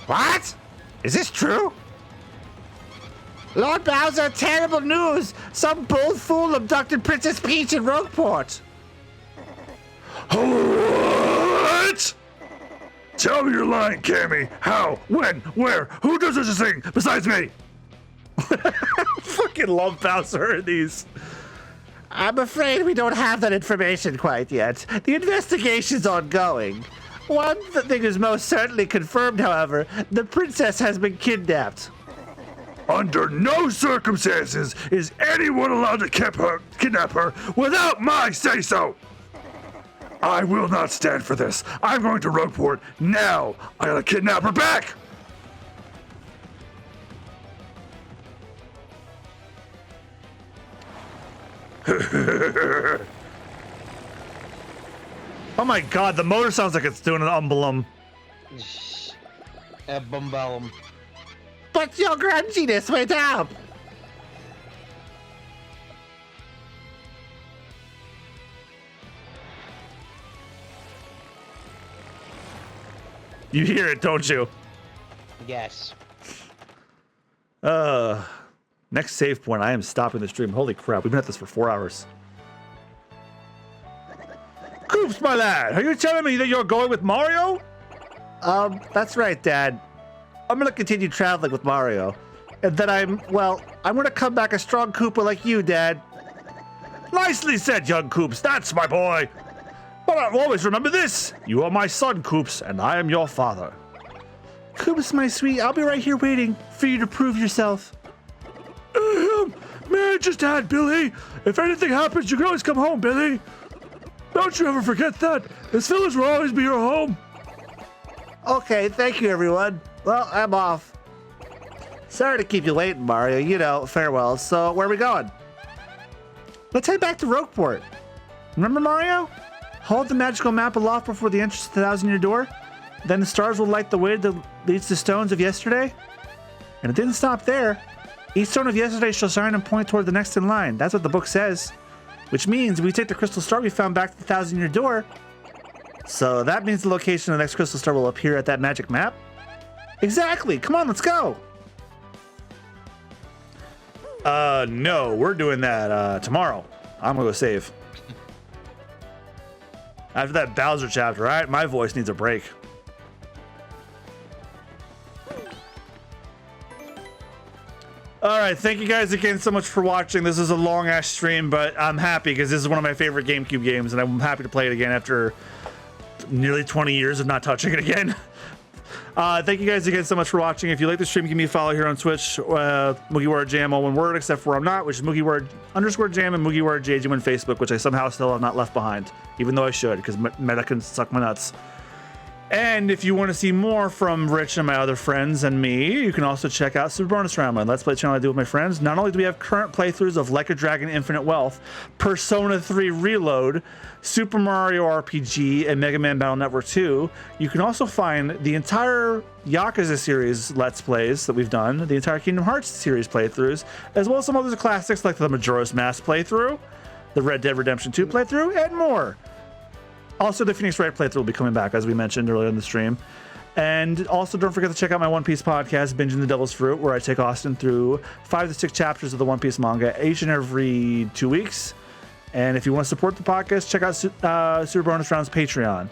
C: What? Is this true? Lord Bowser, terrible news! Some bold fool abducted Princess Peach in Rogueport.
G: What? Tell me you're lying, Cammy. How? When? Where? Who does such a thing besides me?
A: Fucking love Bowser in these.
C: I'm afraid we don't have that information quite yet. The investigation's ongoing. One thing is most certainly confirmed, however. The princess has been kidnapped.
G: Under no circumstances is anyone allowed to kidnap her without my say-so. I will not stand for this. I'm going to Rogueport now. I gotta kidnap her back.
A: Oh my god, the motor sounds like it's doing an Bumbulum.
D: Bumbulum.
C: But your grunginess went up.
A: You hear it, don't you?
D: Yes.
A: Next save point. I am stopping the stream. Holy crap, we've been at this for 4 hours. Coops, my lad, are you telling me that you're going with Mario?
C: That's right, Dad. I'm gonna continue traveling with Mario. And then I'm gonna come back a strong Koopa like you, Dad.
A: Nicely said, young Coops. That's my boy. But I'll always remember this. You are my son, Coops, and I am your father.
C: Koops, my sweet, I'll be right here waiting for you to prove yourself.
G: May I just add, Billy? If anything happens, you can always come home, Billy. Don't you ever forget that. This village will always be your home.
C: Okay, thank you, everyone. Well, I'm off. Sorry to keep you waiting, Mario. You know, farewell. So, where are we going? Let's head back to Rogueport. Remember, Mario? Hold the magical map aloft before the entrance to the 1,000-year door. Then the stars will light the way that leads to stones of yesterday. And it didn't stop there. Each stone of yesterday shall shine and point toward the next in line. That's what the book says. Which means if we take the crystal star we found back to the 1,000-year door. So that means the location of the next crystal star will appear at that magic map. Exactly. Come on, let's go.
A: No, we're doing that tomorrow. I'm gonna go save. After that Bowser chapter, all right? My voice needs a break. All right, thank you guys again so much for watching. This is a long-ass stream, but I'm happy because this is one of my favorite GameCube games, and I'm happy to play it again after nearly 20 years of not touching it again. Thank you guys again so much for watching. If you like the stream, give me a follow here on Twitch, MugiwaraJM, all one word, except for where I'm not, which is Mugiwara_Jam and MugiwaraJM on Facebook, which I somehow still have not left behind, even though I should, because Meta can suck my nuts. And if you want to see more from Rich and my other friends and me, you can also check out Super Bonus Round, my Let's Play channel I do with my friends. Not only do we have current playthroughs of Like a Dragon Infinite Wealth, Persona 3 Reload, Super Mario RPG, and Mega Man Battle Network 2, you can also find the entire Yakuza series Let's Plays that we've done, the entire Kingdom Hearts series playthroughs, as well as some other classics like the Majora's Mask playthrough, the Red Dead Redemption 2 playthrough, and more. Also, the Phoenix Wright playthrough will be coming back, as we mentioned earlier in the stream. And also, don't forget to check out my One Piece podcast, Binging the Devil's Fruit, where I take Austin through 5 to 6 chapters of the One Piece manga each and every 2 weeks. And if you want to support the podcast, check out Super Bonus Round's Patreon,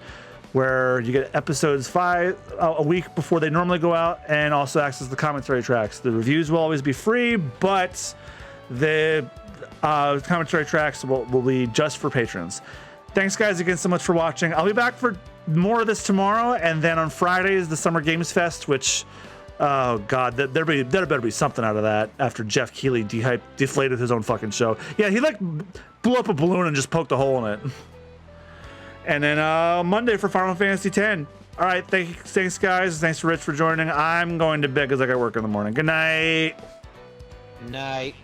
A: where you get episodes 5 a week before they normally go out, and also access the commentary tracks. The reviews will always be free, but the commentary tracks will be just for patrons. Thanks, guys, again so much for watching. I'll be back for more of this tomorrow, and then on Friday is the Summer Games Fest, which, oh god, there better be something out of that after Jeff Keighley deflated his own fucking show. Yeah, he like blew up a balloon and just poked a hole in it. And then Monday for Final Fantasy X. All right, thanks, guys. Thanks to Rich for joining. I'm going to bed because I got work in the morning. Good night.
D: Night.